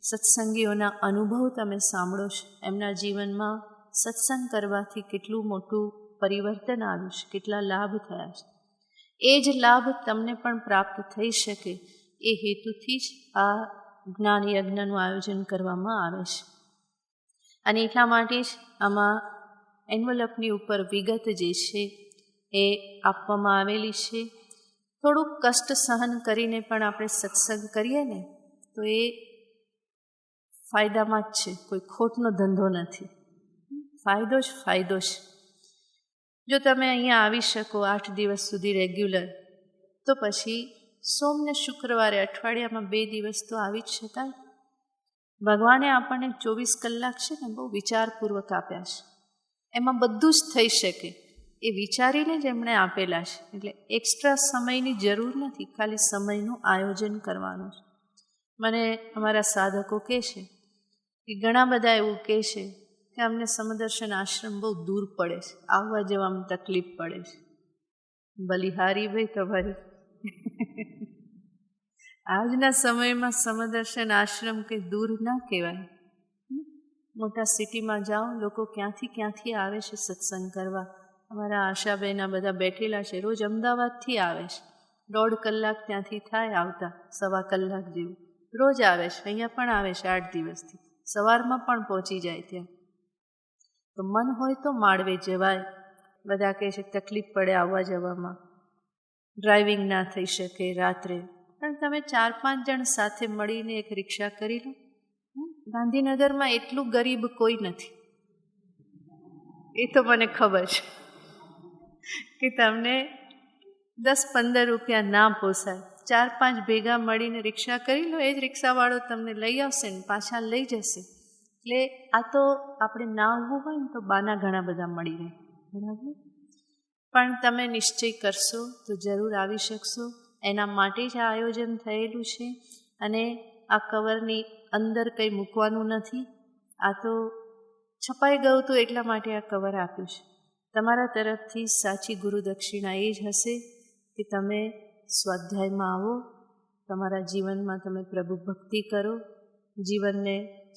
સત્સંગીઓના અનુભવ તમે સાંભળો છો, એમના જીવનમાં સત્સંગ કરવાથી કેટલું મોટું પરિવર્તન આવ્યું છે, કેટલા લાભ થયા છે. એ જ લાભ તમને પણ પ્રાપ્ત થઈ શકે એ હેતુથી જ આ જ્ઞાન યજ્ઞનું આયોજન કરવામાં આવે છે. અને એટલા માટે જ આમાં એન્વલપની ઉપર વિગત જે છે એ આપવામાં આવેલી છે. થોડુંક કષ્ટ સહન કરીને પણ આપણે સત્સંગ કરીએ ને તો એ ફાયદામાં જ છે, કોઈ ખોટનો ધંધો નથી, ફાયદો જ ફાયદો છે. જો તમે અહીંયા આવી શકો 8 દિવસ સુધી રેગ્યુલર, તો પછી સોમ ને શુક્રવારે અઠવાડિયામાં 2 દિવસ તો આવી જ શકાય. ભગવાને આપણને 24 કલાક છે ને બહુ વિચારપૂર્વક આપ્યા છે, એમાં બધું જ થઈ શકે એ વિચારીને જ એમણે આપેલા છે. એટલે એક્સ્ટ્રા સમયની જરૂર નથી, ખાલી સમયનું આયોજન કરવાનું છે. મને અમારા સાધકો કહે છે કે ઘણા બધા એવું કહે છે કે અમને સમદર્શન આશ્રમ બહુ દૂર પડે છે, આવવા જવામાં તકલીફ પડે છે. બલિહારી ભાઈ તમારી આજના સમયમાં સમદર્શન આશ્રમ કંઈ દૂર ના કહેવાય. મોટા સિટીમાં જાઓ, લોકો ક્યાંથી આવે છે સત્સંગ કરવા. અમારા આશાબેના બધા બેઠેલા છે, રોજ અમદાવાદથી આવે છે, 1.5 કલાક ત્યાંથી થાય આવતા, 1.25 કલાક જેવું રોજ આવે છે. અહીંયા પણ આવે છે 8 દિવસથી, સવારમાં પણ પહોંચી જાય ત્યાં. તો મન હોય તો માળવે જવાય. બધા કહે છે તકલીફ પડે આવવા જવામાં, ડ્રાઇવિંગ ના થઈ શકે રાત્રે, પણ તમે 4-5 જણ સાથે મળીને એક રિક્ષા કરી લો. ગાંધીનગરમાં એટલું ગરીબ કોઈ નથી, એ તો મને ખબર છે કે તમને 10-15 રૂપિયા ના પોસાય. 4-5 ભેગા મળીને રિક્ષા કરી લો, એ જ રિક્ષાવાળો તમને લઈ આવશે ને પાછા લઈ જશે. એટલે આ તો આપણે ના આવવું હોય ને તો બાના ઘણા બધા મળી રહે, બરાબર. પણ તમે નિશ્ચય કરશો તો જરૂર આવી શકશો. એના માટે જ આ આયોજન થયેલું છે. અને આ કવરની અંદર કંઈ મૂકવાનું નથી, આ તો છપાઈ ગયું હતું એટલા માટે આ કવર આપ્યું છે. તમારા તરફથી સાચી ગુરુ દક્ષિણા એ જ હશે કે તમે સ્વાધ્યાયમાં આવો, તમારા જીવનમાં તમે પ્રભુ ભક્તિ કરો, જીવનને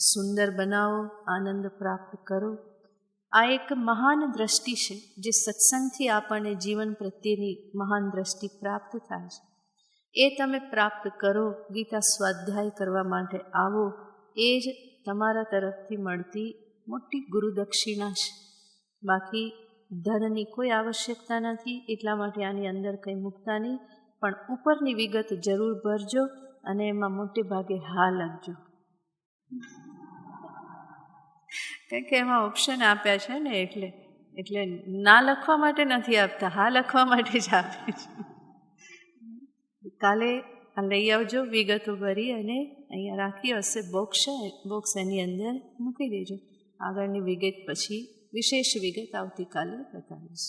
સુંદર બનાવો, આનંદ પ્રાપ્ત કરો. આ એક મહાન દ્રષ્ટિ છે જે સત્સંગથી આપણને જીવન પ્રત્યેની મહાન દ્રષ્ટિ પ્રાપ્ત થાય છે. એ તમે પ્રાપ્ત કરો, ગીતા સ્વાધ્યાય કરવા માટે આવો, એ જ તમારા તરફથી મળતી મોટી ગુરુ દક્ષિણા છે. બાકી ધનની કોઈ આવશ્યકતા નથી, એટલા માટે આની અંદર કંઈ મૂકતા નહીં. પણ ઉપરની વિગત જરૂર ભરજો અને એમાં મોટે ભાગે હા લખજો, કારણ કે એમાં ઓપ્શન આપ્યા છે ને, એટલે ના લખવા માટે નથી આપતા, હા લખવા માટે જ આપે છે. કાલે આ લઈ આવજો વિગતો ભરી, અને અહીંયા રાખી હશે બોક્સ એની અંદર મૂકી દેજો. આગળની વિગત પછી વિશેષ વિગત આવતીકાલે બતાવીશ.